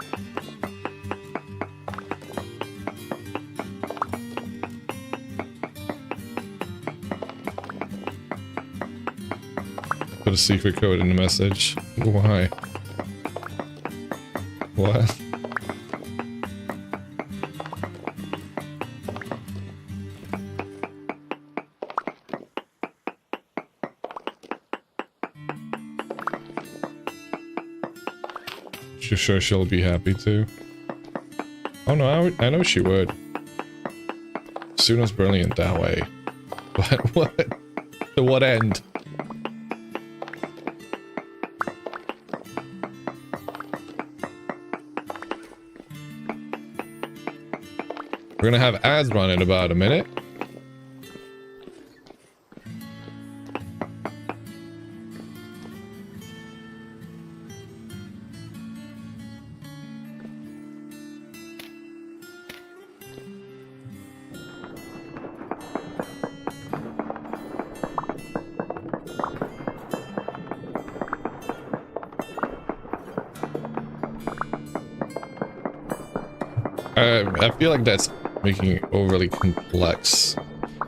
Put a secret code in the message. Why? What? You're sure she'll be happy too? Oh no, I know she would. Suna's brilliant that way. But what? To what end? We're gonna have ads run in about a minute. I feel like that's making it overly complex.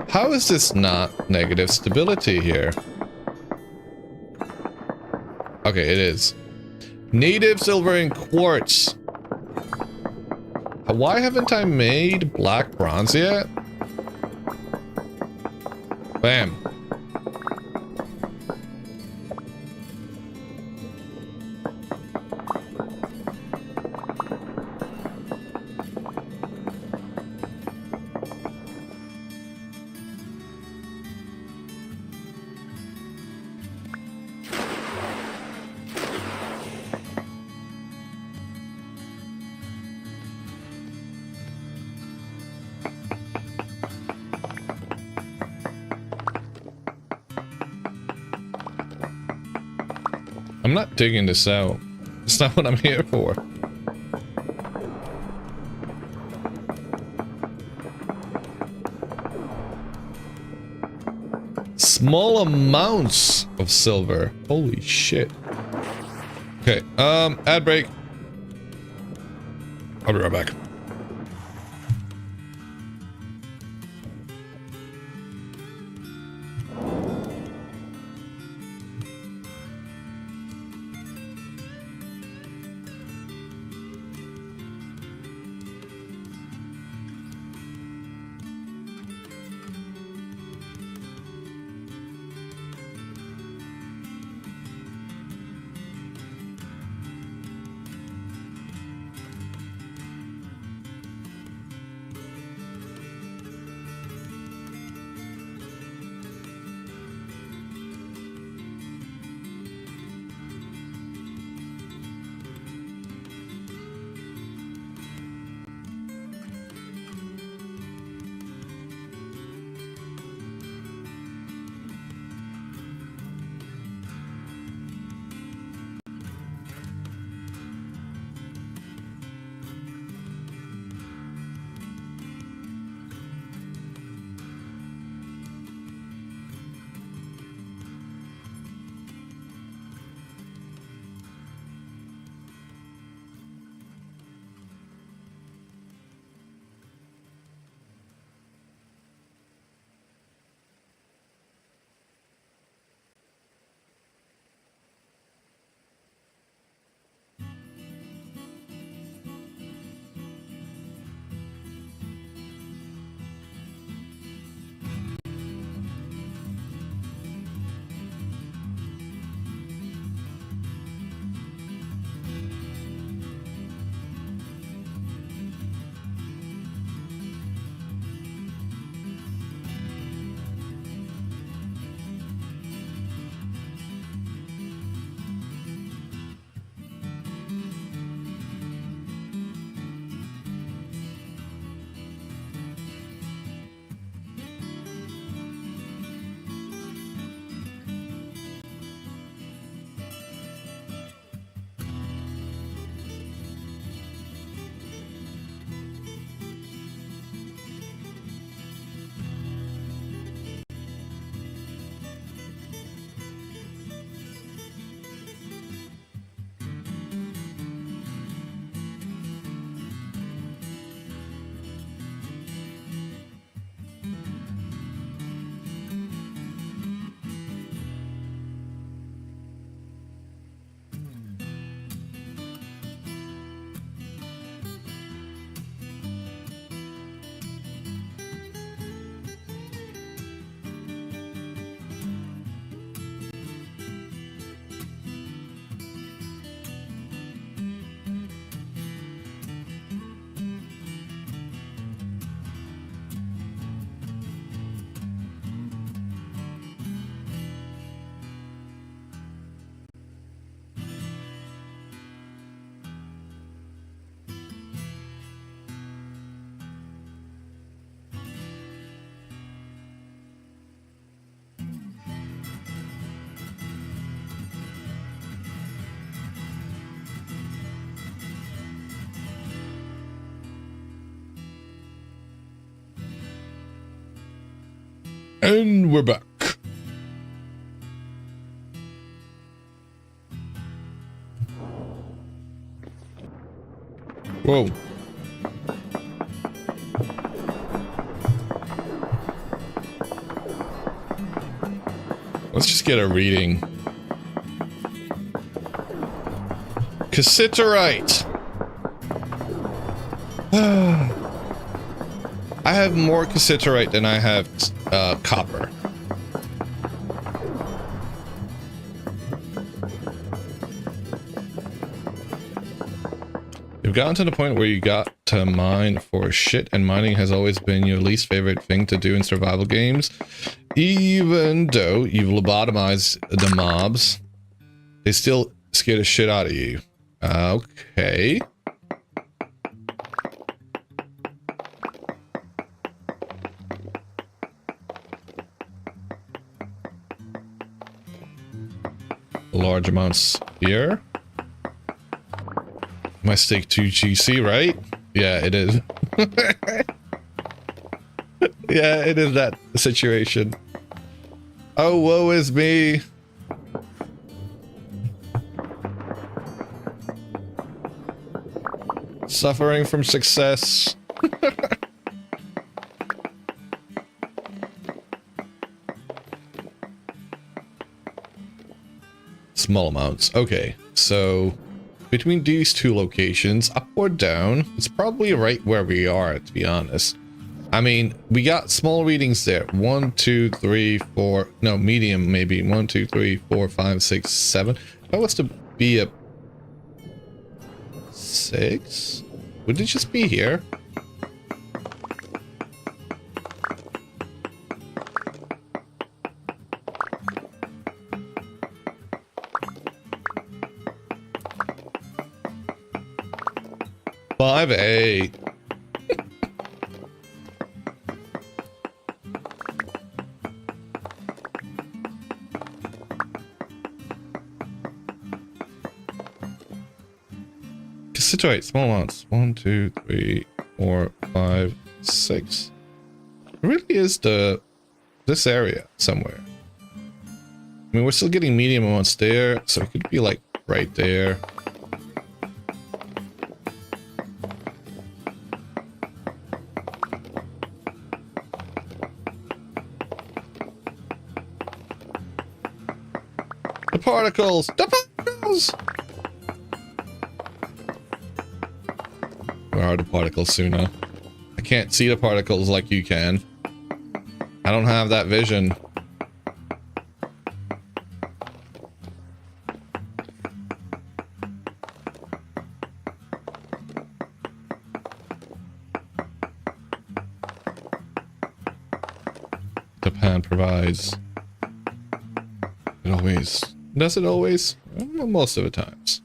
How is this not negative stability here? Okay, it is. Native silver and quartz. Why haven't I made black bronze yet? Bam. I'm not digging this out. It's not what I'm here for. Small amounts of silver. Holy shit. Okay, ad break. I'll be right back. And we're back. Whoa. Let's just get a reading. Cassiterite. I have more cassiterite than I have copper. You've gotten to the point where you got to mine for shit, and mining has always been your least favorite thing to do in survival games. Even though you've lobotomized the mobs, they still scare the shit out of you. Okay. Large amounts here. My steak 2 GC, right? Yeah, it is. Yeah, it is that situation. Oh, woe is me. Suffering from success. Small amounts. Okay, so between these two locations, up or down, it's probably right where we are, to be honest. I mean, we got small readings there. 1, 2, 3, 4. No, medium maybe. 1, 2, 3, 4, 5, 6, 7. That was to be a 6? Would it just be here? Five, 8. Situate small amounts. 1, 2, 3, 4, 5, 6. It really is this area somewhere. I mean, we're still getting medium amounts there, so it could be like right there. The particles! The particles! Where are the particles, Suna? I can't see the particles like you can. I don't have that vision. Japan provides. It always. Does it always? Well, most of the times.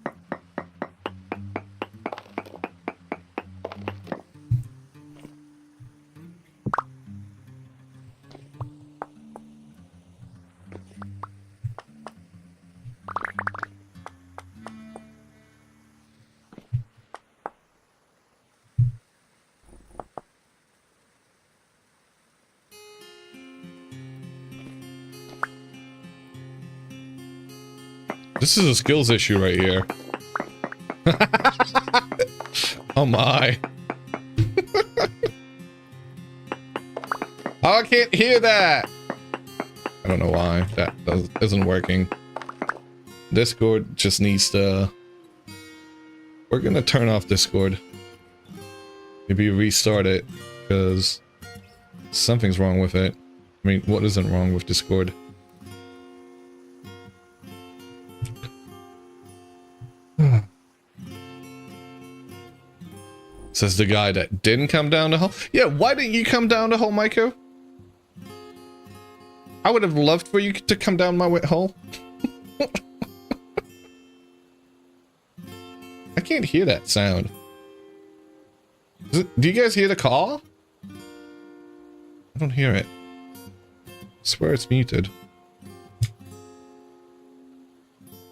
This is a skills issue right here. Oh my. Oh, I can't hear that. I don't know why that isn't working. Discord just needs to... We're gonna turn off Discord. Maybe restart it, because something's wrong with it. I mean, what isn't wrong with Discord? Says the guy that didn't come down the hole. Yeah, why didn't you come down the hole, Maiko? I would have loved for you to come down my hole. I can't hear that sound. Do you guys hear the call? I don't hear it. I swear it's muted.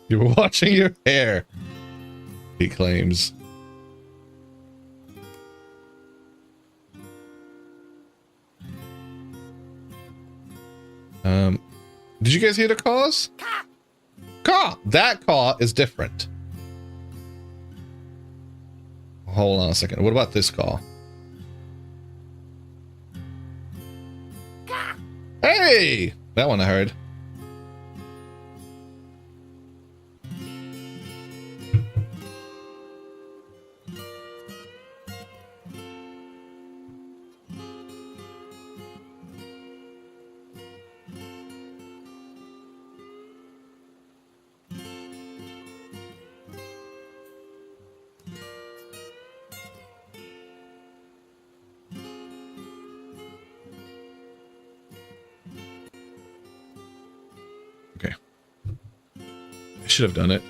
You were watching your hair, he claims. Did you guys hear the cause? Caw! That caw is different. Hold on a second. What about this caw? Hey! That one I heard. Okay. I should have done it.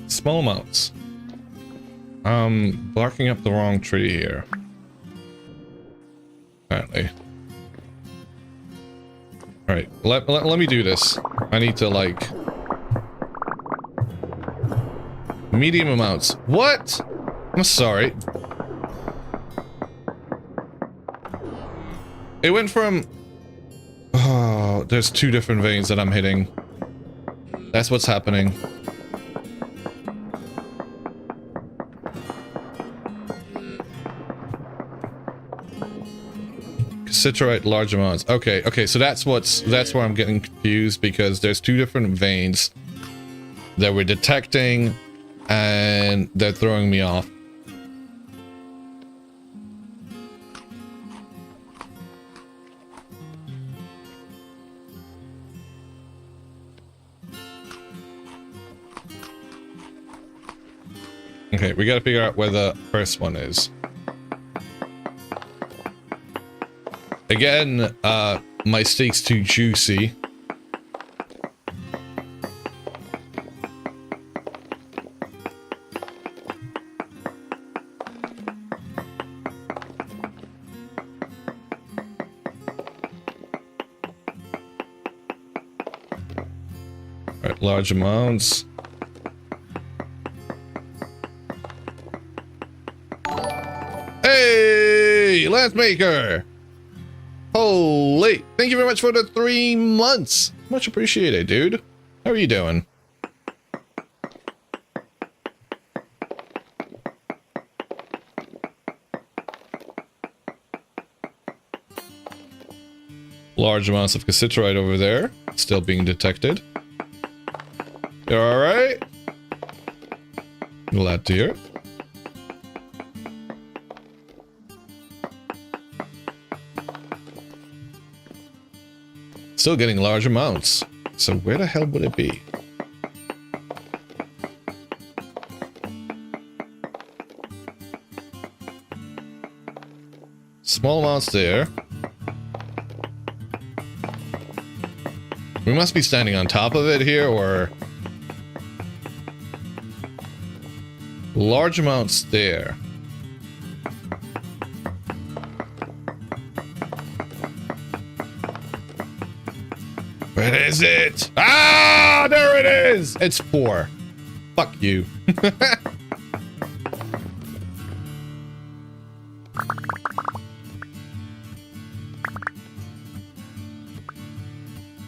Small amounts. Barking up the wrong tree here. Apparently. Alright, let me do this. I need to, like... medium amounts. What? I'm sorry. It went from... oh, there's two different veins that I'm hitting. That's what's happening. Citrate large amounts. Okay, so that's where I'm getting confused, because there's two different veins that we're detecting and they're throwing me off. Okay, we gotta figure out where the first one is. Again, my steak's too juicy. Alright, large amounts. Hey, Lance Maker! Holy! Thank you very much for the 3 months. Much appreciated, dude. How are you doing? Large amounts of cassiterite over there. Still being detected. You alright? Glad to hear. Still getting large amounts. So where the hell would it be? Small amounts there. We must be standing on top of it here, or... large amounts there. Where is it? Ah, there it is! It's 4. Fuck you. There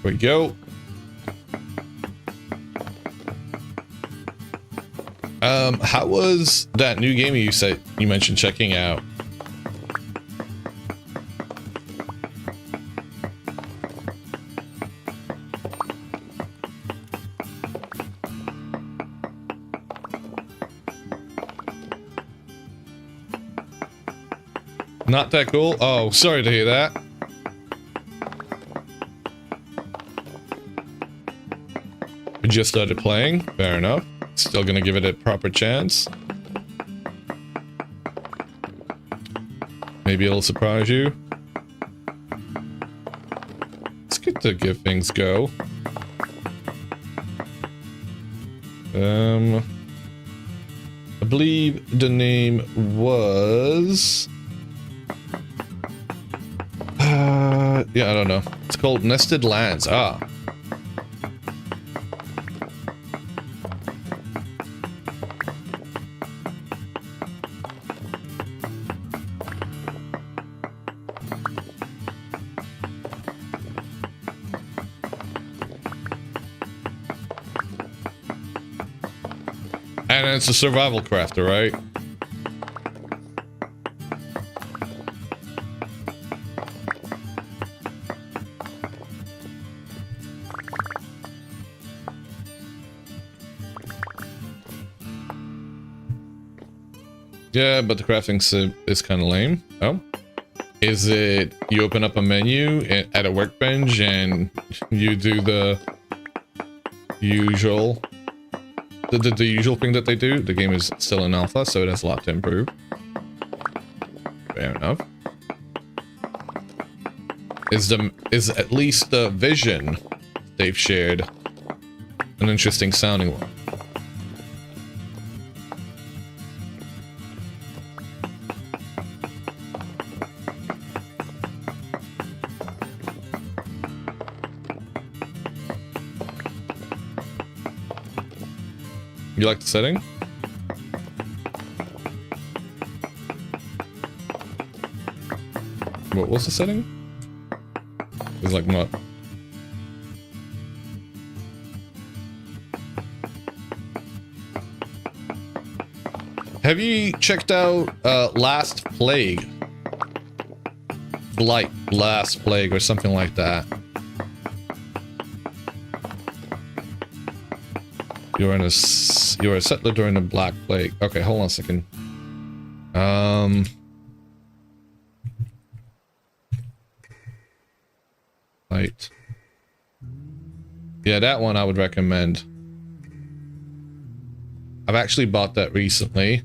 we go. How was that new game you mentioned checking out? Not that cool? Oh, sorry to hear that. We just started playing. Fair enough. Still gonna give it a proper chance. Maybe it'll surprise you. It's good to give things go. I believe the name was... yeah, I don't know. It's called Nested Lands. Ah. And it's a survival crafter, right? Yeah, but the crafting sim is kind of lame. Oh. Is it you open up a menu at a workbench and you do the usual the usual thing that they do? The game is still in alpha, so it has a lot to improve. Fair enough. Is at least the vision they've shared an interesting sounding one? You like the setting? What was the setting? It's like not. Have you checked out Last Plague? Blight, Last Plague, or something like that. You're a settler during the Black Plague. Okay, hold on a second. Right. Yeah, that one I would recommend. I've actually bought that recently.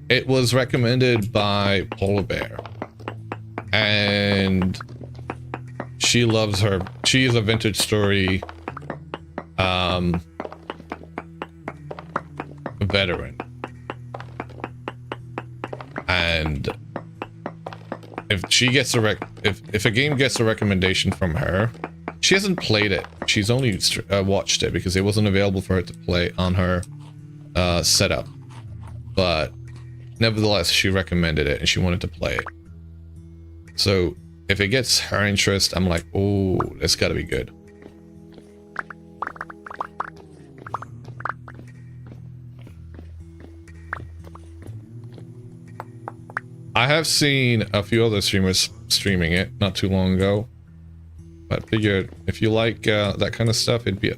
It was recommended by Polar Bear. And she loves her. She is a vintage story veteran. And if she gets a if a game gets a recommendation from her, she hasn't played it. She's only watched it because it wasn't available for her to play on her setup. But nevertheless, she recommended it and she wanted to play it. So if it gets her interest, I'm like, oh, that's got to be good. I have seen a few other streamers streaming it not too long ago, but I figured if you like that kind of stuff, it'd be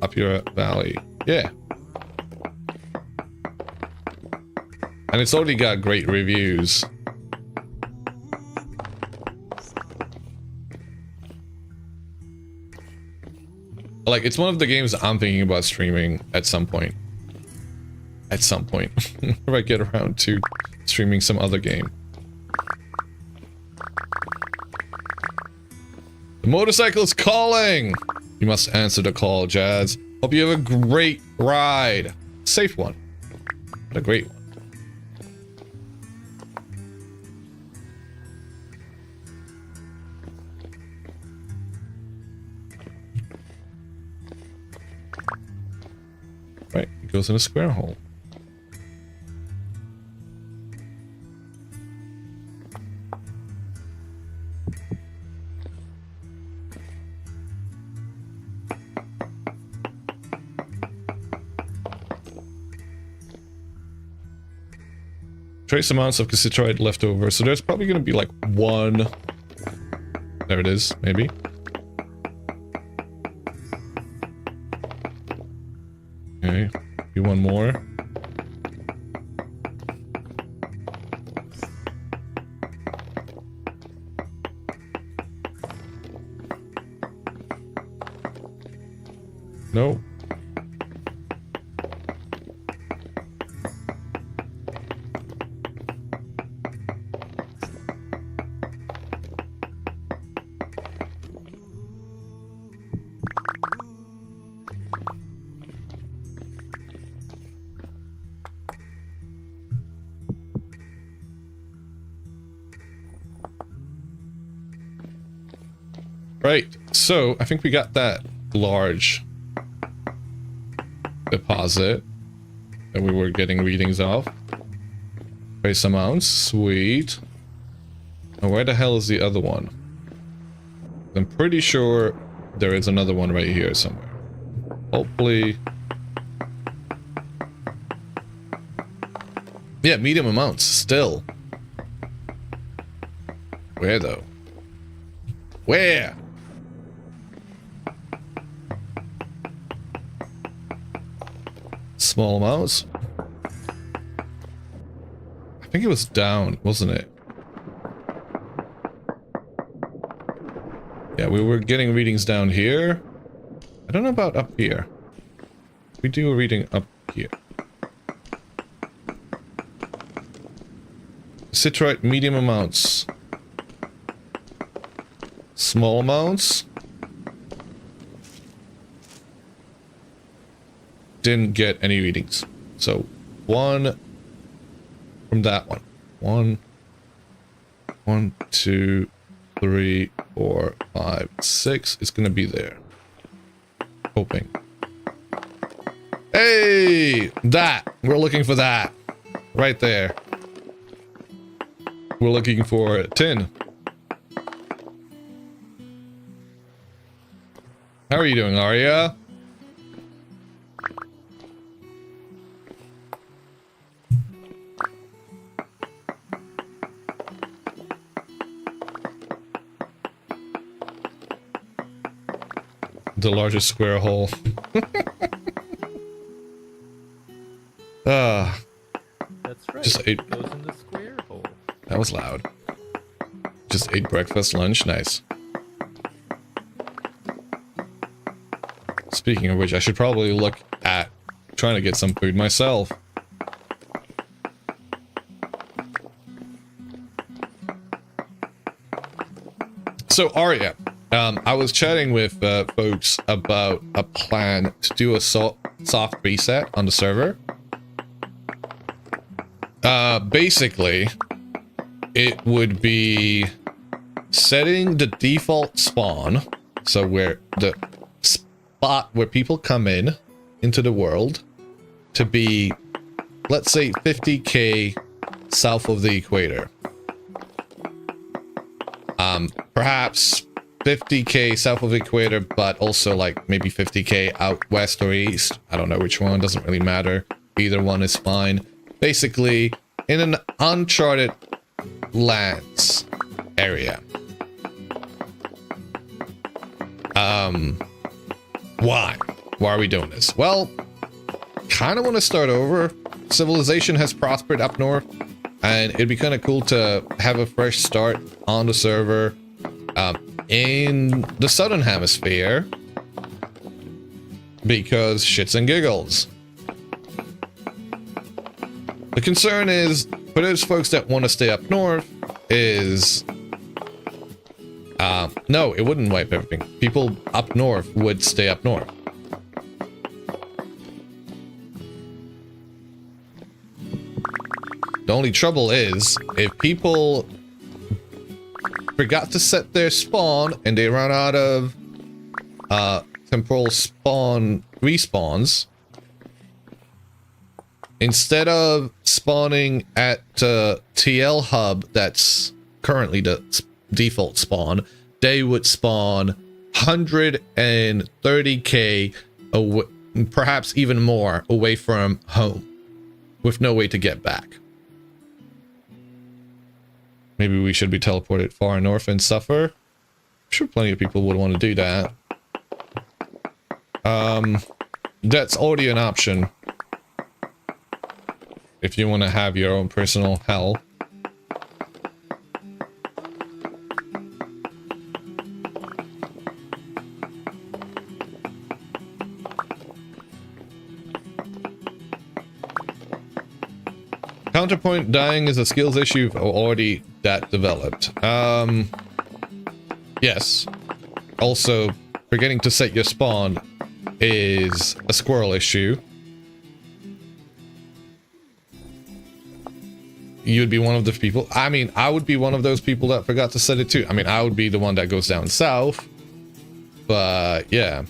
up your valley. Yeah. And it's already got great reviews. Like, it's one of the games I'm thinking about streaming at some point. At some point. If I get around to streaming some other game. The motorcycle is calling! You must answer the call, Jazz. Hope you have a great ride. Safe one. But a great one. Right, it goes in a square hole. Trace amounts of cassiterite left over, so there's probably gonna be like one. There it is, maybe. Okay, do one more. Nope. Right, so I think we got that large deposit that we were getting readings of. Trace amounts, sweet. And where the hell is the other one? I'm pretty sure there is another one right here somewhere. Hopefully. Yeah, medium amounts, still. Where, though? Where? Small amounts? I think it was down, wasn't it? Yeah, we were getting readings down here. I don't know about up here. We do a reading up here. Citrate, medium amounts. Small amounts. Didn't get any readings. So, one from that one. One, 2, 3, 4, 5, 6. It's gonna be there. Hoping. Hey! That! We're looking for that. Right there. We're looking for tin. How are you doing, Arya? The largest square hole. That's right. Just ate. It goes in the square hole. That was loud. Just ate breakfast, lunch, nice. Speaking of which, I should probably look at trying to get some food myself. So, Arya, I was chatting with folks about a plan to do a soft reset on the server. Basically, it would be setting the default spawn, so where the spot where people come in into the world, to be, let's say, 50k south of the equator. Perhaps 50k south of the equator, but also like maybe 50k out west or east. I don't know which one, doesn't really matter. Either one is fine. Basically, in an uncharted lands area. Why? Why are we doing this? Well, kind of want to start over. Civilization has prospered up north, and it'd be kind of cool to have a fresh start on the server in the southern hemisphere, because shits and giggles. The concern is, for those folks that want to stay up north, is... no, it wouldn't wipe everything. People up north would stay up north. The only trouble is, if people forgot to set their spawn and they run out of temporal spawn respawns, instead of spawning at TL hub that's currently the default spawn, they would spawn 130k away, perhaps even more, away from home, with no way to get back. Maybe we should be teleported far north and suffer. I'm sure plenty of people would want to do that. That's already an option. If you want to have your own personal hell. Counterpoint dying is a skills issue already that developed. Yes. Also, forgetting to set your spawn is a squirrel issue. You'd be one of the people. I mean, I would be one of those people that forgot to set it too. I mean, I would be the one that goes down south. But yeah.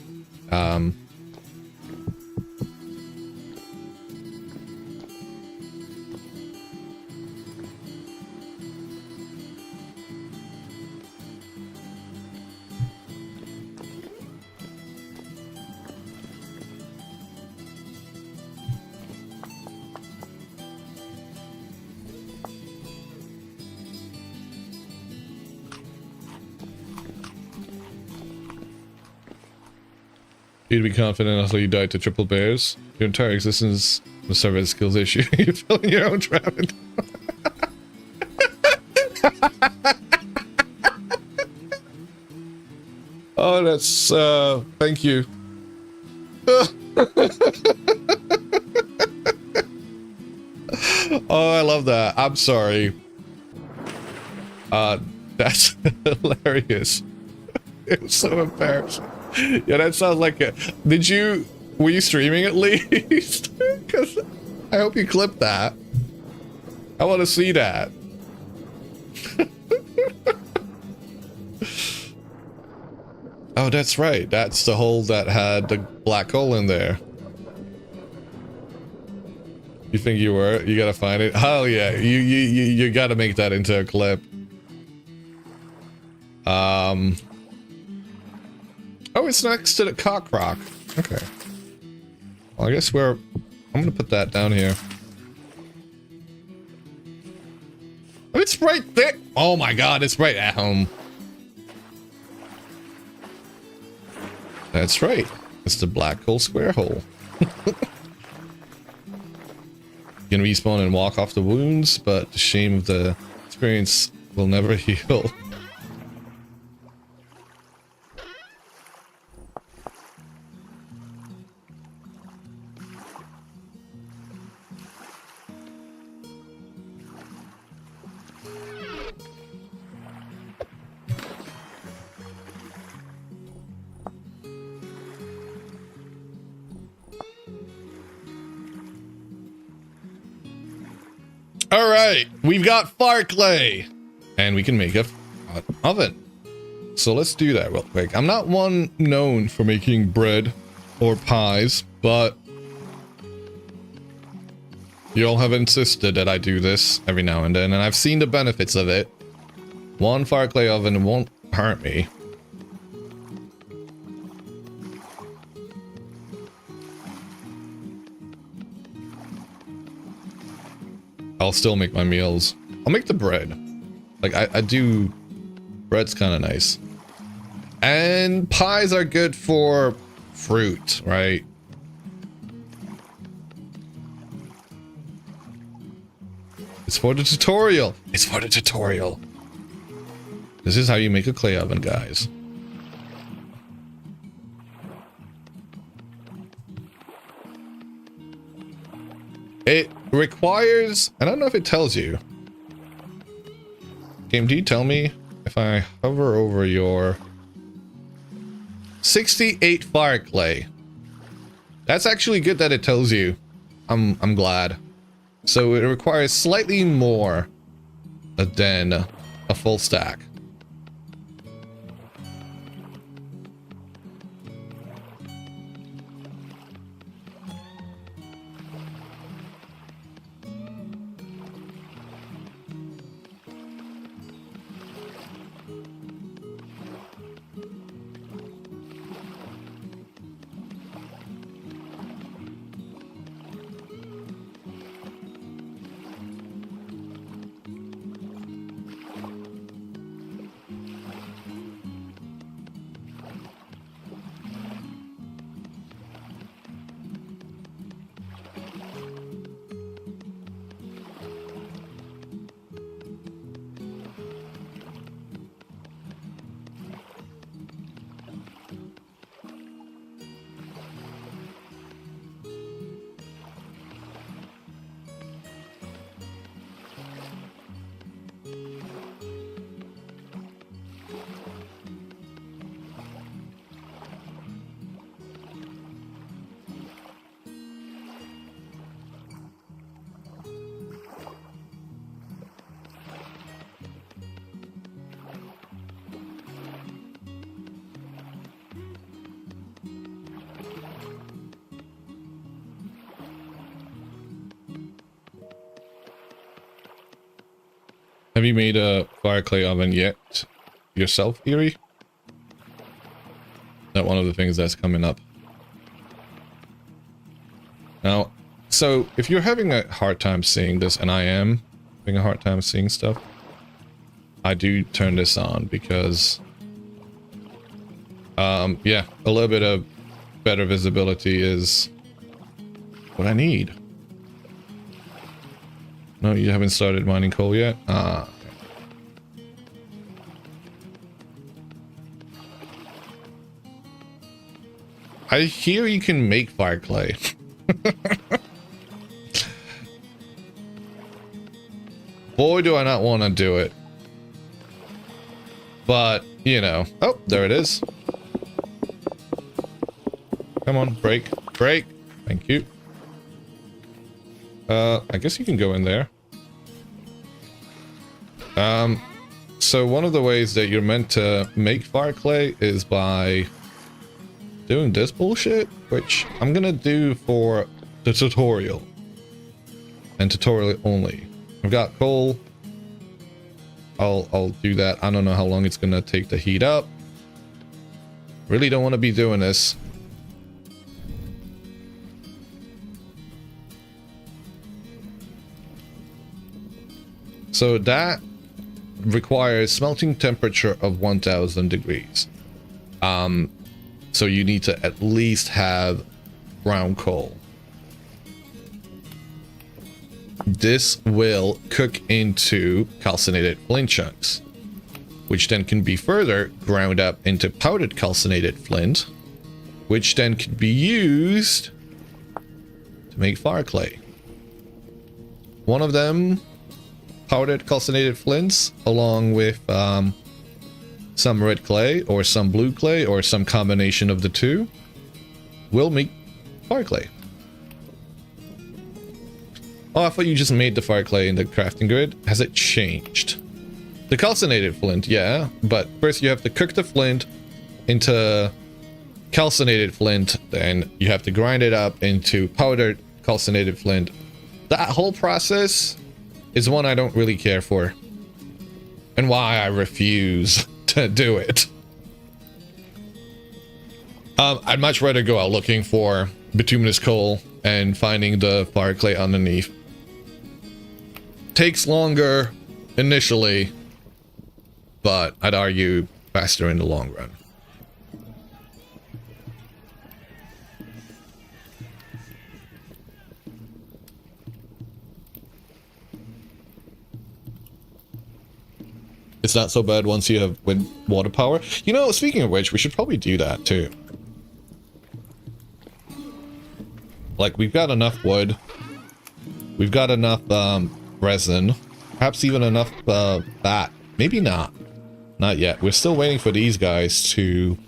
You'd be confident until you died to triple bears. Your entire existence was serve as a skills issue. You fell in your own trap. Oh, that's, thank you. Oh, I love that. I'm sorry. That's hilarious. It was so embarrassing. Yeah, that sounds like it. Were you streaming at least? Because I hope you clipped that. I want to see that. Oh, that's right. That's the hole that had the black hole in there. You think you were? You gotta find it. Oh yeah, you gotta make that into a clip. Oh, it's next to the cock rock. Okay. Well, I guess I'm gonna put that down here. Oh, it's right there. Oh my god, it's right at home. That's right. It's the black hole square hole. You can respawn and walk off the wounds, but the shame of the experience will never heal. All right, we've got fire clay, and we can make a oven. So let's do that real quick. I'm not one known for making bread or pies, but you all have insisted that I do this every now and then, and I've seen the benefits of it. One fire clay oven won't hurt me. I'll still make my meals. I'll make the bread. Like, I do... Bread's kind of nice. And pies are good for fruit, right? It's for the tutorial. It's for the tutorial. This is how you make a clay oven, guys. It requires... I don't know if it tells you. Game, do you tell me if I hover over your 68 fire clay? That's actually good that it tells you. I'm glad. So it requires slightly more than a full stack. Have you made a fire clay oven yet yourself, Eerie? That one of the things that's coming up. Now, so if you're having a hard time seeing this, and I am having a hard time seeing stuff, I do turn this on because, yeah, a little bit of better visibility is what I need. No, you haven't started mining coal yet? I hear you can make fire clay. Boy, do I not want to do it. But, you know. Oh, there it is. Come on, break. Break. Thank you. I guess you can go in there. So one of the ways that you're meant to make fire clay is by doing this bullshit, which I'm gonna do for the tutorial. And tutorial only. I've got coal. I'll do that. I don't know how long it's gonna take to heat up. Really don't want to be doing this. So that requires smelting temperature of 1000 degrees. So you need to at least have brown coal. This will cook into calcinated flint chunks, which then can be further ground up into powdered calcinated flint, which then can be used to make fire clay. One of them, powdered calcinated flints, along with some red clay or some blue clay or some combination of the two, will make fire clay. Oh, I thought you just made the fire clay in the crafting grid. Has it changed? The calcinated flint, yeah, but first you have to cook the flint into calcinated flint, then you have to grind it up into powdered calcinated flint. That whole process is one I don't really care for, and why I refuse to do it. I'd much rather go out looking for bituminous coal and finding the fire clay underneath. Takes longer initially, but I'd argue faster in the long run. It's not so bad once you have wind water power. You know, speaking of which, we should probably do that too. Like, we've got enough wood. We've got enough resin. Perhaps even enough bat. Maybe not. Not yet. We're still waiting for these guys to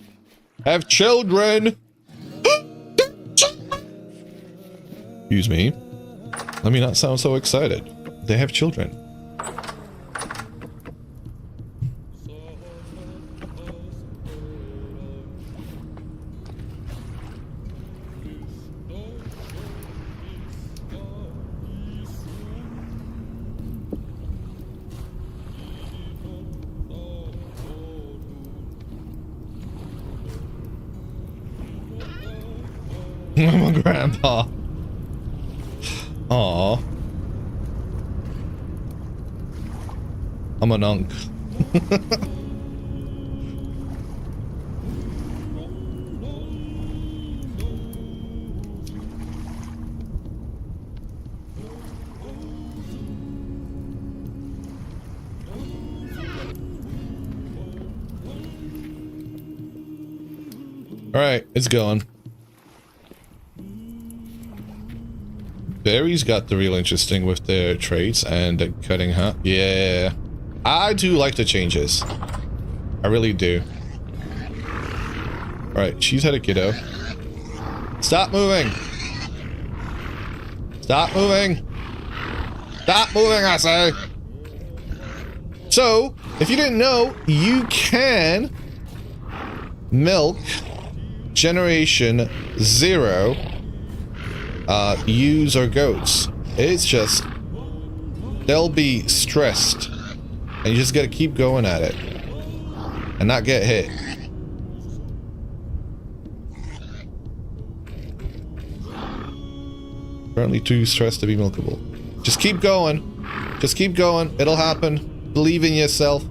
have children. Excuse me. Let me not sound so excited. They have children. I'm a grandpa. Aw. I'm an unk. Alright, it's going. Berry's got the real interesting with their traits and the cutting, huh? Yeah. I do like the changes. I really do. Alright, she's had a kiddo. Stop moving! Stop moving! Stop moving, I say! So, if you didn't know, you can milk Generation 0 ewes or goats. It's just they'll be stressed and you just gotta keep going at it and not get hit. Currently too stressed to be milkable. Just keep going. Just keep going. It'll happen. Believe in yourself.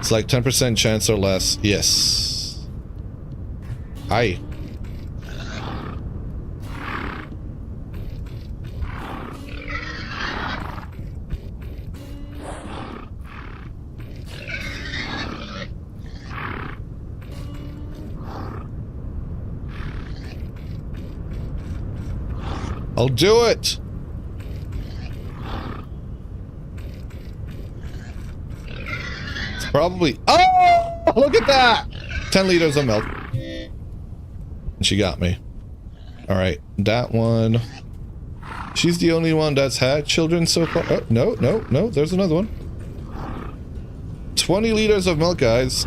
It's like 10% chance or less. Yes. Hi. I'll do it. It's probably... Oh! Look at that! 10 liters of milk. And she got me. Alright, that one. She's the only one that's had children so far. Oh, no, no, no, there's another one. 20 liters of milk, guys.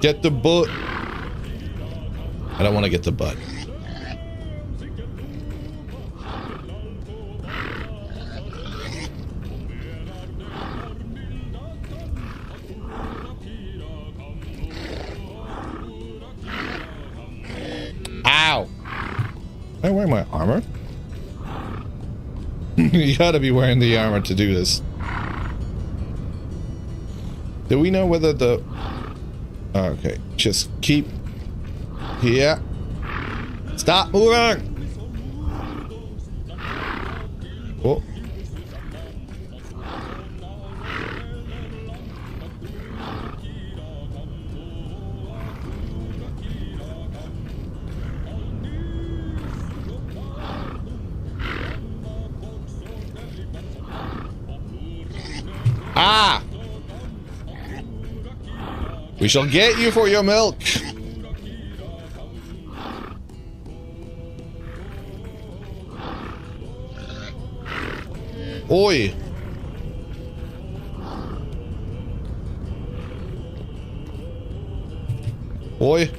Get the butt. I don't want to get the butt. Ow! Am I wearing my armor? You gotta be wearing the armor to do this. Do we know whether the... Okay, just keep... Yeah. Stop moving! Oh. Ah! We shall get you for your milk. Oi. Oi.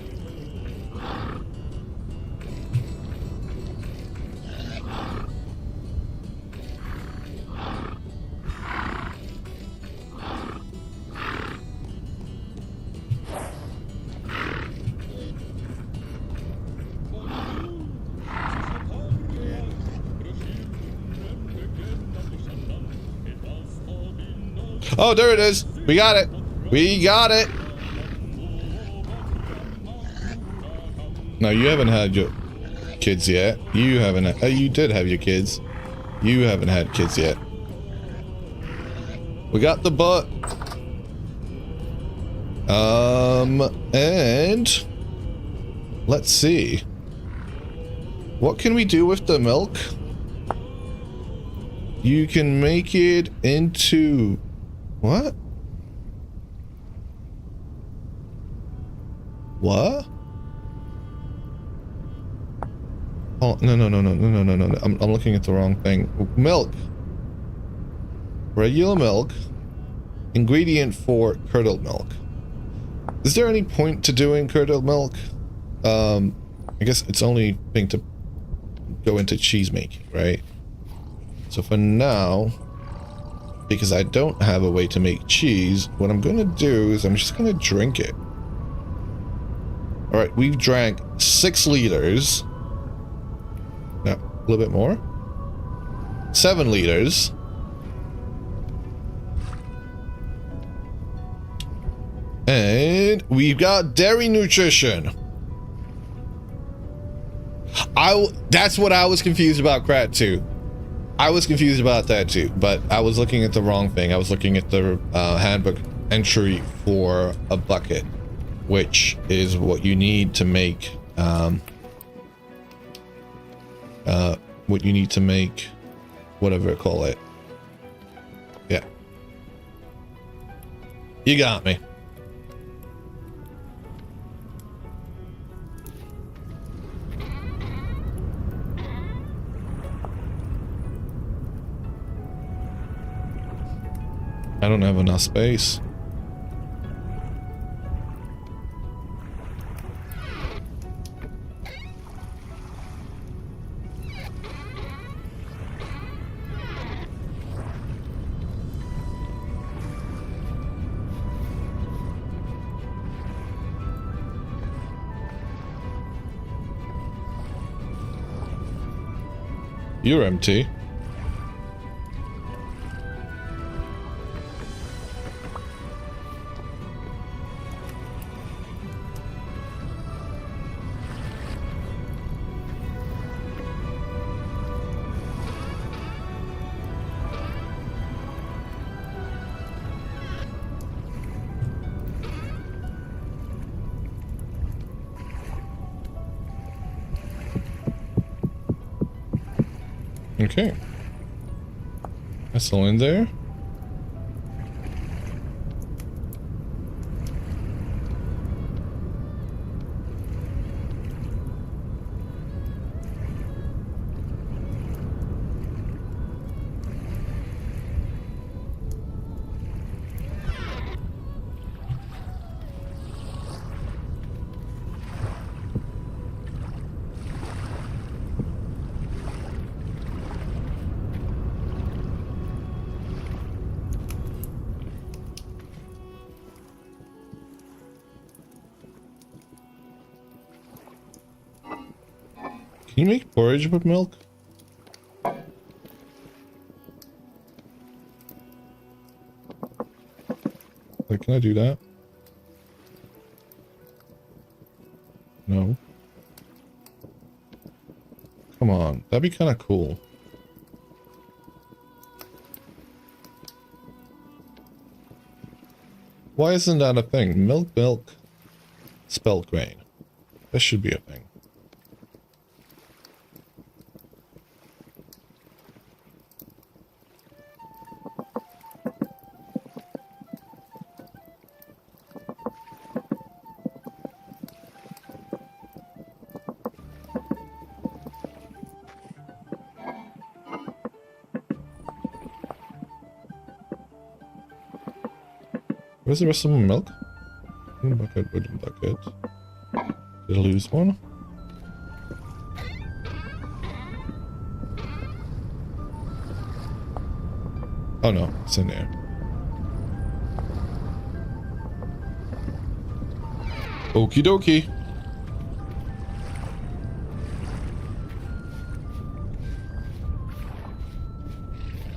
Oh, there it is. We got it. We got it. No, you haven't had your kids yet. You haven't. Oh, you did have your kids. You haven't had kids yet. We got the butt. And let's see. What can we do with the milk? You can make it into... What? What? Oh, no, no, no, no, no, no, no, no. I'm looking at the wrong thing. Milk. Regular milk. Ingredient for curdled milk. Is there any point to doing curdled milk? I guess it's only thing to go into cheese making, right? So for now... Because I don't have a way to make cheese, what I'm going to do is I'm just going to drink it. Alright, we've drank 6 liters. No, a little bit more. 7 liters. And we've got dairy nutrition. That's what I was confused about, Krat, too. I was confused about that too, but I was looking at the wrong thing. I was looking at the handbook entry for a bucket, which is what you need to make, whatever you call it. Yeah. You got me. I don't have enough space. You're empty. Okay. That's all in there. Can you make porridge with milk? Like, can I do that? No. Come on, that'd be kind of cool. Why isn't that a thing? Milk, spelt grain. That should be a thing. Where's the rest of my milk? Wooden bucket, wooden bucket. Did I lose one? Oh no, it's in there. Okie dokie.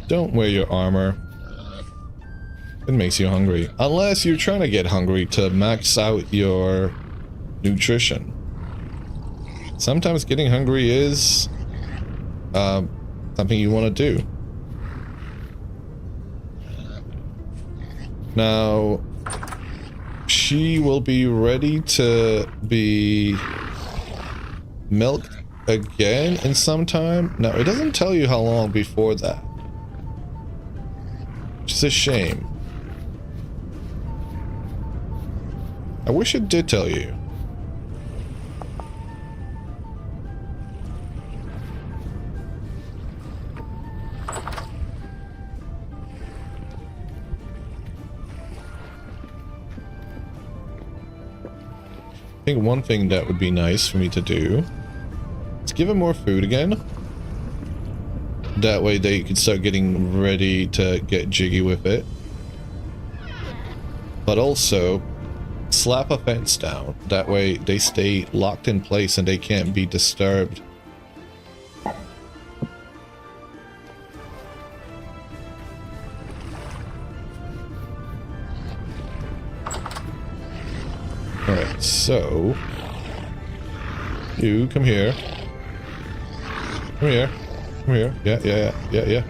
Don't wear your armor. It makes you hungry. Unless you're trying to get hungry to max out your nutrition. Sometimes getting hungry is something you want to do. Now, she will be ready to be milked again in some time. Now, it doesn't tell you how long before that. Which is a shame. I wish it did tell you. I think one thing that would be nice for me to do is give him more food again. That way they can start getting ready to get jiggy with it. But also slap a fence down. That way they stay locked in place and they can't be disturbed. Alright, so you come here. Come here. Come here. Yeah.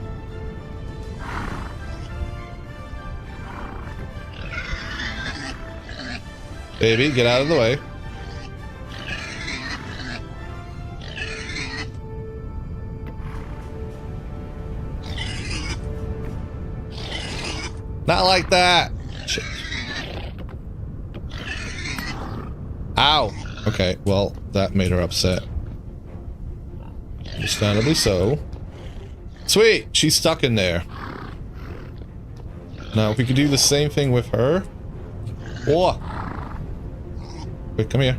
Baby, get out of the way. Not like that. Shit. Ow. Okay, well, that made her upset. Understandably so. Sweet, she's stuck in there. Now, if we could do the same thing with her. Whoa. Wait, come here.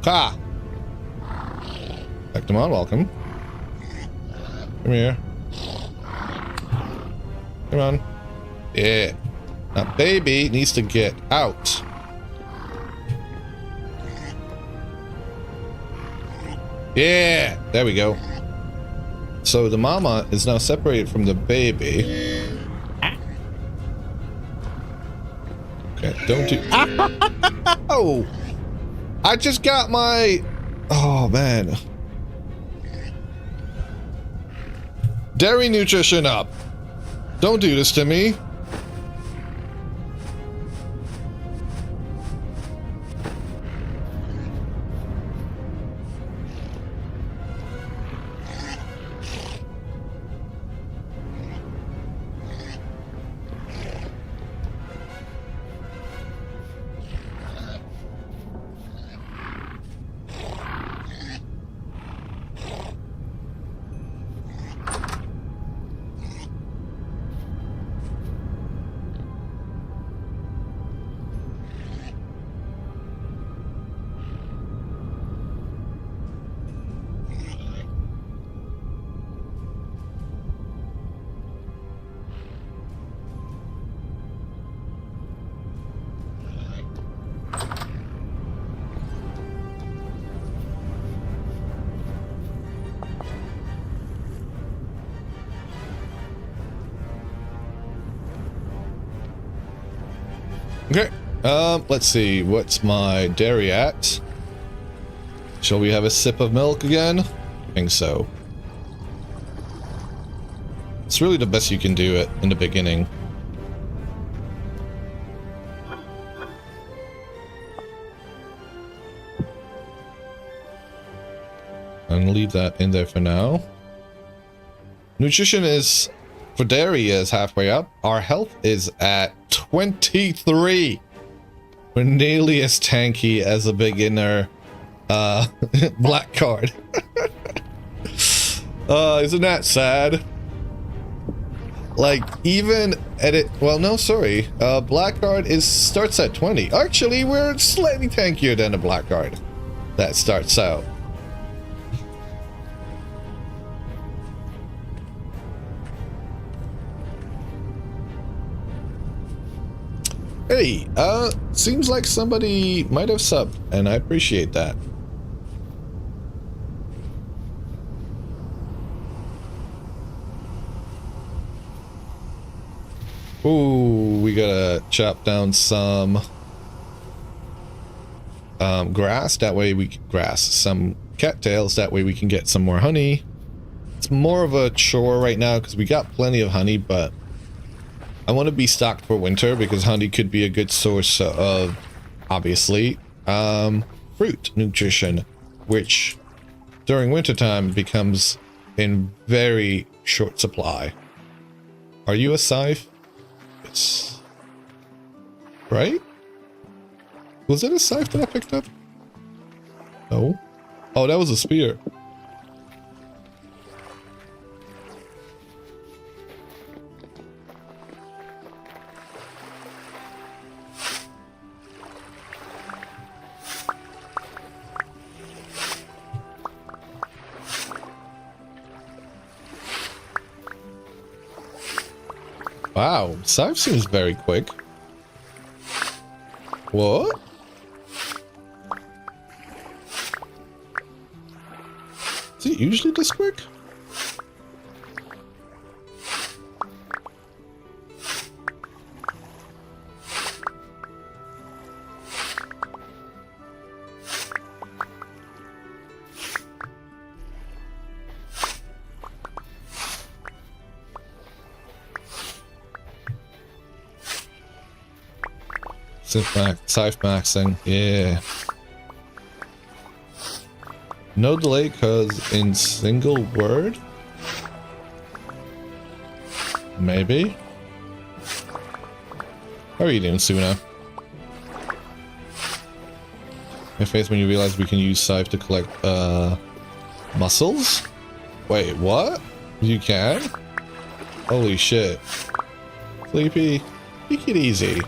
Ha! Come on, welcome. Come here. Come on. Yeah. Now, baby needs to get out. Yeah, there we go. So the mama is now separated from the baby. Okay, don't do... Oh! I just got my... Oh, man. Dairy nutrition up. Don't do this to me. Okay, let's see, what's my dairy at? Shall we have a sip of milk again? I think so. It's really the best you can do it in the beginning. And leave that in there for now. Nutrition is... For dairy is halfway up. Our health is at 23. We're nearly as tanky as a beginner black card. Isn't that sad? Like, even at it... Well, no, sorry. Black card starts at 20. Actually, we're slightly tankier than a black card. That starts out. Hey, seems like somebody might have subbed, and I appreciate that. Ooh, we gotta chop down some grass, that way we can some cattails, that way we can get some more honey. It's more of a chore right now because we got plenty of honey, but I want to be stocked for winter because honey could be a good source of, obviously, fruit nutrition, which during wintertime becomes in very short supply. Are you a scythe? Yes. Right? Was it a scythe that I picked up? No. Oh, that was a spear. Wow, scythe seems very quick. What? Is it usually this quick? Scythe maxing, yeah. No delay cause in single word? Maybe? How are you doing, Suna? My face when you realize we can use Scythe to collect mussels? Wait, what? You can? Holy shit. Sleepy, take it easy.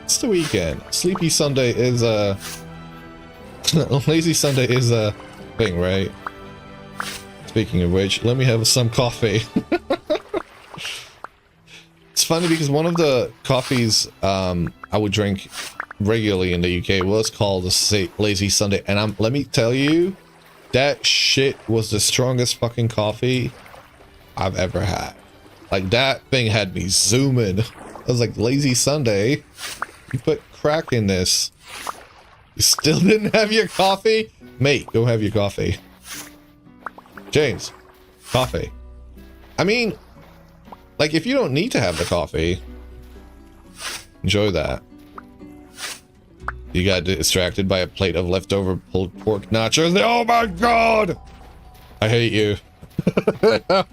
It's the weekend. Sleepy Sunday is a... Lazy Sunday is a thing, right? Speaking of which, let me have some coffee. It's funny because one of the coffees I would drink regularly in the UK was called a Lazy Sunday, and let me tell you, That shit was the strongest fucking coffee I've ever had. Like, that thing had me zooming. I was like, lazy Sunday. You put crack in this. You still didn't have your coffee? Mate, go have your coffee. James, coffee. I mean, like, if you don't need to have the coffee, enjoy that. You got distracted by a plate of leftover pulled pork nachos. Oh my god! I hate you.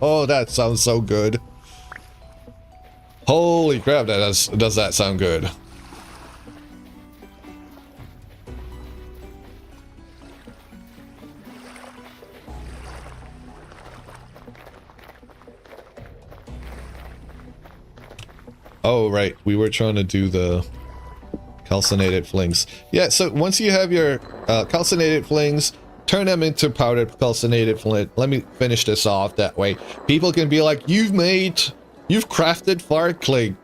Oh, that sounds so good. Holy crap, does that sound good. Oh, right. We were trying to do the calcinated flings. Yeah, so once you have your calcinated flings, turn them into powdered calcinated flint. Let me finish this off that way. People can be like, you've crafted fire clay.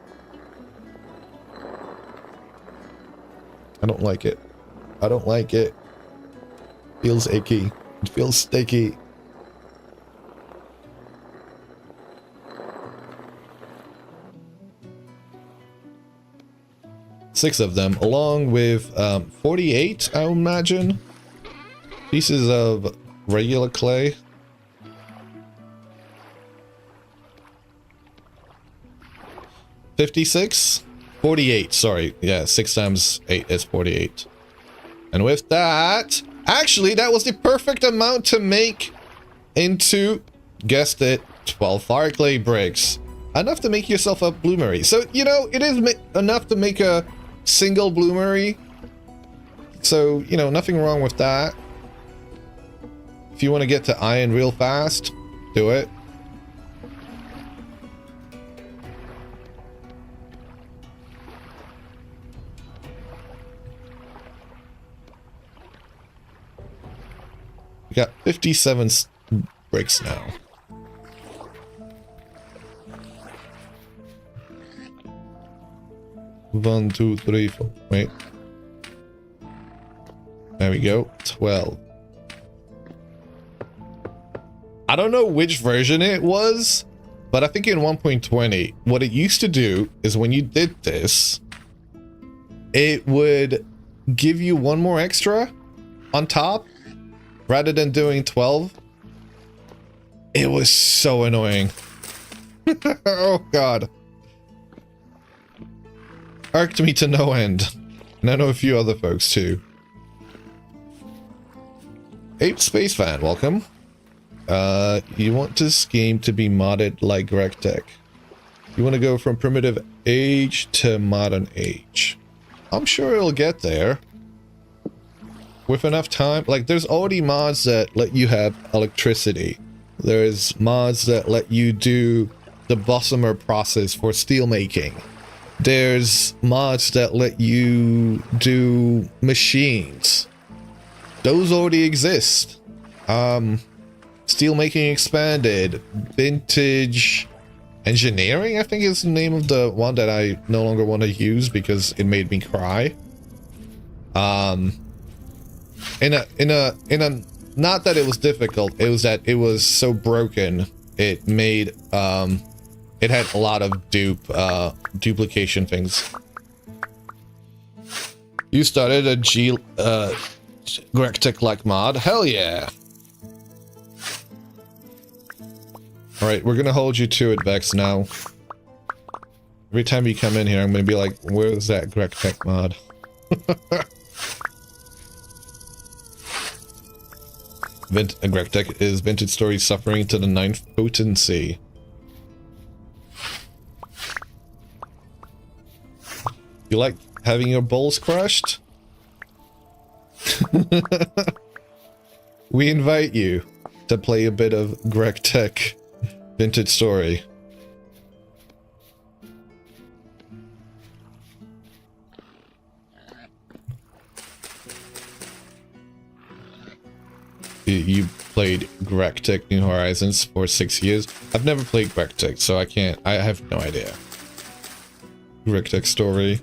I don't like it. I don't like it. Feels icky. It feels sticky. Six of them, along with 48, I imagine, pieces of regular clay. $56? 48, sorry. Yeah, 6 times 8 is 48. And with that, actually, that was the perfect amount to make into, guessed it, 12 fire clay bricks. Enough to make yourself a bloomery. So, you know, it is enough to make a single bloomery. So, you know, nothing wrong with that. If you want to get to iron real fast, do it. We got 57 bricks now. One, two, three, four. Wait. There we go. 12. I don't know which version it was, but I think in 1.20, what it used to do is when you did this, it would give you one more extra on top rather than doing 12. It was so annoying. Oh god. Irked me to no end. And I know a few other folks too. Ape Space Fan, welcome. You want this game to be modded like RegTech. You want to go from primitive age to modern age. I'm sure it'll get there. With enough time. Like, there's already mods that let you have electricity. There's mods that let you do the Bessemer process for steel making. There's mods that let you do machines. Those already exist. Steelmaking Expanded, Vintage Engineering, I think is the name of the one that I no longer want to use because it made me cry. In a not that it was difficult, it was that it was so broken. It made it had a lot of duplication things. You started a RegTech like mod? Hell yeah! Alright, we're gonna hold you to it, Vex, now. Every time you come in here, I'm gonna be like, where's that RegTech mod? RegTech is Vintage Story suffering to the 9th potency. You like having your bowls crushed? We invite you to play a bit of RegTech Vintage Story. You played RegTech New Horizons for 6 years. I've never played RegTech, so I have no idea. RegTech Story.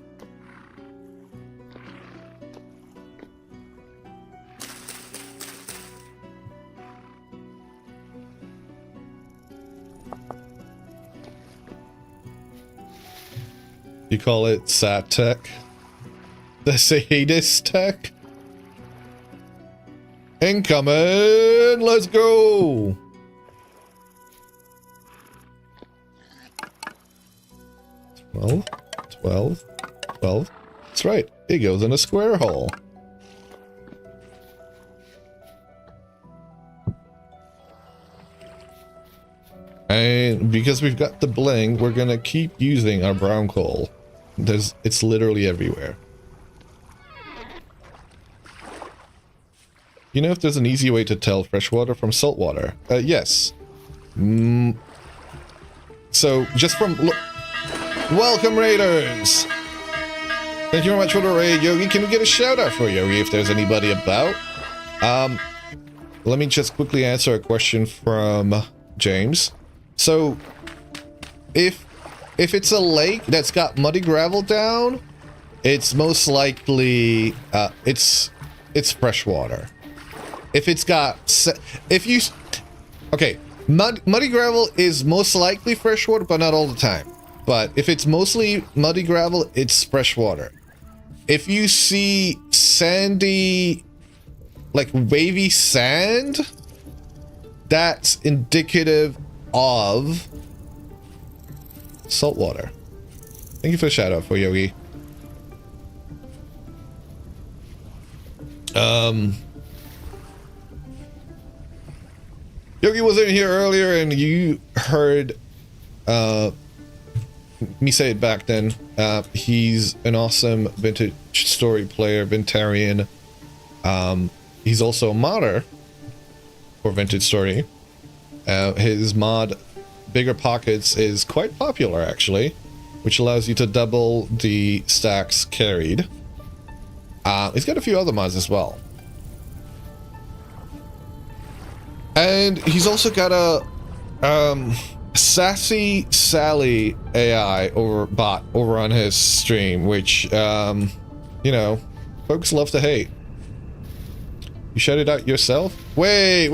You call it sat tech? The sadist tech? Incoming! Let's go! Well, 12. That's right. It goes in a square hole. And because we've got the bling, we're gonna keep using our brown coal. It's literally everywhere. You know if there's an easy way to tell freshwater from saltwater? Yes. So, just from... Welcome, Raiders! Thank you very much for the raid, Yogi. Can we get a shout-out for Yogi if there's anybody about? Let me just quickly answer a question from James. So, if it's a lake that's got muddy gravel down, it's most likely, it's freshwater. If it's got... Okay, muddy gravel is most likely freshwater, but not all the time. But if it's mostly muddy gravel, it's freshwater. If you see sandy, like wavy sand, that's indicative of saltwater. Thank you for the shout out for Yogi. Yogi was in here earlier and you heard me say it back then. He's an awesome vintage story player, Vintarian. He's also a modder for Vintage Story. His mod, Bigger Pockets, is quite popular actually, which allows you to double the stacks carried. He's got a few other mods as well. And he's also got a Sassy Sally AI bot over on his stream, which, you know, folks love to hate. You shut it out yourself? Wait.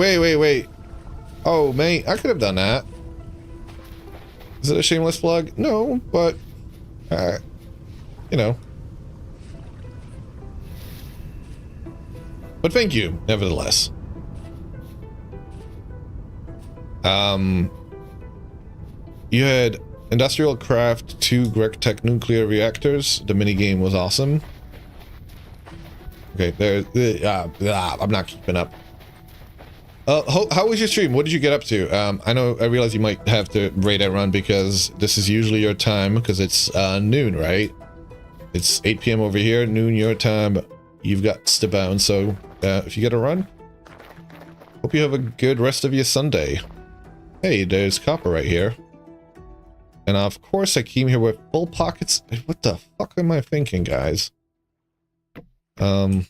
Oh, mate, I could have done that. Is it a shameless plug? No, but, you know. But thank you, nevertheless. You had Industrial Craft 2 Greg Tech nuclear reactors. The minigame was awesome. Okay, I'm not keeping up. How was your stream? What did you get up to? I realize you might have to raid and run because this is usually your time because it's noon, right? It's 8 p.m. over here, noon your time. You've got to bounce, so if you gotta run, hope you have a good rest of your Sunday. Hey, there's copper right here. And of course I came here with full pockets. What the fuck am I thinking, guys? I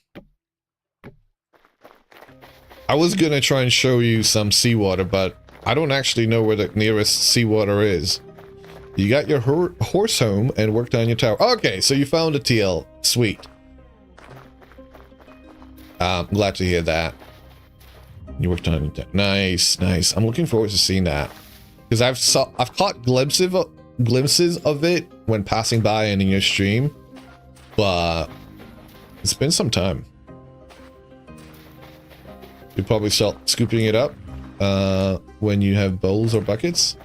was gonna try and show you some seawater, but I don't actually know where the nearest seawater is. You got your horse home and worked on your tower. Okay, so you found a TL. Sweet. I'm glad to hear that. You worked on it. Nice. I'm looking forward to seeing that. Because I've caught glimpses of it when passing by and in your stream. But it's been some time. You probably start scooping it up when you have bowls or buckets.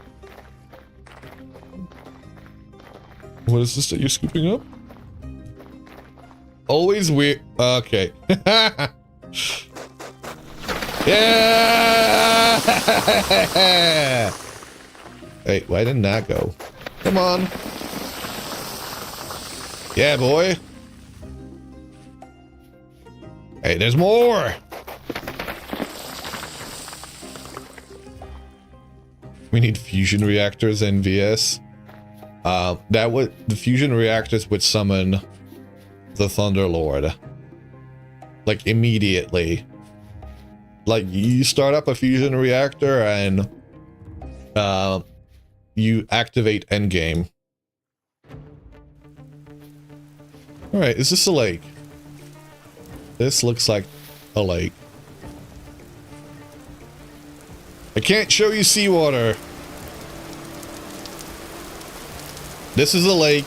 What is this that you're scooping up? Always weird. Okay. Yeah! Wait, why didn't that go? Come on. Yeah, boy. Hey, there's more. We need fusion reactors and VS. The fusion reactors would summon the Thunderlord. Like immediately. Like you start up a fusion reactor and you activate endgame. Alright, is this a lake? This looks like a lake. I can't show you seawater. This is a lake.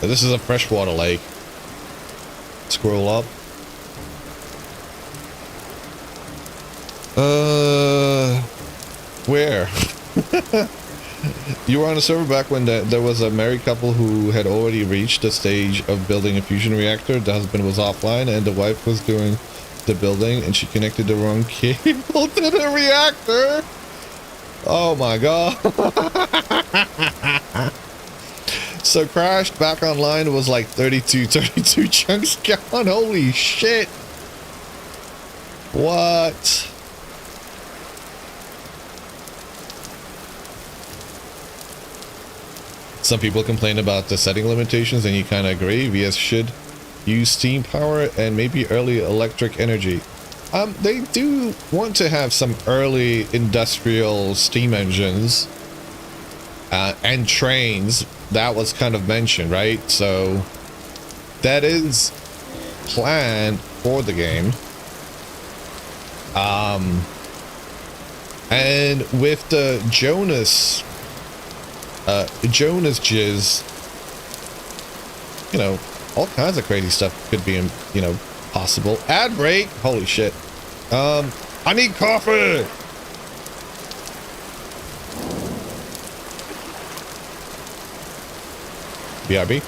This is a freshwater lake. Scroll up. Where? You were on a server back when there was a married couple who had already reached the stage of building a fusion reactor. The husband was offline and the wife was doing the building and she connected the wrong cable to the reactor. Oh my god. So crashed back online was like 32 chunks gone. Holy shit. What? Some people complain about the setting limitations and you kind of agree. VS should use steam power and maybe early electric energy. They do want to have some early industrial steam engines and trains. That was kind of mentioned, right? So that is planned for the game. And with the Jonas jizz, you know, all kinds of crazy stuff could be, you know, possible. Ad break. Holy shit. I need coffee. BRB.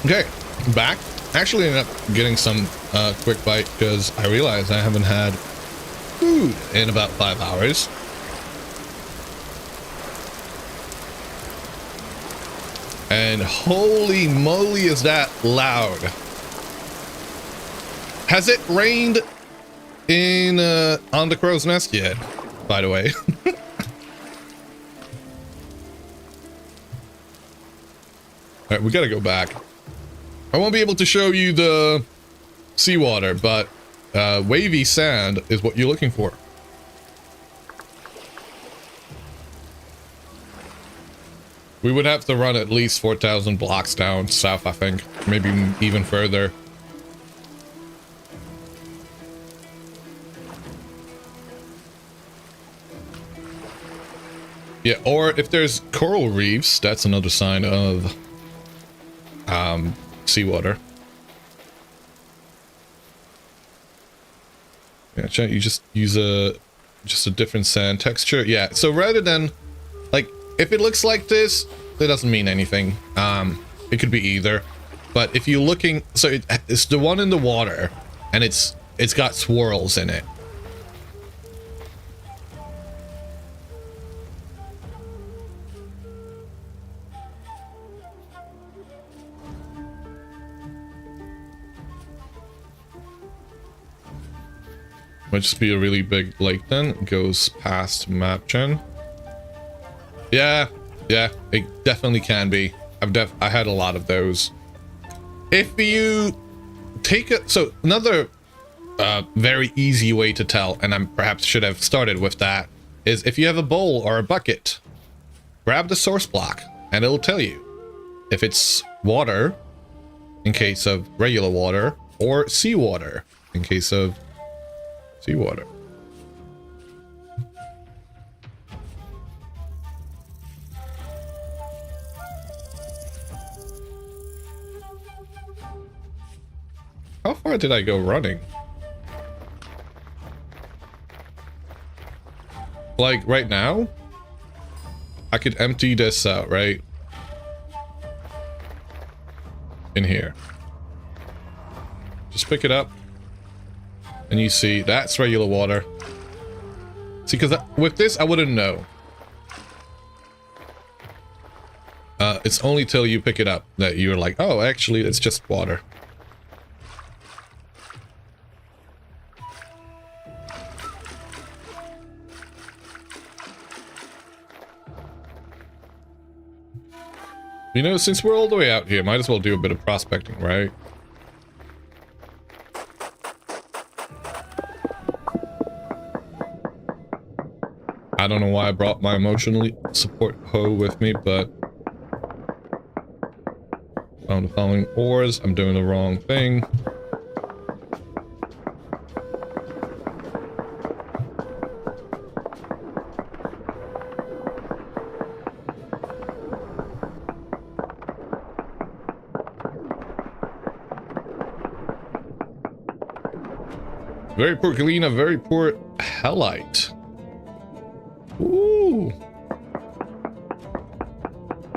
Okay, back. Actually ended up getting some quick bite because I realized I haven't had food in about 5 hours. And holy moly is that loud. Has it rained in on the crow's nest yet, by the way? Alright, we gotta go back. I won't be able to show you the seawater, but wavy sand is what you're looking for. We would have to run at least 4,000 blocks down south, I think. Maybe even further. Yeah, or if there's coral reefs, that's another sign of seawater. Yeah, you just use a different sand texture. Yeah, so rather than like if it looks like this, that doesn't mean anything. It could be either. But if you're looking, so it's the one in the water, and it's got swirls in it. Might just be a really big lake then. It goes past map gen. Yeah, it definitely can be. I had a lot of those. If you take so another very easy way to tell, and I perhaps should have started with that, is if you have a bowl or a bucket, grab the source block and it'll tell you if it's water in case of regular water or seawater in case of seawater. How far did I go running? Like right now? I could empty this out, right? In here. Just pick it up. And you see, that's regular water. See, because with this, I wouldn't know. It's only till you pick it up that you're like, oh, actually, it's just water. You know, since we're all the way out here, might as well do a bit of prospecting, right? I don't know why I brought my emotionally support hoe with me, but found the following ores. I'm doing the wrong thing. Very poor galena, very poor halite. Ooh.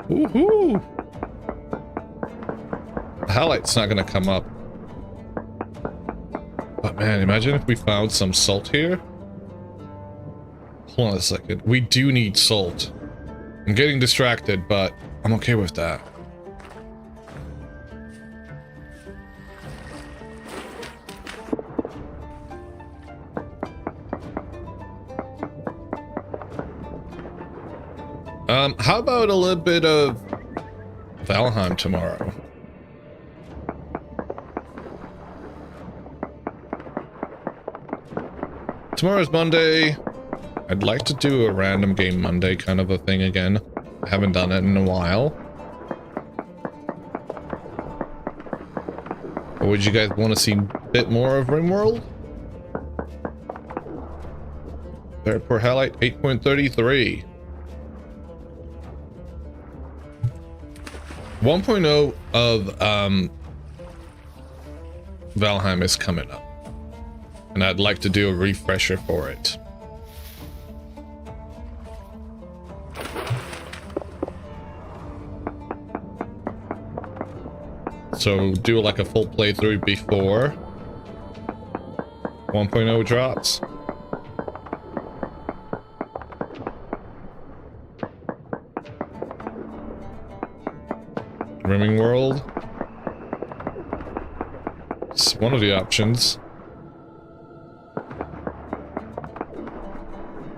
Woohoo. Halite's not gonna come up. But man, imagine if we found some salt here. Hold on a second. We do need salt. I'm getting distracted, but I'm okay with that. How about a little bit of Valheim tomorrow? Tomorrow's Monday. I'd like to do a random game Monday kind of a thing again. I haven't done it in a while. Or would you guys want to see a bit more of RimWorld? Very poor halite, 8.33. 1.0 of Valheim is coming up, and I'd like to do a refresher for it. So do like a full playthrough before 1.0 drops. Rimming World. It's one of the options.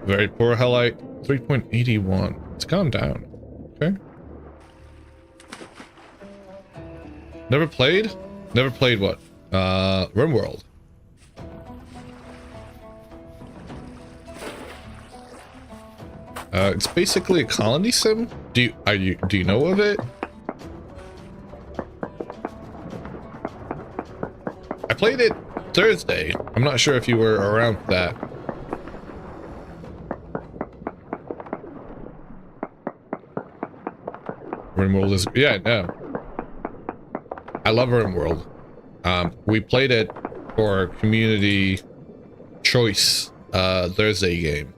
Very poor Hellite. 3.81. It's gone down. Okay. Never played? Never played what? RimWorld. It's basically a colony sim. Do you know of it? I played it Thursday. I'm not sure if you were around for that. RimWorld is, yeah, no. I love RimWorld. We played it for community choice Thursday game.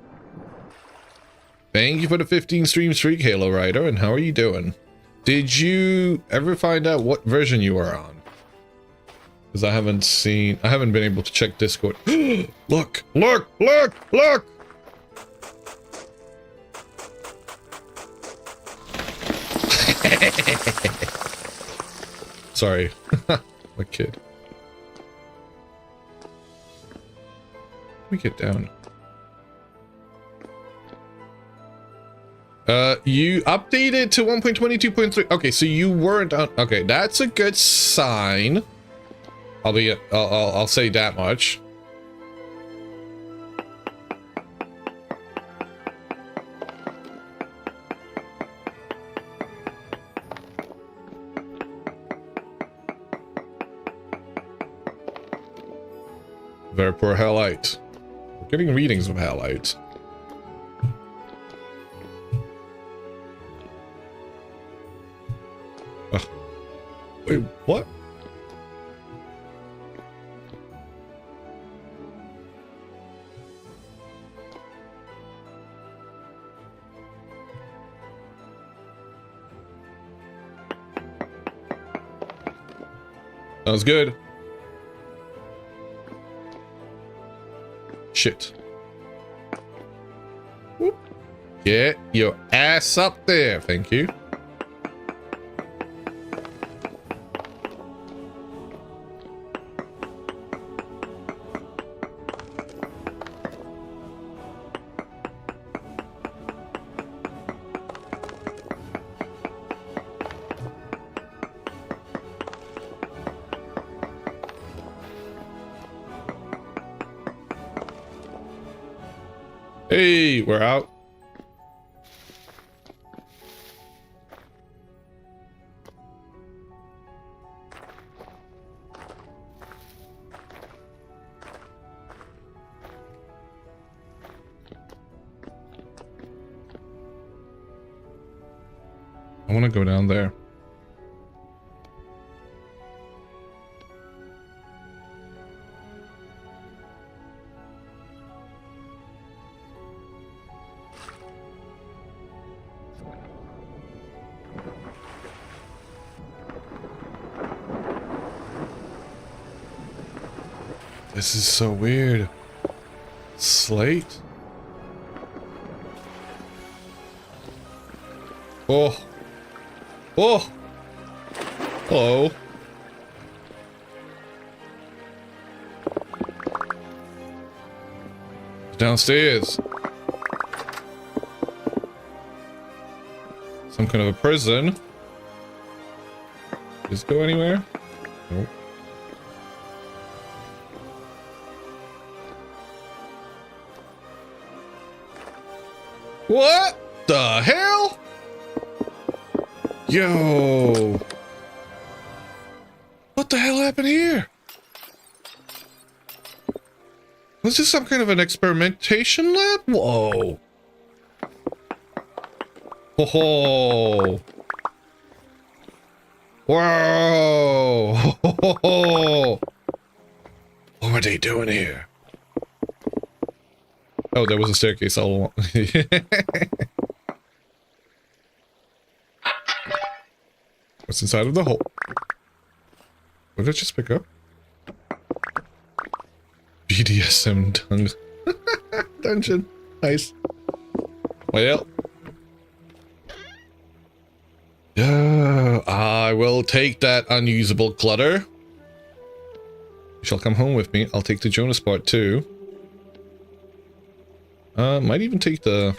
Thank you for the 15 stream streak, Halo Rider, and how are you doing? Did you ever find out what version you are on? Because I haven't been able to check Discord. Look! Look! Look! Look! Sorry. My kid. Let me get down. You updated to 1.22.3. Okay, so you weren't on. Okay, that's a good sign. I'll say that much. Very poor Hellite. We're getting readings of Hellite. Wait, what? Sounds good. Shit. Whoop. Get your ass up there, thank you. Hey, we're out. I want to go down there. This is so weird. Slate? Oh. Oh. Hello. Downstairs. Some kind of a prison. Does this go anywhere? Nope. What the hell? Yo. What the hell happened here? Was this some kind of an experimentation lab? Whoa. Oh. Whoa. What were they doing here? Oh, there was a staircase all along. What's inside of the hole? What did I just pick up? BDSM dungeon. Nice. Well. Yeah, I will take that unusable clutter. You shall come home with me. I'll take the Jonas part too. Might even take the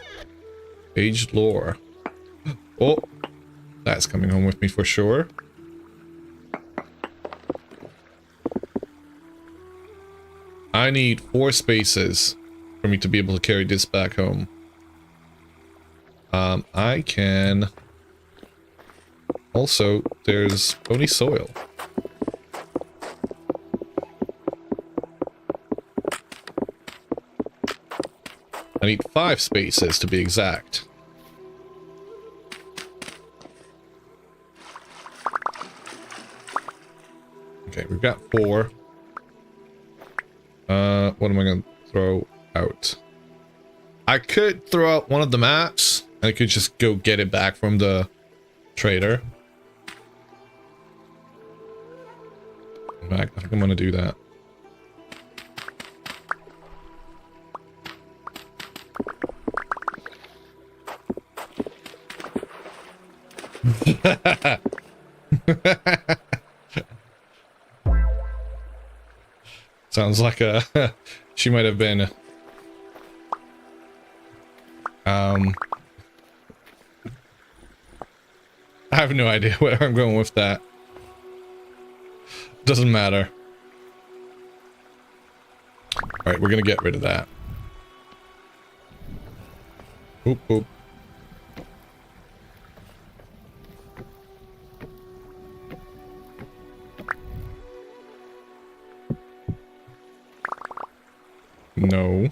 aged lore. Oh, that's coming home with me for sure. I need 4 spaces for me to be able to carry this back home. I can... Also, there's only soil. I need 5 spaces to be exact. Okay, we've got 4. What am I gonna throw out? I could throw out one of the maps, and I could just go get it back from the trader. In fact, I think I'm gonna do that. Sounds like a she might have been I have no idea where I'm going with that. Doesn't matter. Alright, we're gonna get rid of that. Oop, oop. No.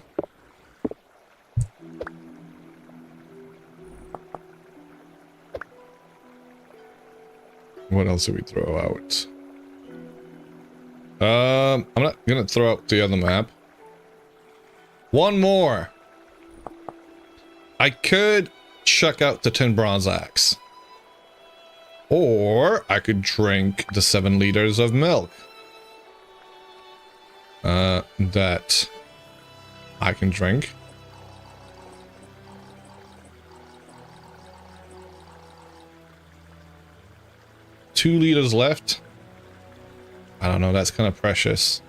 What else do we throw out? I'm not gonna throw out the other map. One more. I could chuck out the 10 bronze axe. Or I could drink the 7 liters of milk. That I can drink. Two liters left. I don't know, that's kind of precious.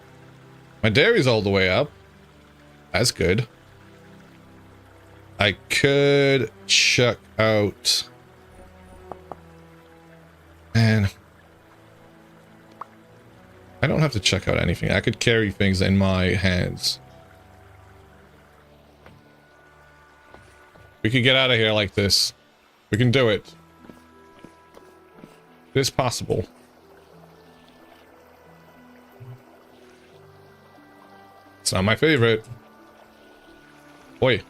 My dairy's all the way up. That's good. I could chuck out... Man. I don't have to check out anything. I could carry things in my hands. We could get out of here like this. We can do it. It is possible. It's not my favorite. Oi.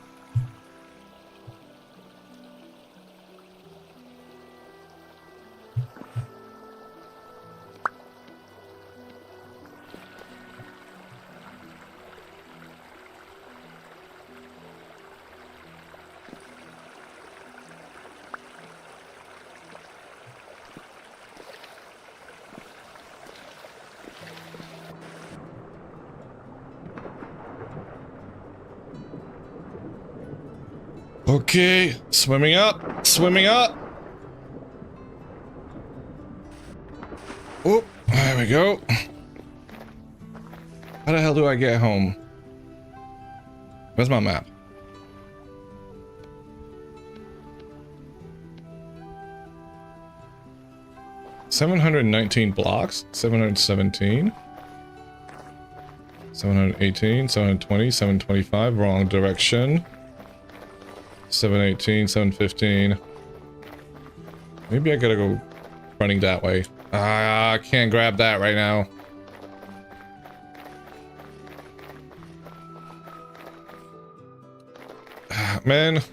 Okay, swimming up, swimming up. Oh, there we go. How the hell do I get home? Where's my map? $719 blocks, 717, 718, 720, 725, wrong direction. 718, 715. Maybe I gotta go running that way. I can't grab that right now. Man.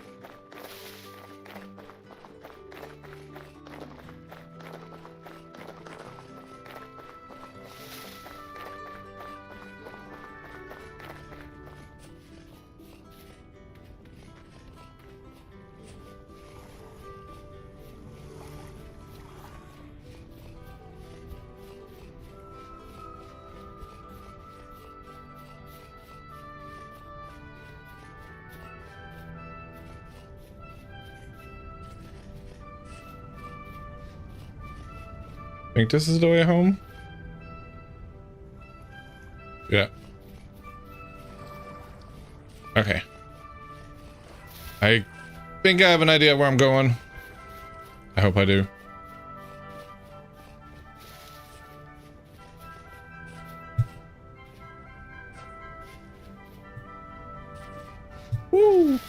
think this is the way home. Yeah. Okay. I think I have an idea where I'm going. I hope I do. Woo!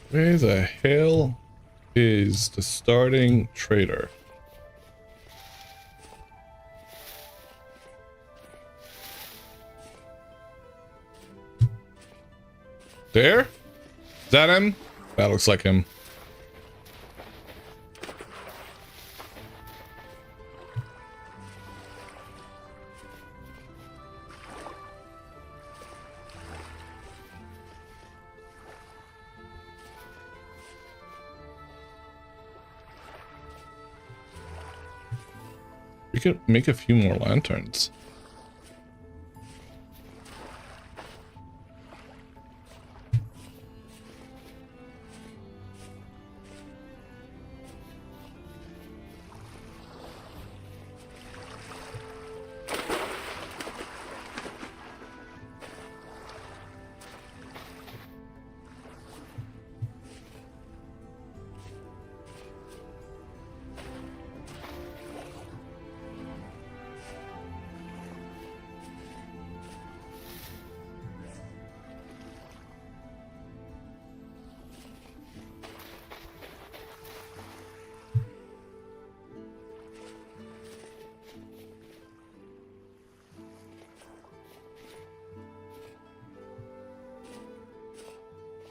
Where the hell is the starting trader? There? Is that him? That looks like him. We could make a few more lanterns.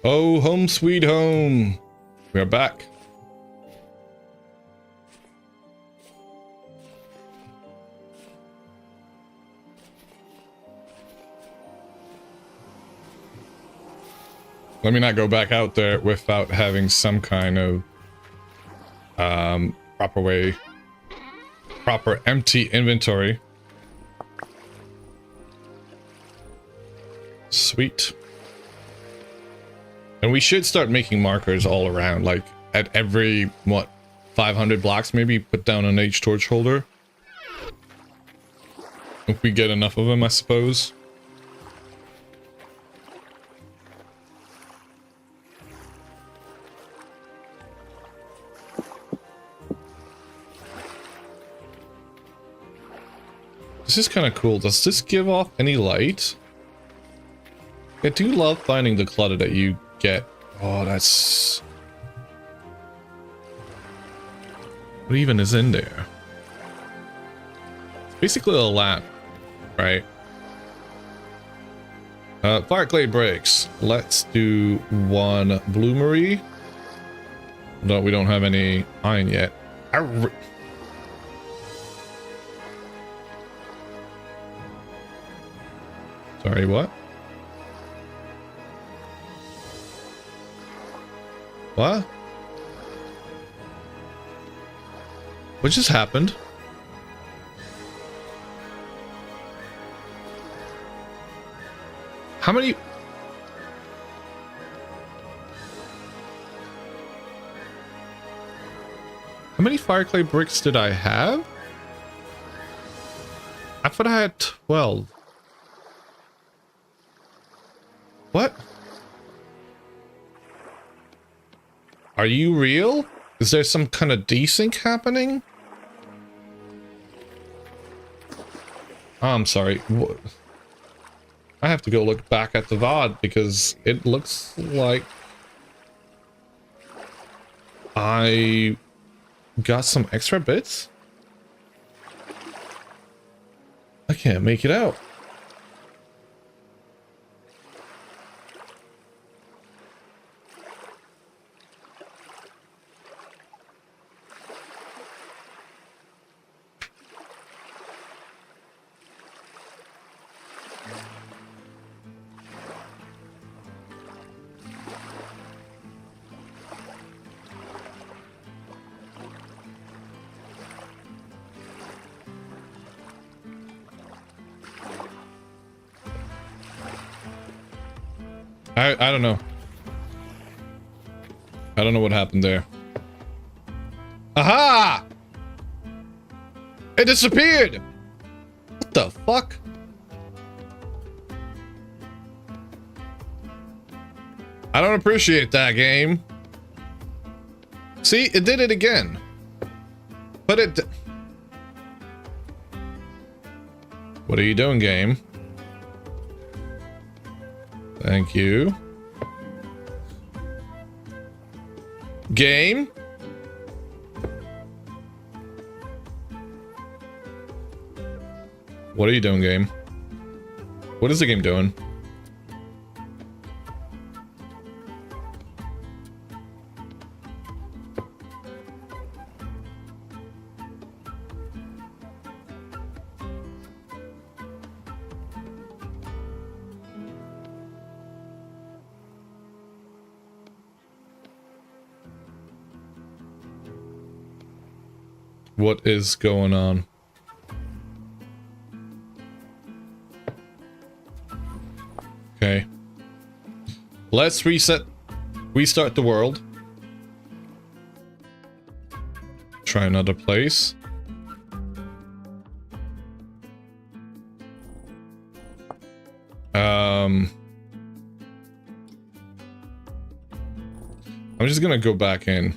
Oh, home sweet home. We are back. Let me not go back out there without having some kind of proper empty inventory. Sweet. And we should start making markers all around, like at every, what, 500 blocks maybe, put down an H-torch holder. If we get enough of them, I suppose. This is kind of cool. Does this give off any light? I do love finding the clutter that you get. Oh, that's... What even is in there? It's basically a lamp, right? Fire clay bricks. Let's do one bloomery. No, we don't have any iron yet. Sorry, what? What? What just happened? How many? How many fire clay bricks did I have? I thought I had 12. What? Are you real? Is there some kind of desync happening? Oh, I'm sorry. I have to go look back at the VOD because it looks like I got some extra bits. I can't make it out. I don't know. I don't know what happened there. Aha! It disappeared! What the fuck? I don't appreciate that, game. See, it did it again. But it... What are you doing, game? Thank you. Game? What are you doing, game? What is the game doing? What is going on? Okay. Let's restart the world. Try another place. I'm just gonna go back in.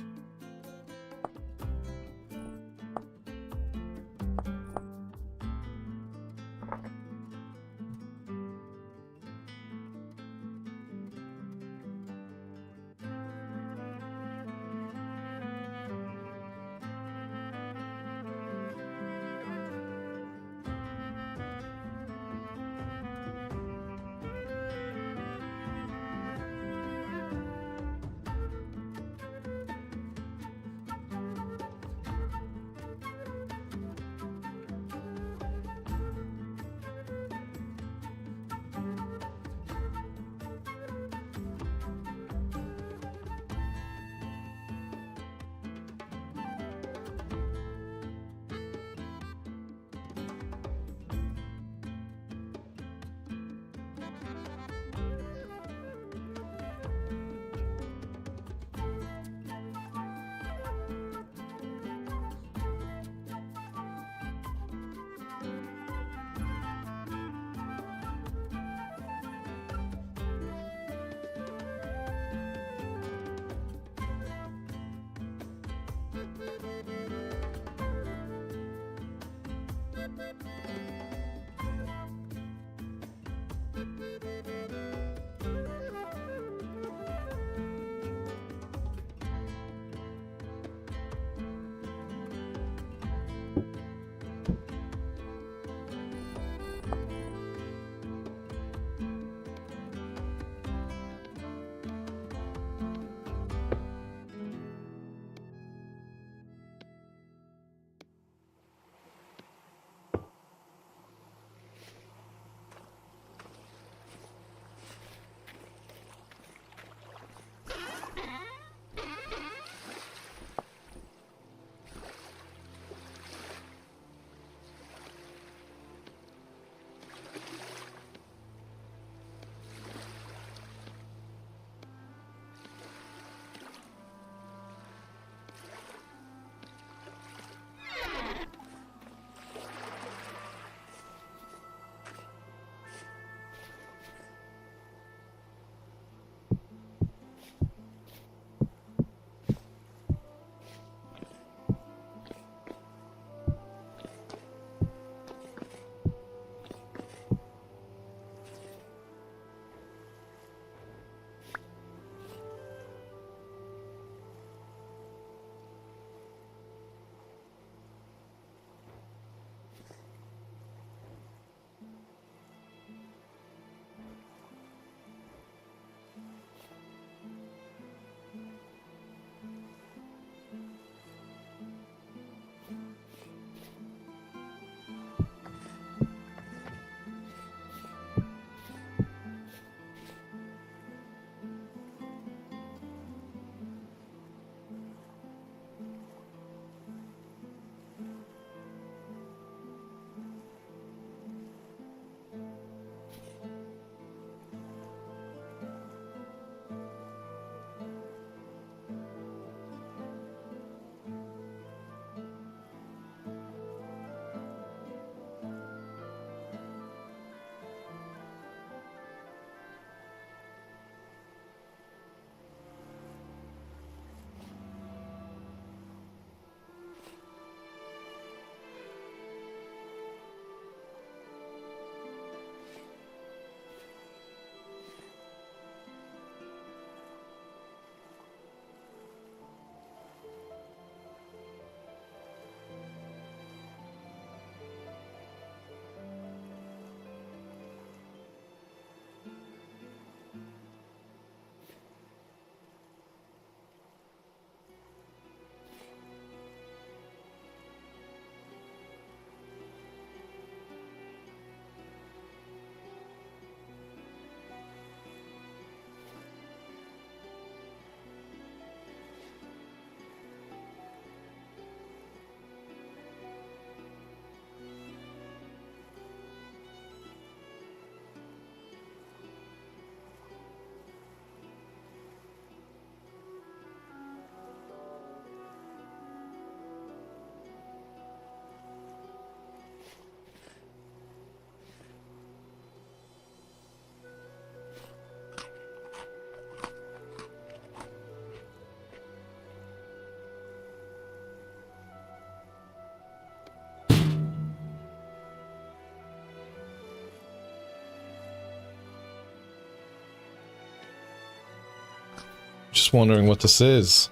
Just wondering what this is.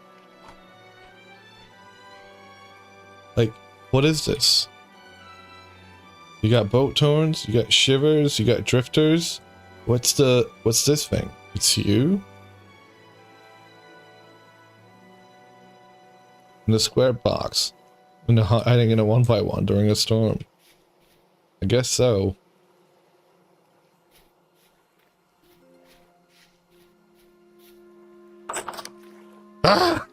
Like, what is this? You got boat turns, you got shivers, you got drifters. What's this thing? It's you? In the square box. And hiding in a 1x1 during a storm. I guess so. Ah!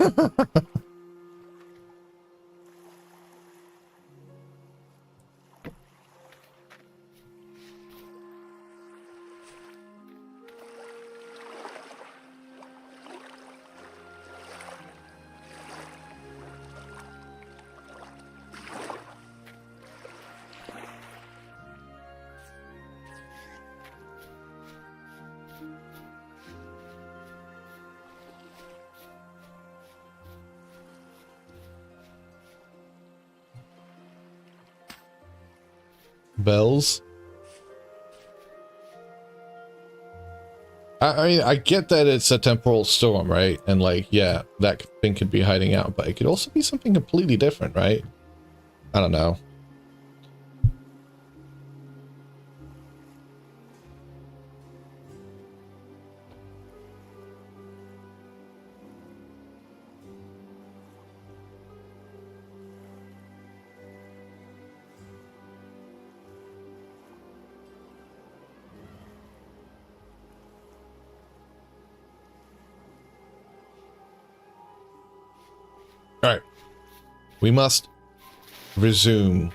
Bells. I mean, I get that it's a temporal storm, right? And like, yeah, that thing could be hiding out, but it could also be something completely different, right? I don't know. Alright. We must resume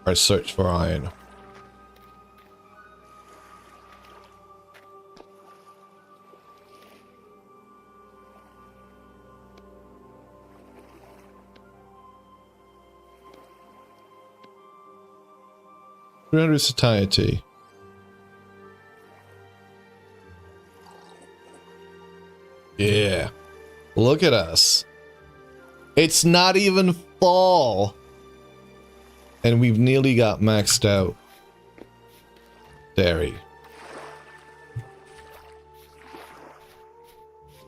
our search for iron. Satiety. Yeah. Look at us. It's not even fall. And we've nearly got maxed out dairy.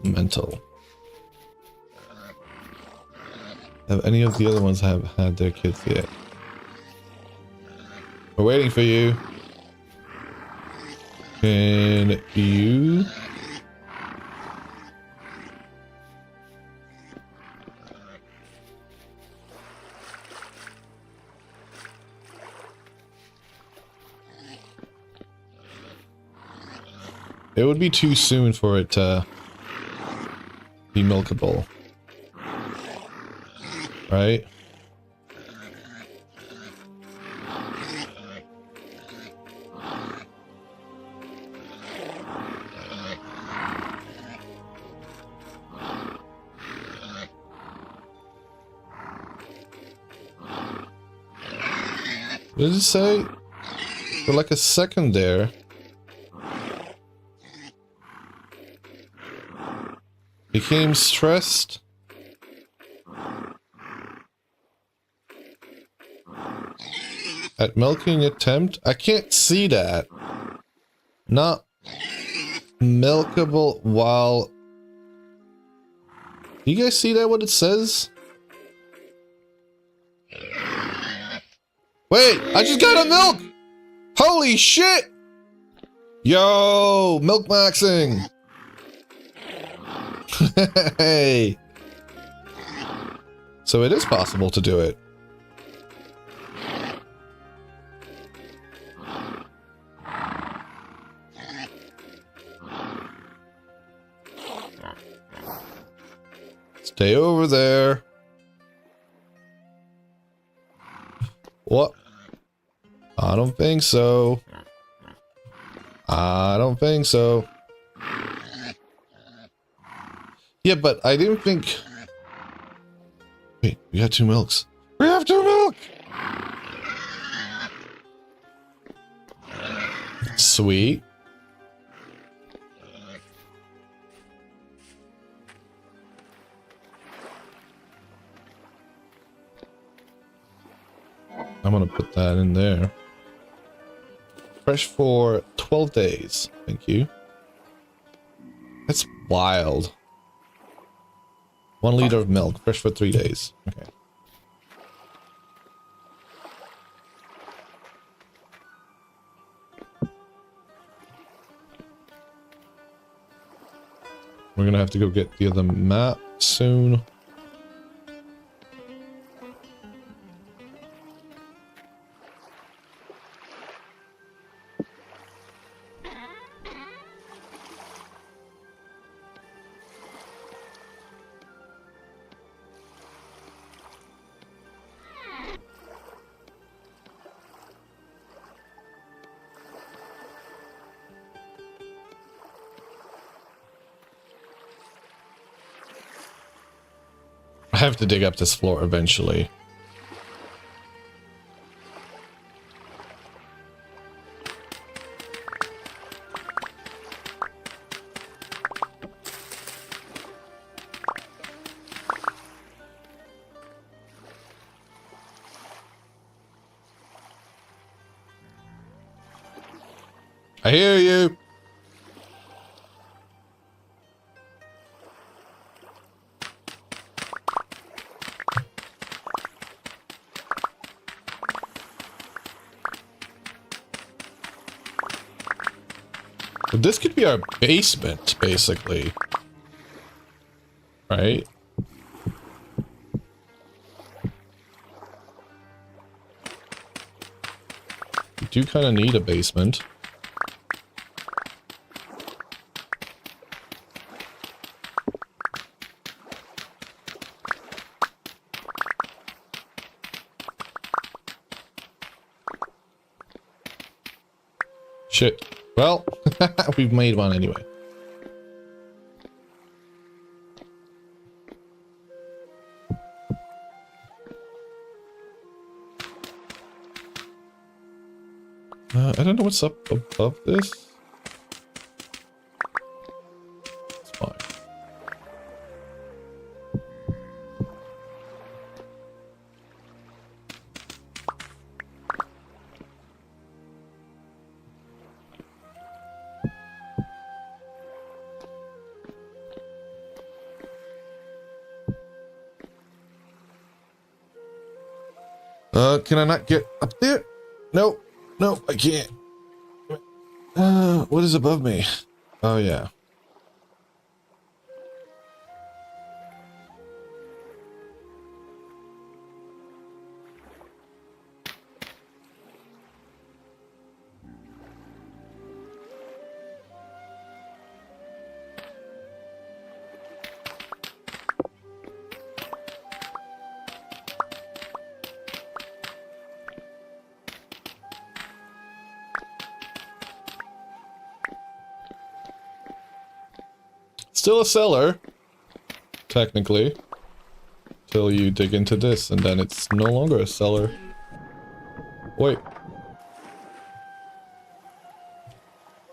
Mental. Have any of the other ones have had their kids yet? We're waiting for you. Can you? It would be too soon for it to be milkable. Right? What did it say? For like a second there. Became stressed. At milking attempt? I can't see that. Not milkable while... You guys see that what it says? Wait, I just got a milk! Holy shit! Yo, milk maxing! Hey! So it is possible to do it. Stay over there. What? I don't think so. I don't think so. Yeah, but I didn't think... Wait, we got 2 milks. We have 2 milk! Sweet. I'm gonna put that in there. Fresh for 12 days. Thank you. That's wild. 1 liter of milk, fresh for 3 days. Okay. We're gonna have to go get the other map soon. I have to dig up this floor eventually. I hear you. This could be our basement, basically. Right? We do kind of need a basement. Shit. Well, we've made one anyway. I don't know what's up above this. It's fine. Can I not get up there? Nope. Nope, I can't. What is above me? Oh, yeah. Still a cellar, technically, till you dig into this, and then it's no longer a cellar. Wait.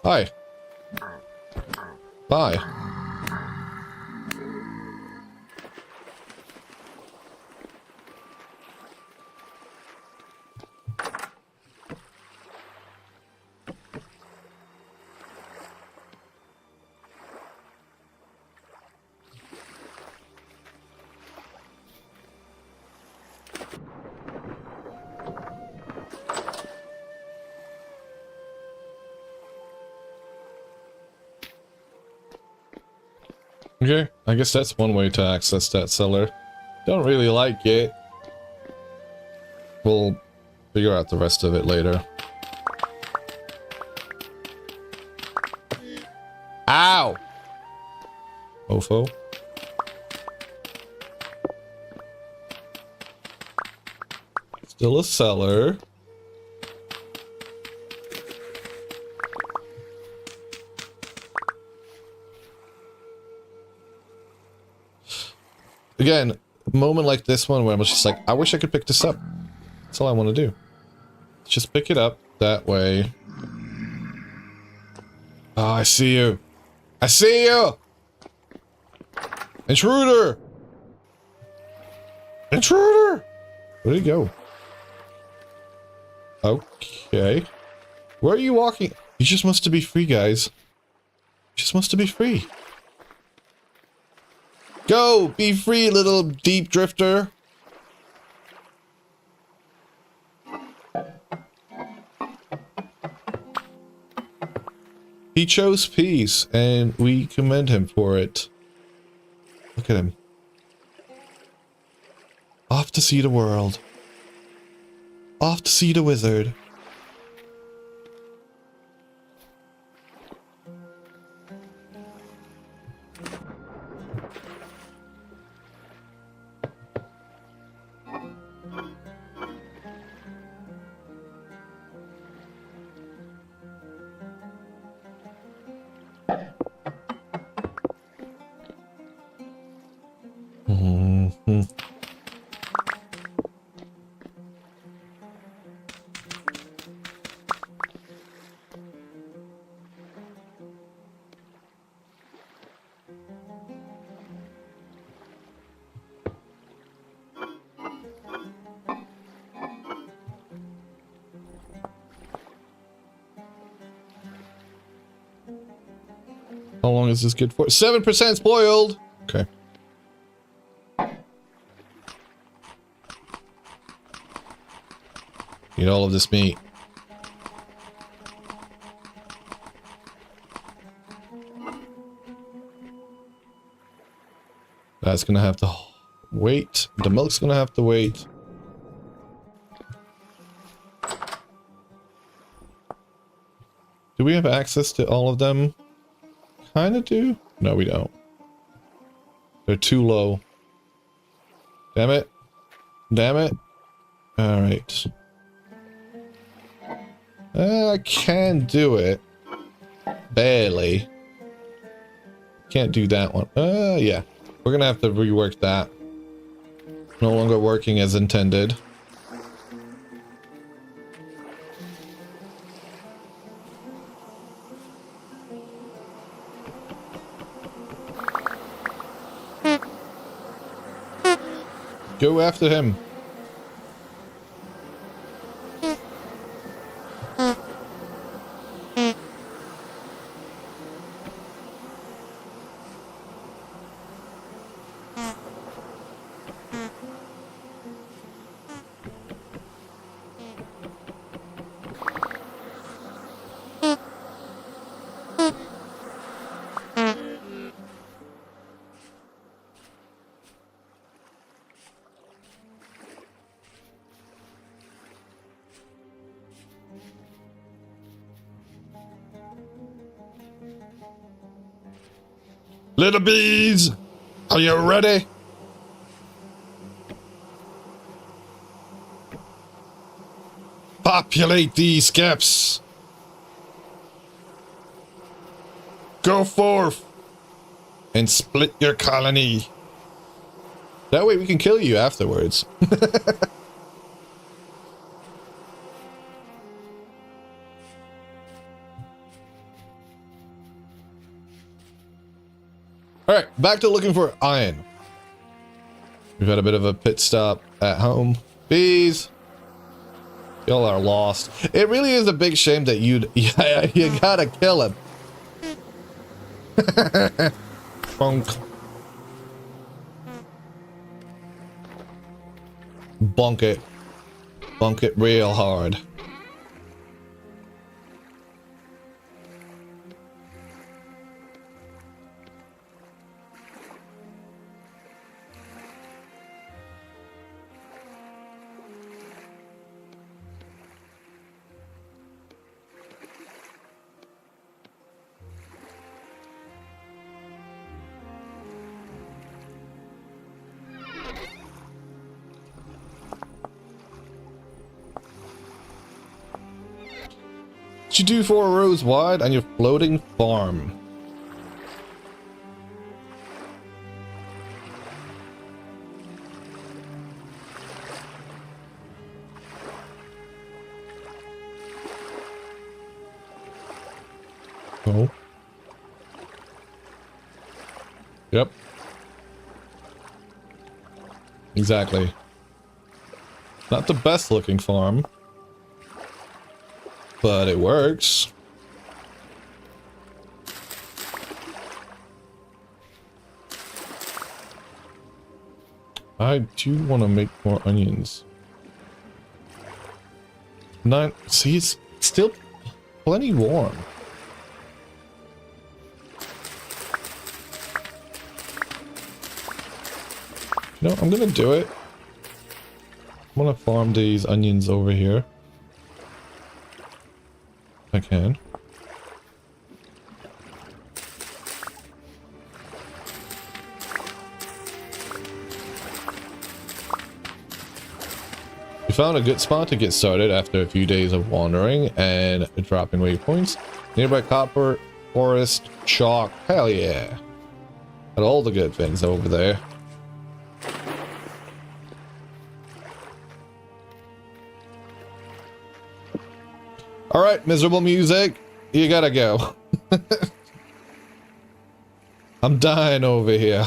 Hi. Bye. Okay, I guess that's one way to access that cellar. Don't really like it. We'll figure out the rest of it later. Ow! Mofo. Still a cellar. Again, a moment like this one where I'm just like, I wish I could pick this up. That's all I want to do. Just pick it up that way. Oh, I see you. I see you! Intruder! Intruder! Where'd he go? Okay. Where are you walking? He just wants to be free, guys. He just wants to be free. Go! Be free, little deep drifter! He chose peace, and we commend him for it. Look at him. Off to see the world. Off to see the wizard. Mm-hmm. How long is this good for? 7% spoiled! Okay. Eat all of this meat. That's gonna have to wait. The milk's gonna have to wait. Do we have access to all of them? Kinda do? No, we don't. They're too low. Damn it. Damn it. Alright. I can do it. Barely. Can't do that one. Yeah. We're gonna have to rework that. No longer working as intended. Go after him. Little bees, are you ready? Populate these skeps. Go forth and split your colony. That way we can kill you afterwards. Alright, back to looking for iron. We've had a bit of a pit stop at home. Bees! Y'all are lost. It really is a big shame that you gotta kill him. Bonk. Bonk it. Bonk it real hard. What you do 4 rows wide on your floating farm? Oh. Yep. Exactly. Not the best looking farm. But it works. I do want to make more onions. Nine. See, it's still plenty warm. No, I'm gonna do it. I'm gonna farm these onions over here. If I can. We found a good spot to get started after a few days of wandering and dropping waypoints. Nearby copper, forest, chalk. Hell yeah. Got all the good things over there. Alright, miserable music. You gotta go. I'm dying over here.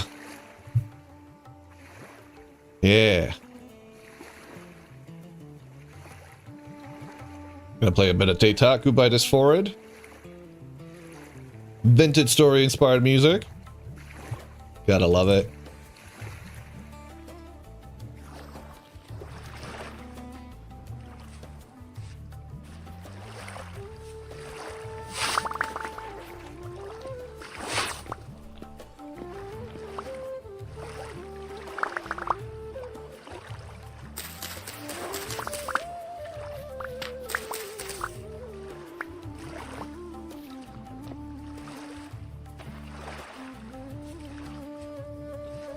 Yeah. Gonna play a bit of Teitaku by this forward. Vintage story inspired music. Gotta love it.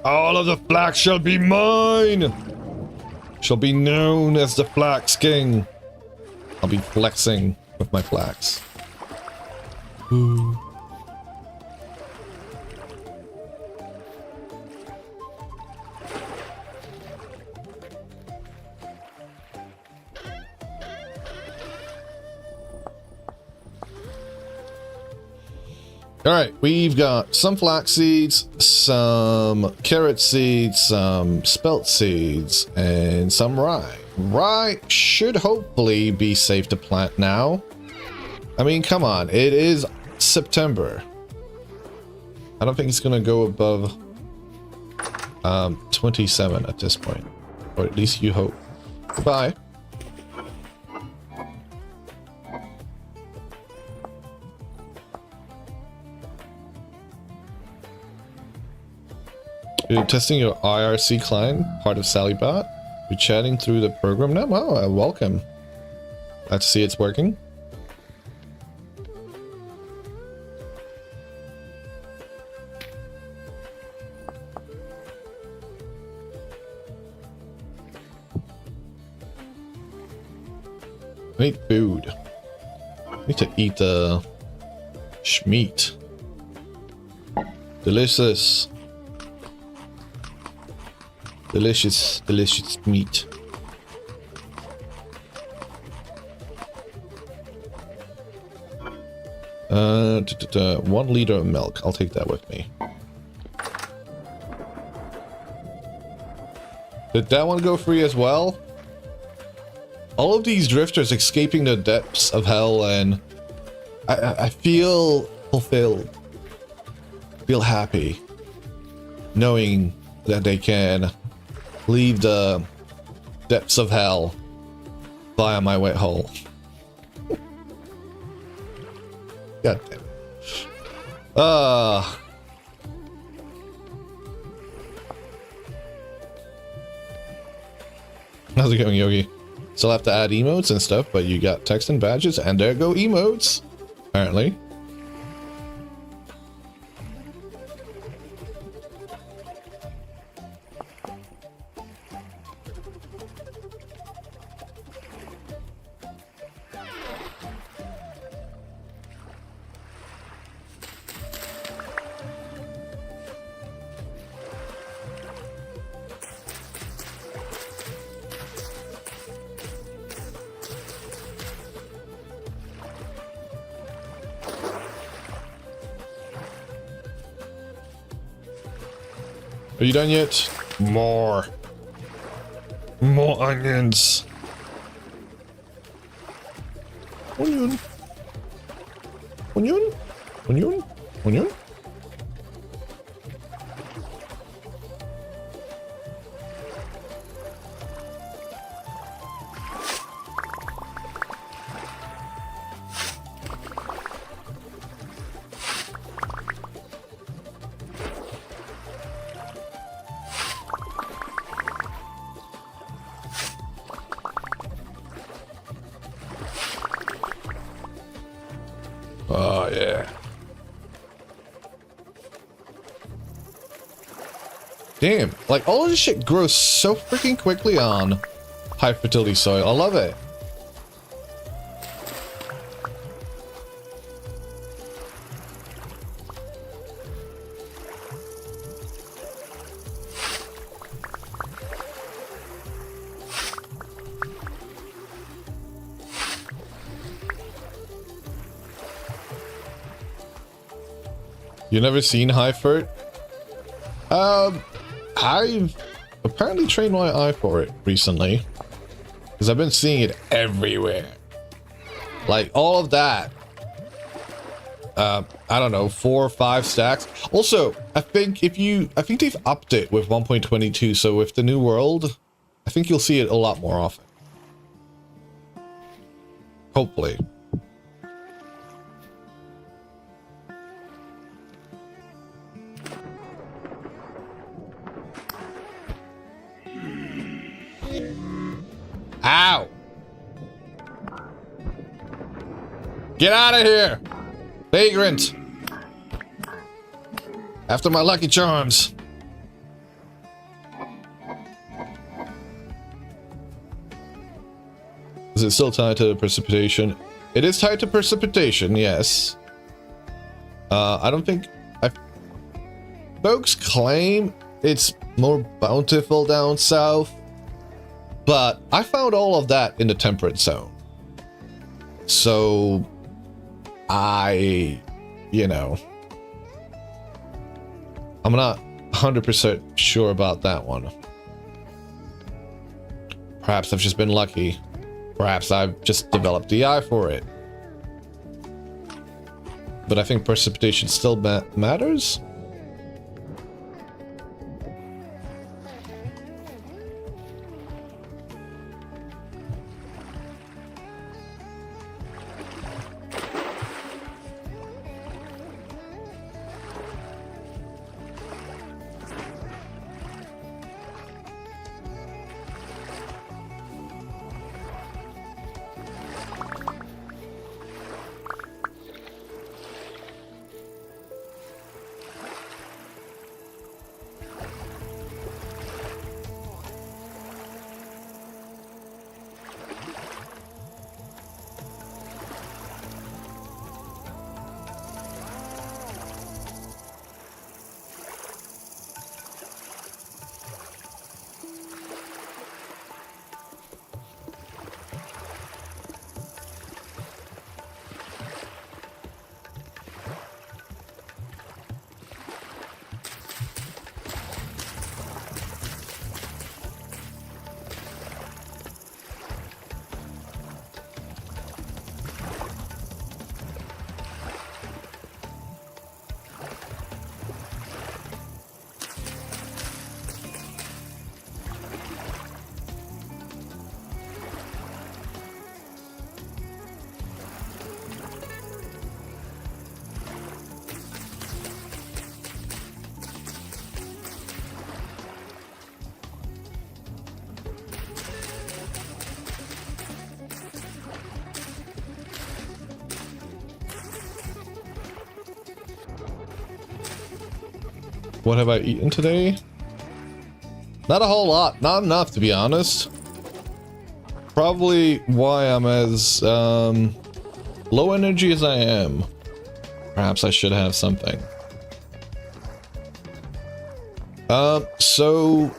All of the flax shall be mine! Shall be known as the Flax King. I'll be flexing with my flax. Ooh. Alright, we've got some flax seeds, some carrot seeds, some spelt seeds, and some rye. Rye should hopefully be safe to plant now. I mean, come on, it is September. I don't think it's gonna go above 27 at this point. Or at least you hope. Goodbye. You're testing your IRC client, part of SallyBot. You're chatting through the program now? Wow, welcome. Glad to see it's working. I need food. I need to eat the schmeat. Delicious. Delicious, delicious meat. One liter of milk. I'll take that with me. Did that one go free as well? All of these drifters escaping the depths of hell, and I feel fulfilled. Feel happy. Knowing that they can leave the depths of hell via my wet hole. God damn it. How's it going, Yogi? Still have to add emotes and stuff, but you got text and badges, and there go emotes, apparently. Are you done yet? More. More onions. Onion. Onion. Onion. Onion. Oh, yeah. Damn, like all of this shit grows so freaking quickly on high fertility soil. I love it. You never seen high fert? I've apparently trained my eye for it recently. Because I've been seeing it everywhere. Like, all of that. I don't know, 4 or 5 stacks. Also, I think they've upped it with 1.22, so with the new world, I think you'll see it a lot more often. Hopefully. Ow! Get out of here! Vagrant! After my Lucky Charms. Is it still tied to precipitation? It is tied to precipitation, yes. I don't think... Folks claim it's more bountiful down south. But I found all of that in the temperate zone. So, you know, I'm not 100% sure about that one. Perhaps I've just been lucky. Perhaps I've just developed the eye for it. But I think precipitation still matters. What have I eaten today? Not a whole lot. Not enough, to be honest. Probably why I'm as low energy as I am. Perhaps I should have something. So,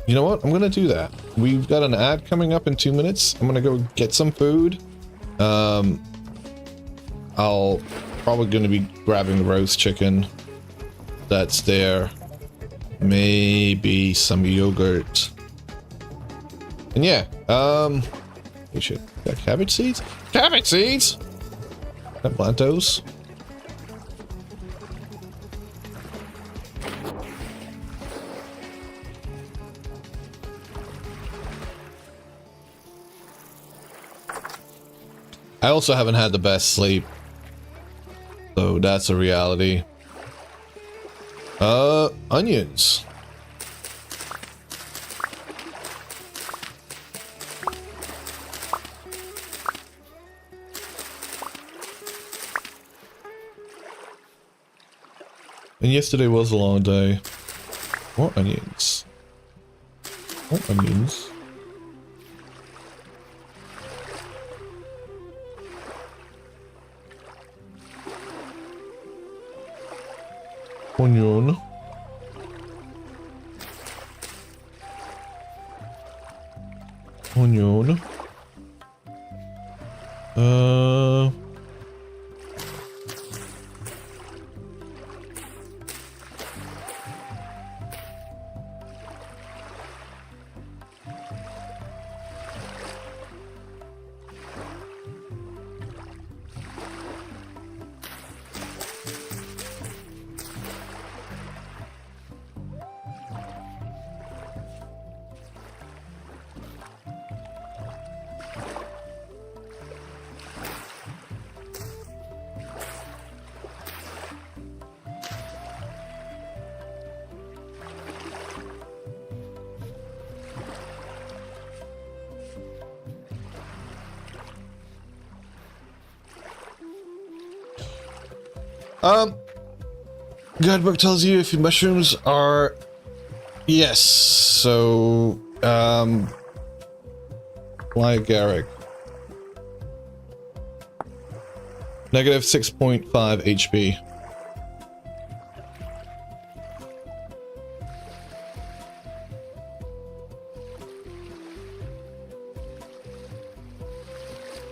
you know what? I'm gonna do that. We've got an ad coming up in 2 minutes. I'm gonna go get some food. I'll probably gonna be grabbing the roast chicken that's there. Maybe some yogurt. And yeah, we should got cabbage seeds. Cabbage seeds. Can I plant those? I also haven't had the best sleep, so that's a reality. Onions. And yesterday was a long day. More onions. More onions. Onion. Onion. Guidebook tells you if your mushrooms are... Yes, so... Why Garrick? Negative 6.5 HP.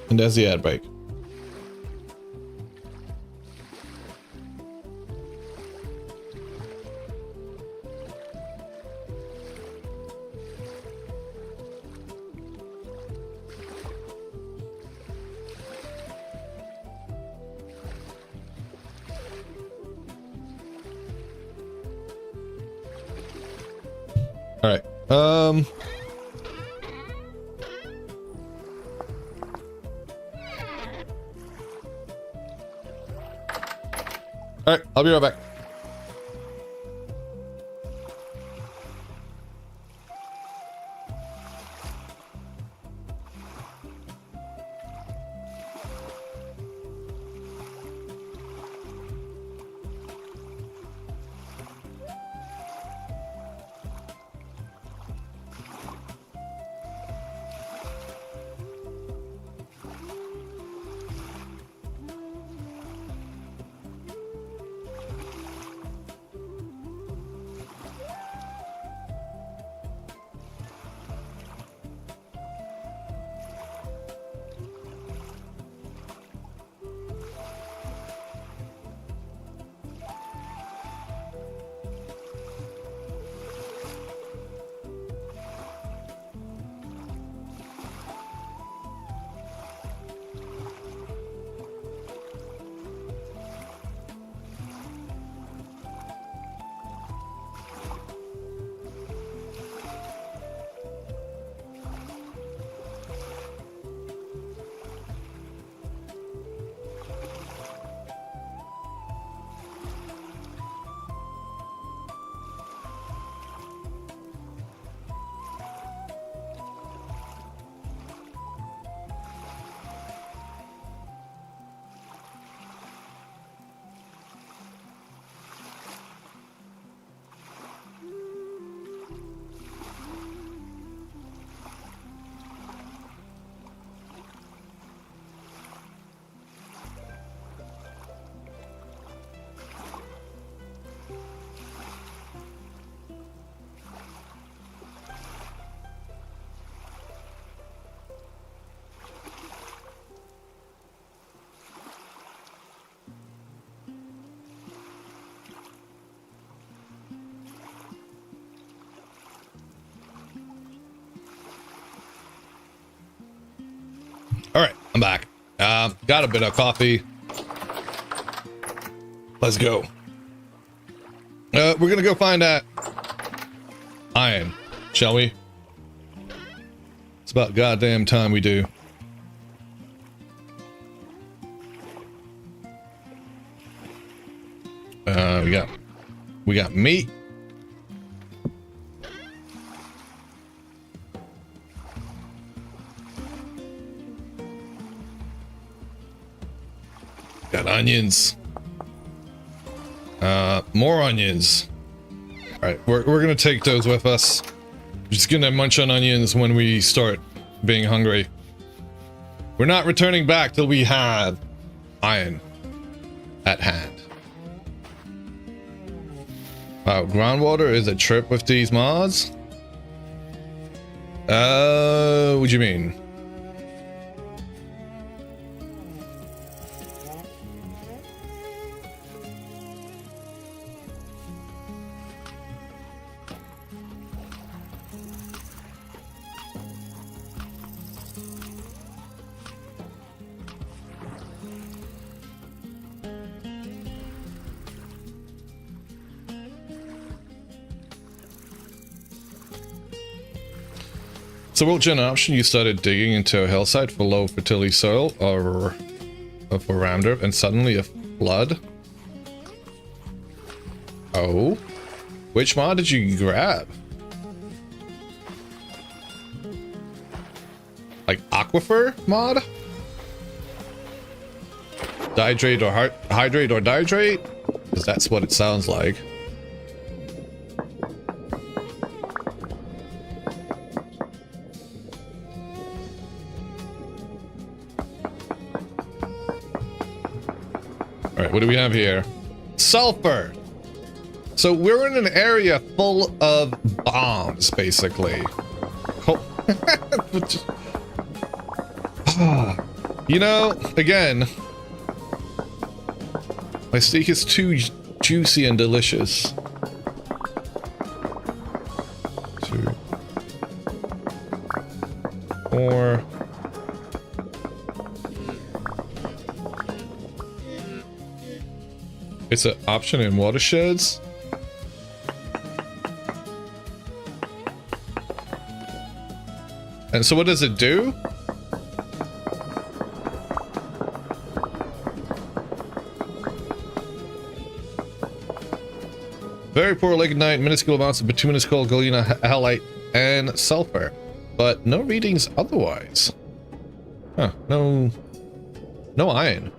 And there's the ad break. All right. All right. I'll be right back. All right, I'm back. Got a bit of coffee. Let's go. We're gonna go find that iron, shall we? It's about goddamn time we do. We got meat. Got onions. More onions. Alright, we're gonna take those with us. We're just gonna munch on onions when we start being hungry. We're not returning back till we have iron at hand. Wow, groundwater is a trip with these mods? What do you mean? So what gen option you started digging into a hillside for low fertility soil or for ramder and suddenly a flood? Oh, which mod did you grab? Like aquifer mod? Dihydrate or hydrate or dihydrate? Because that's what it sounds like. Alright, what do we have here? Sulfur! So we're in an area full of bombs, basically. Oh. You know, again, my steak is too juicy and delicious. Two. Four. It's an option in watersheds. And so what does it do? Very poor lignite, minuscule amounts of bituminous coal, galena, halite, and sulfur. But no readings otherwise. Huh, no iron.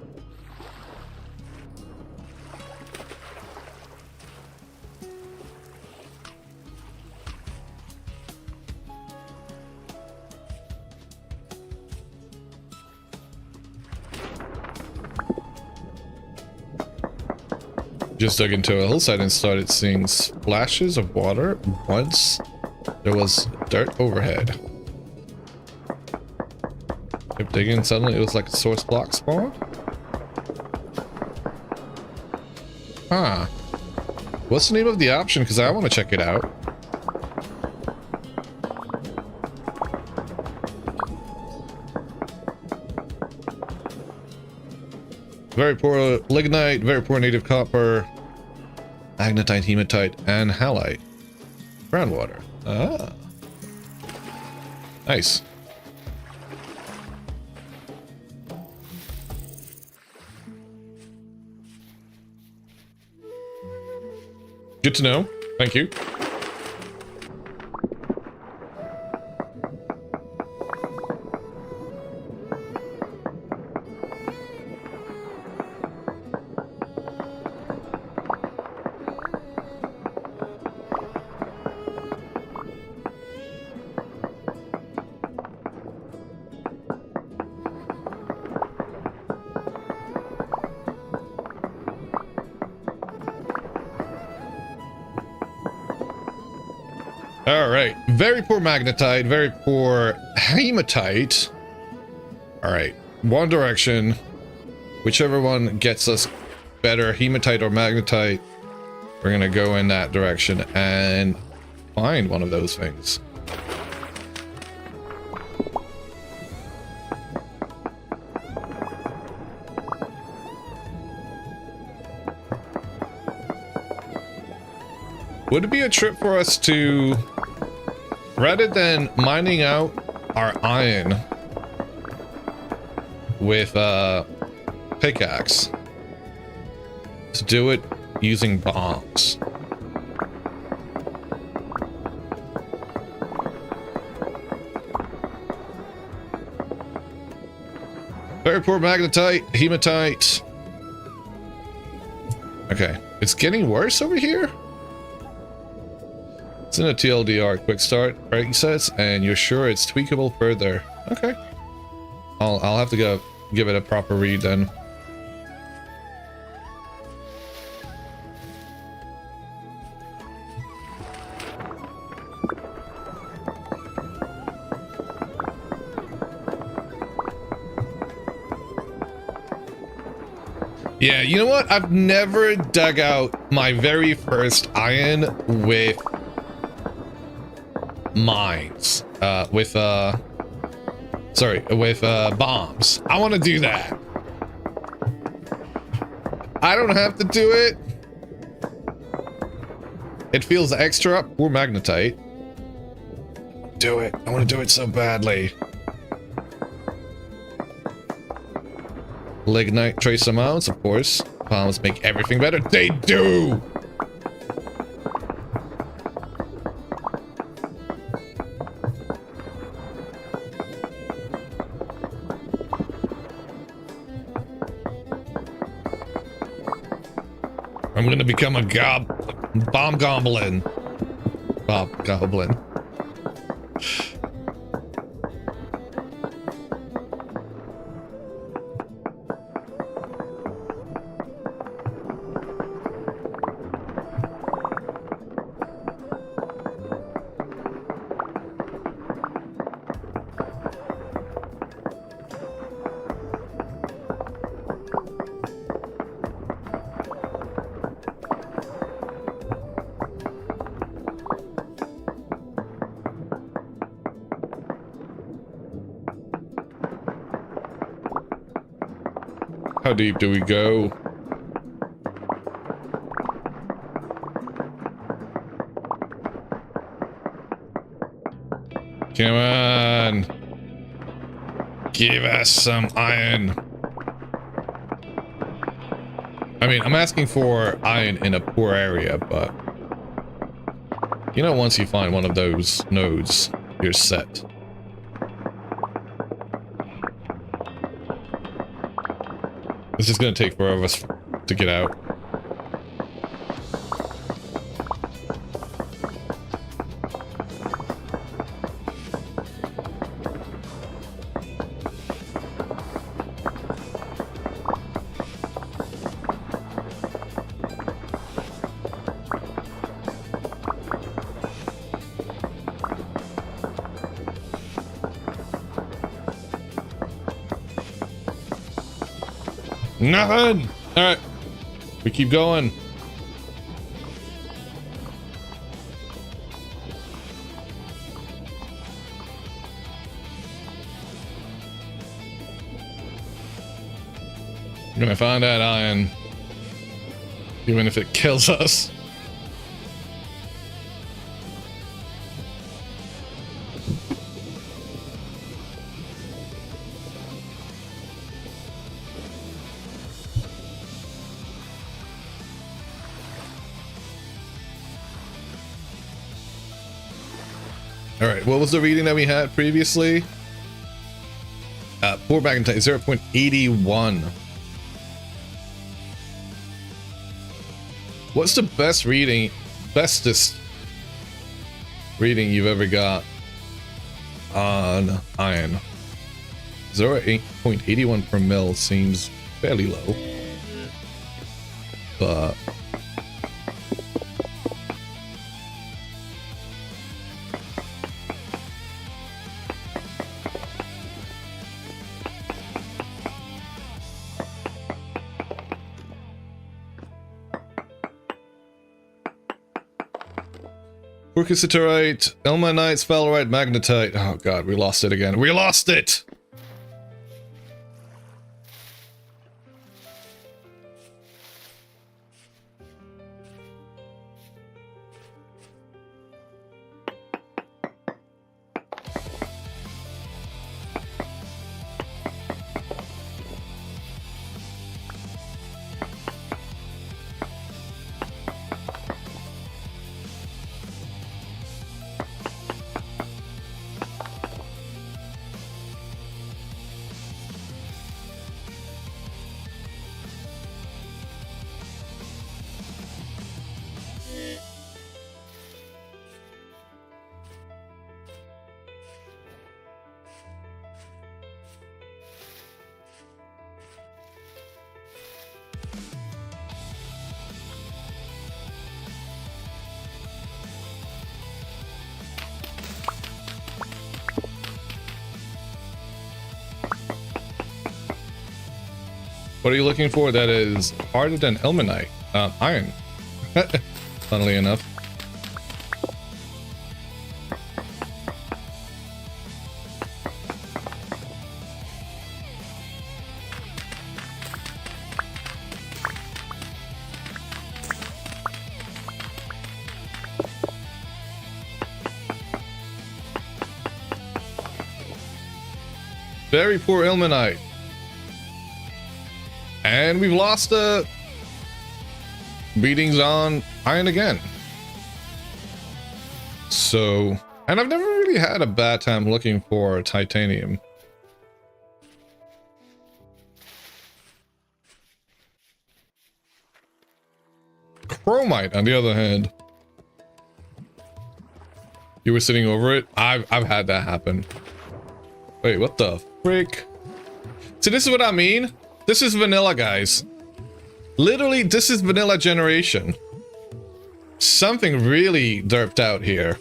Just dug into a hillside and started seeing splashes of water once there was dirt overhead. Kept digging, suddenly it was like a source block spawn. Huh. What's the name of the option? Because I want to check it out. Very poor lignite, very poor native copper, magnetite, hematite, and halite. Groundwater. Ah. Nice. Good to know. Thank you. Alright, very poor magnetite, very poor hematite. Alright, one direction. Whichever one gets us better hematite or magnetite, we're gonna go in that direction and find one of those things. Would it be a trip for us to, rather than mining out our iron with a pickaxe, to do it using bombs? Very poor magnetite, hematite. Okay, It's getting worse over here? It's in a TLDR quick start presets, and you're sure it's tweakable further. Okay. I'll have to go give it a proper read then. Yeah, you know what? I've never dug out my very first iron with mines. With bombs. I want to do that. I don't have to do it. It feels extra. Poor magnetite. Do it. I want to do it so badly. Lignite trace amounts, of course. Bombs make everything better. They do! I'm gonna become a bomb goblin. Bob goblin. How deep do we go? Come on. Give us some iron. I mean, I'm asking for iron in a poor area, but you know, once you find one of those nodes, you're set. This is going to take forever to get out. Nothing! Alright. We keep going. We're gonna find that iron. Even if it kills us. Alright, what was the reading that we had previously? Poor back in time, 0.81. What's the bestest reading you've ever got on iron? 0.81 per mil seems fairly low. But Urkisiterite, Elmanite, Sphalerite, Magnetite. Oh god, we lost it again. We lost it! What are you looking for that is harder than ilmenite? Iron. Funnily enough. Very poor ilmenite. And we've lost the readings on iron again. So, and I've never really had a bad time looking for titanium. Chromite, on the other hand. You were sitting over it? I've had that happen. Wait, what the frick? So this is what I mean? This is vanilla, guys. Literally, this is vanilla generation. Something really derped out here.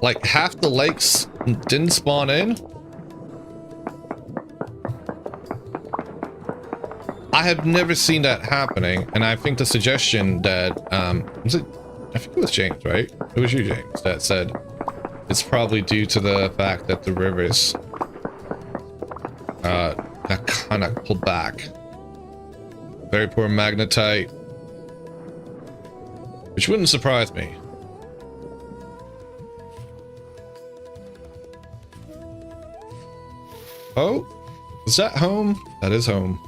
Like, half the lakes didn't spawn in? I have never seen that happening, and I think the suggestion that, was it? I think it was James, right? It was you, James, that said it's probably due to the fact that the rivers got kind of pulled back. Very poor magnetite, which wouldn't surprise me. Oh, is that home? That is home.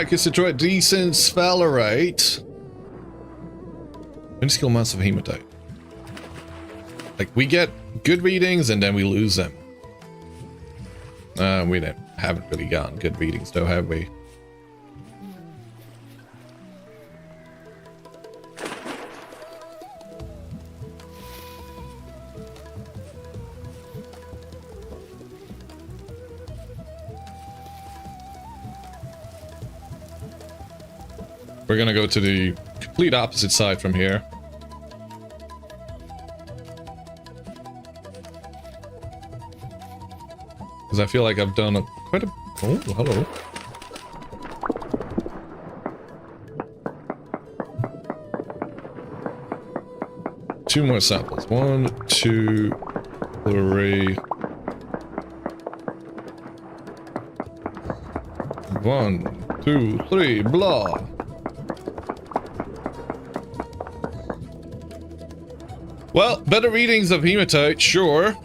Detroit, decent sphalerite. Minuscule amounts of hematite. Like, we get good readings and then we lose them. We haven't really gotten good readings though, have we? We're gonna go to the complete opposite side from here. Because I feel like I've done quite a... Oh, hello. Two more samples. 1, 2, 3. 1, 2, 3, blah. Well, better readings of hematite, sure.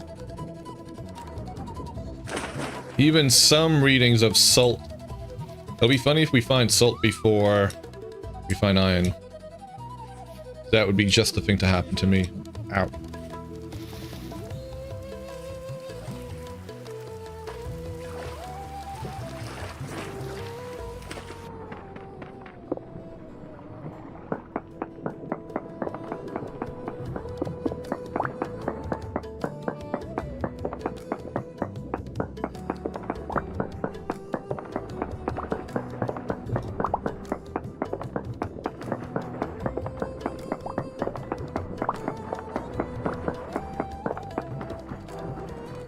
Even some readings of salt. It'll be funny if we find salt before we find iron. That would be just the thing to happen to me. Ow.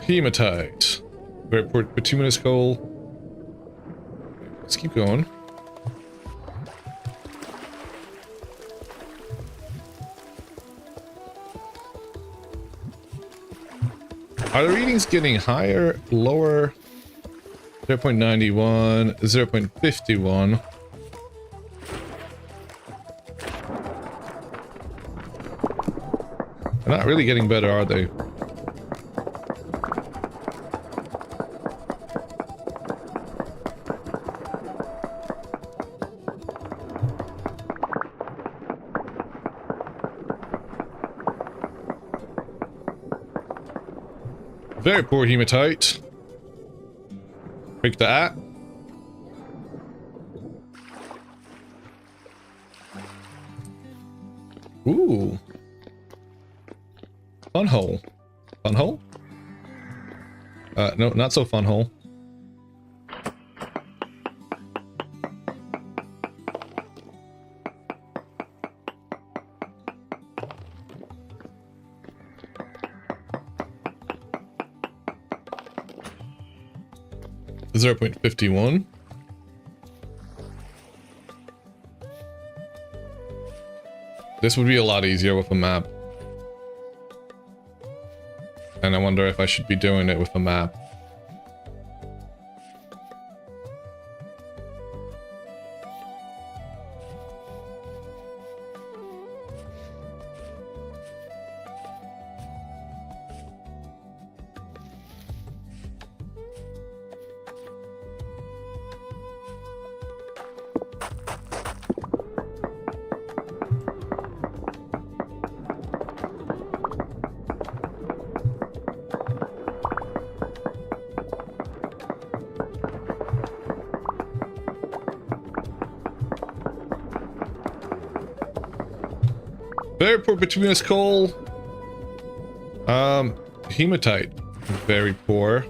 Hematite. Very poor bituminous coal. Let's keep going. Are the readings getting higher, lower? 0.91, 0.51. They're not really getting better, are they? Very poor hematite. Break that. Ooh. Fun hole. Fun hole? No, not so fun hole. .51. This would be a lot easier with a map. And I wonder if I should be doing it with a map. Very poor bituminous coal. Hematite. Very poor.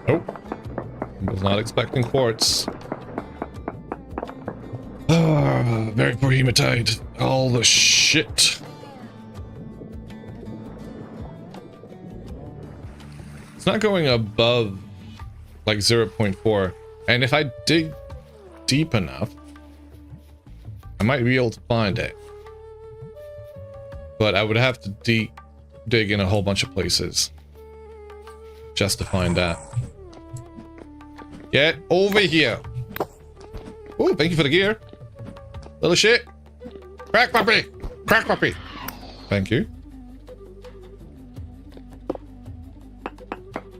Nope. Was not expecting quartz. Very poor hematite. All the shit. It's not going above like 0.4. And if I dig deep enough, I might be able to find it. But I would have to dig in a whole bunch of places just to find that. Get over here. Oh, thank you for the gear. Little shit. Crack puppy. Crack puppy. Thank you.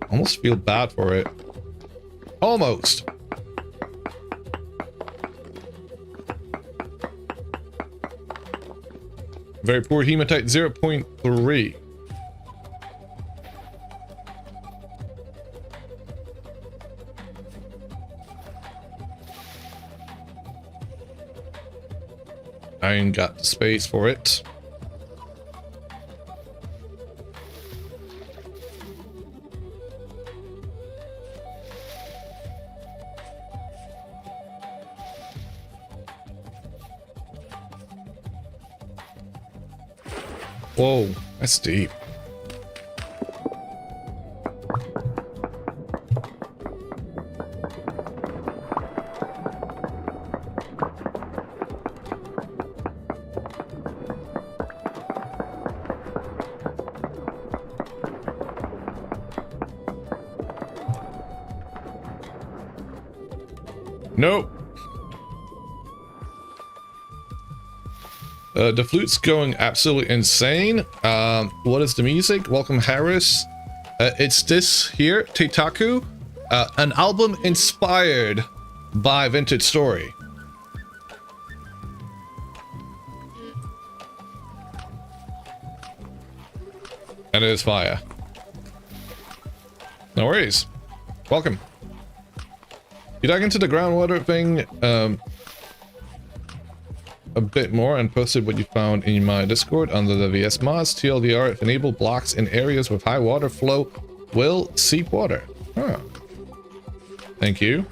Almost feel bad for it. Almost. Very poor hematite, 0.3. I ain't got the space for it. Whoa, that's deep. Nope. The flute's going absolutely insane. What is the music? Welcome, Harris. It's this here, Teitaku, an album inspired by Vintage Story. And it is fire. No worries. Welcome. You dug into the groundwater thing a bit more and posted what you found in my Discord under the VS mods. TLDR, if enabled blocks in areas with high water flow will seep water. Huh. Thank you.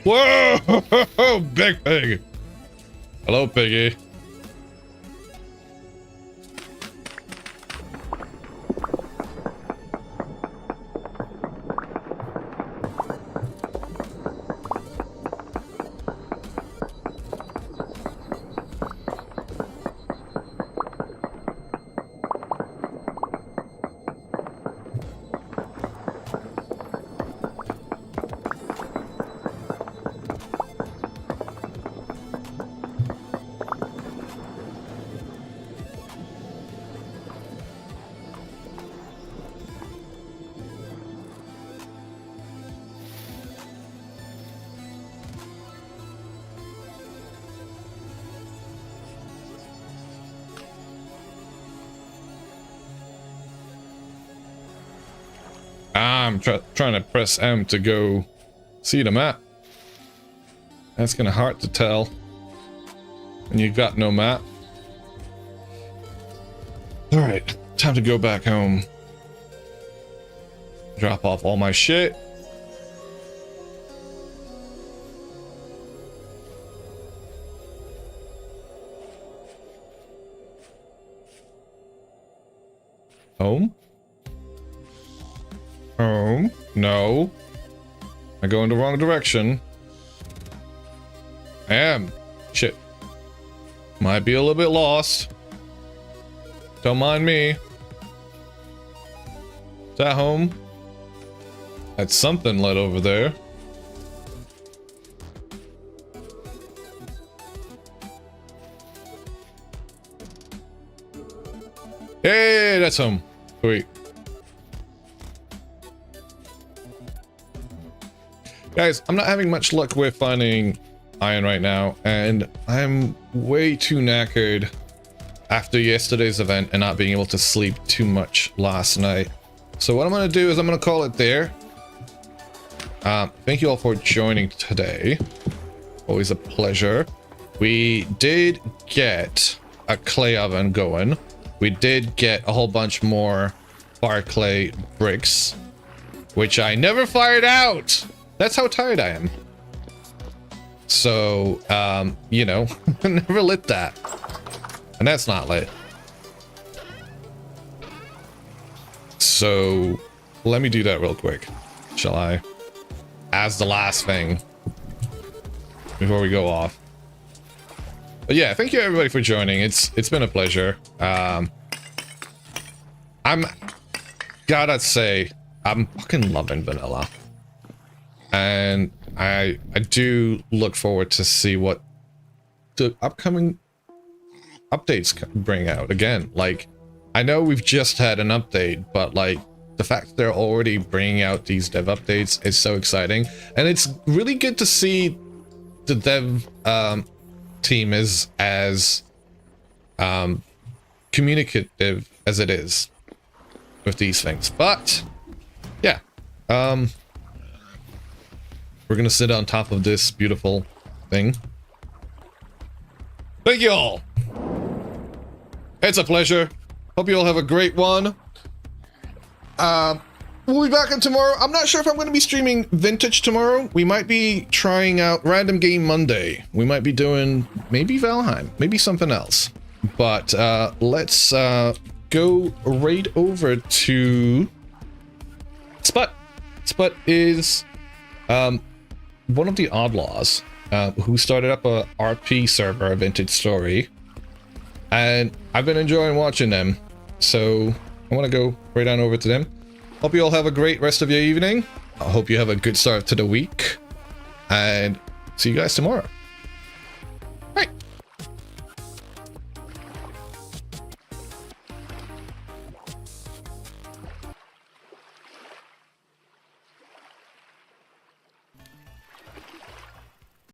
Whoa! Big pig! Hello, piggy. I'm trying to press M to go see the map. That's kind of hard to tell when you've got no map. All right, time to go back home. Drop off all my shit. Home? Home? No. I go in the wrong direction. I am. Shit. Might be a little bit lost. Don't mind me. Is that home? That's something lit over there. Hey, that's home. Sweet. Guys, I'm not having much luck with finding iron right now, and I'm way too knackered after yesterday's event and not being able to sleep too much last night. So what I'm going to do is I'm going to call it there. Thank you all for joining today. Always a pleasure. We did get a clay oven going. We did get a whole bunch more fire clay bricks, which I never fired out. That's how tired I am. So, you know, never lit that. And that's not lit. So, let me do that real quick. Shall I? As the last thing. Before we go off. But yeah, thank you everybody for joining. It's been a pleasure. I'm gotta say, I'm fucking loving vanilla. And I do look forward to see what the upcoming updates bring out. Again, like, I know we've just had an update, but like the fact that they're already bringing out these dev updates is so exciting. And it's really good to see the dev team is as communicative as it is with these things. But yeah, we're gonna sit on top of this beautiful thing. Thank you all. It's a pleasure. Hope you all have a great one. We'll be back on tomorrow. I'm not sure if I'm going to be streaming Vintage tomorrow. We might be trying out Random Game Monday. We might be doing maybe Valheim, maybe something else. But let's go right over to Sput. Sput is one of the Outlaws who started up a RP server, a Vintage Story. And I've been enjoying watching them. So I want to go right on over to them. Hope you all have a great rest of your evening. I hope you have a good start to the week. And see you guys tomorrow.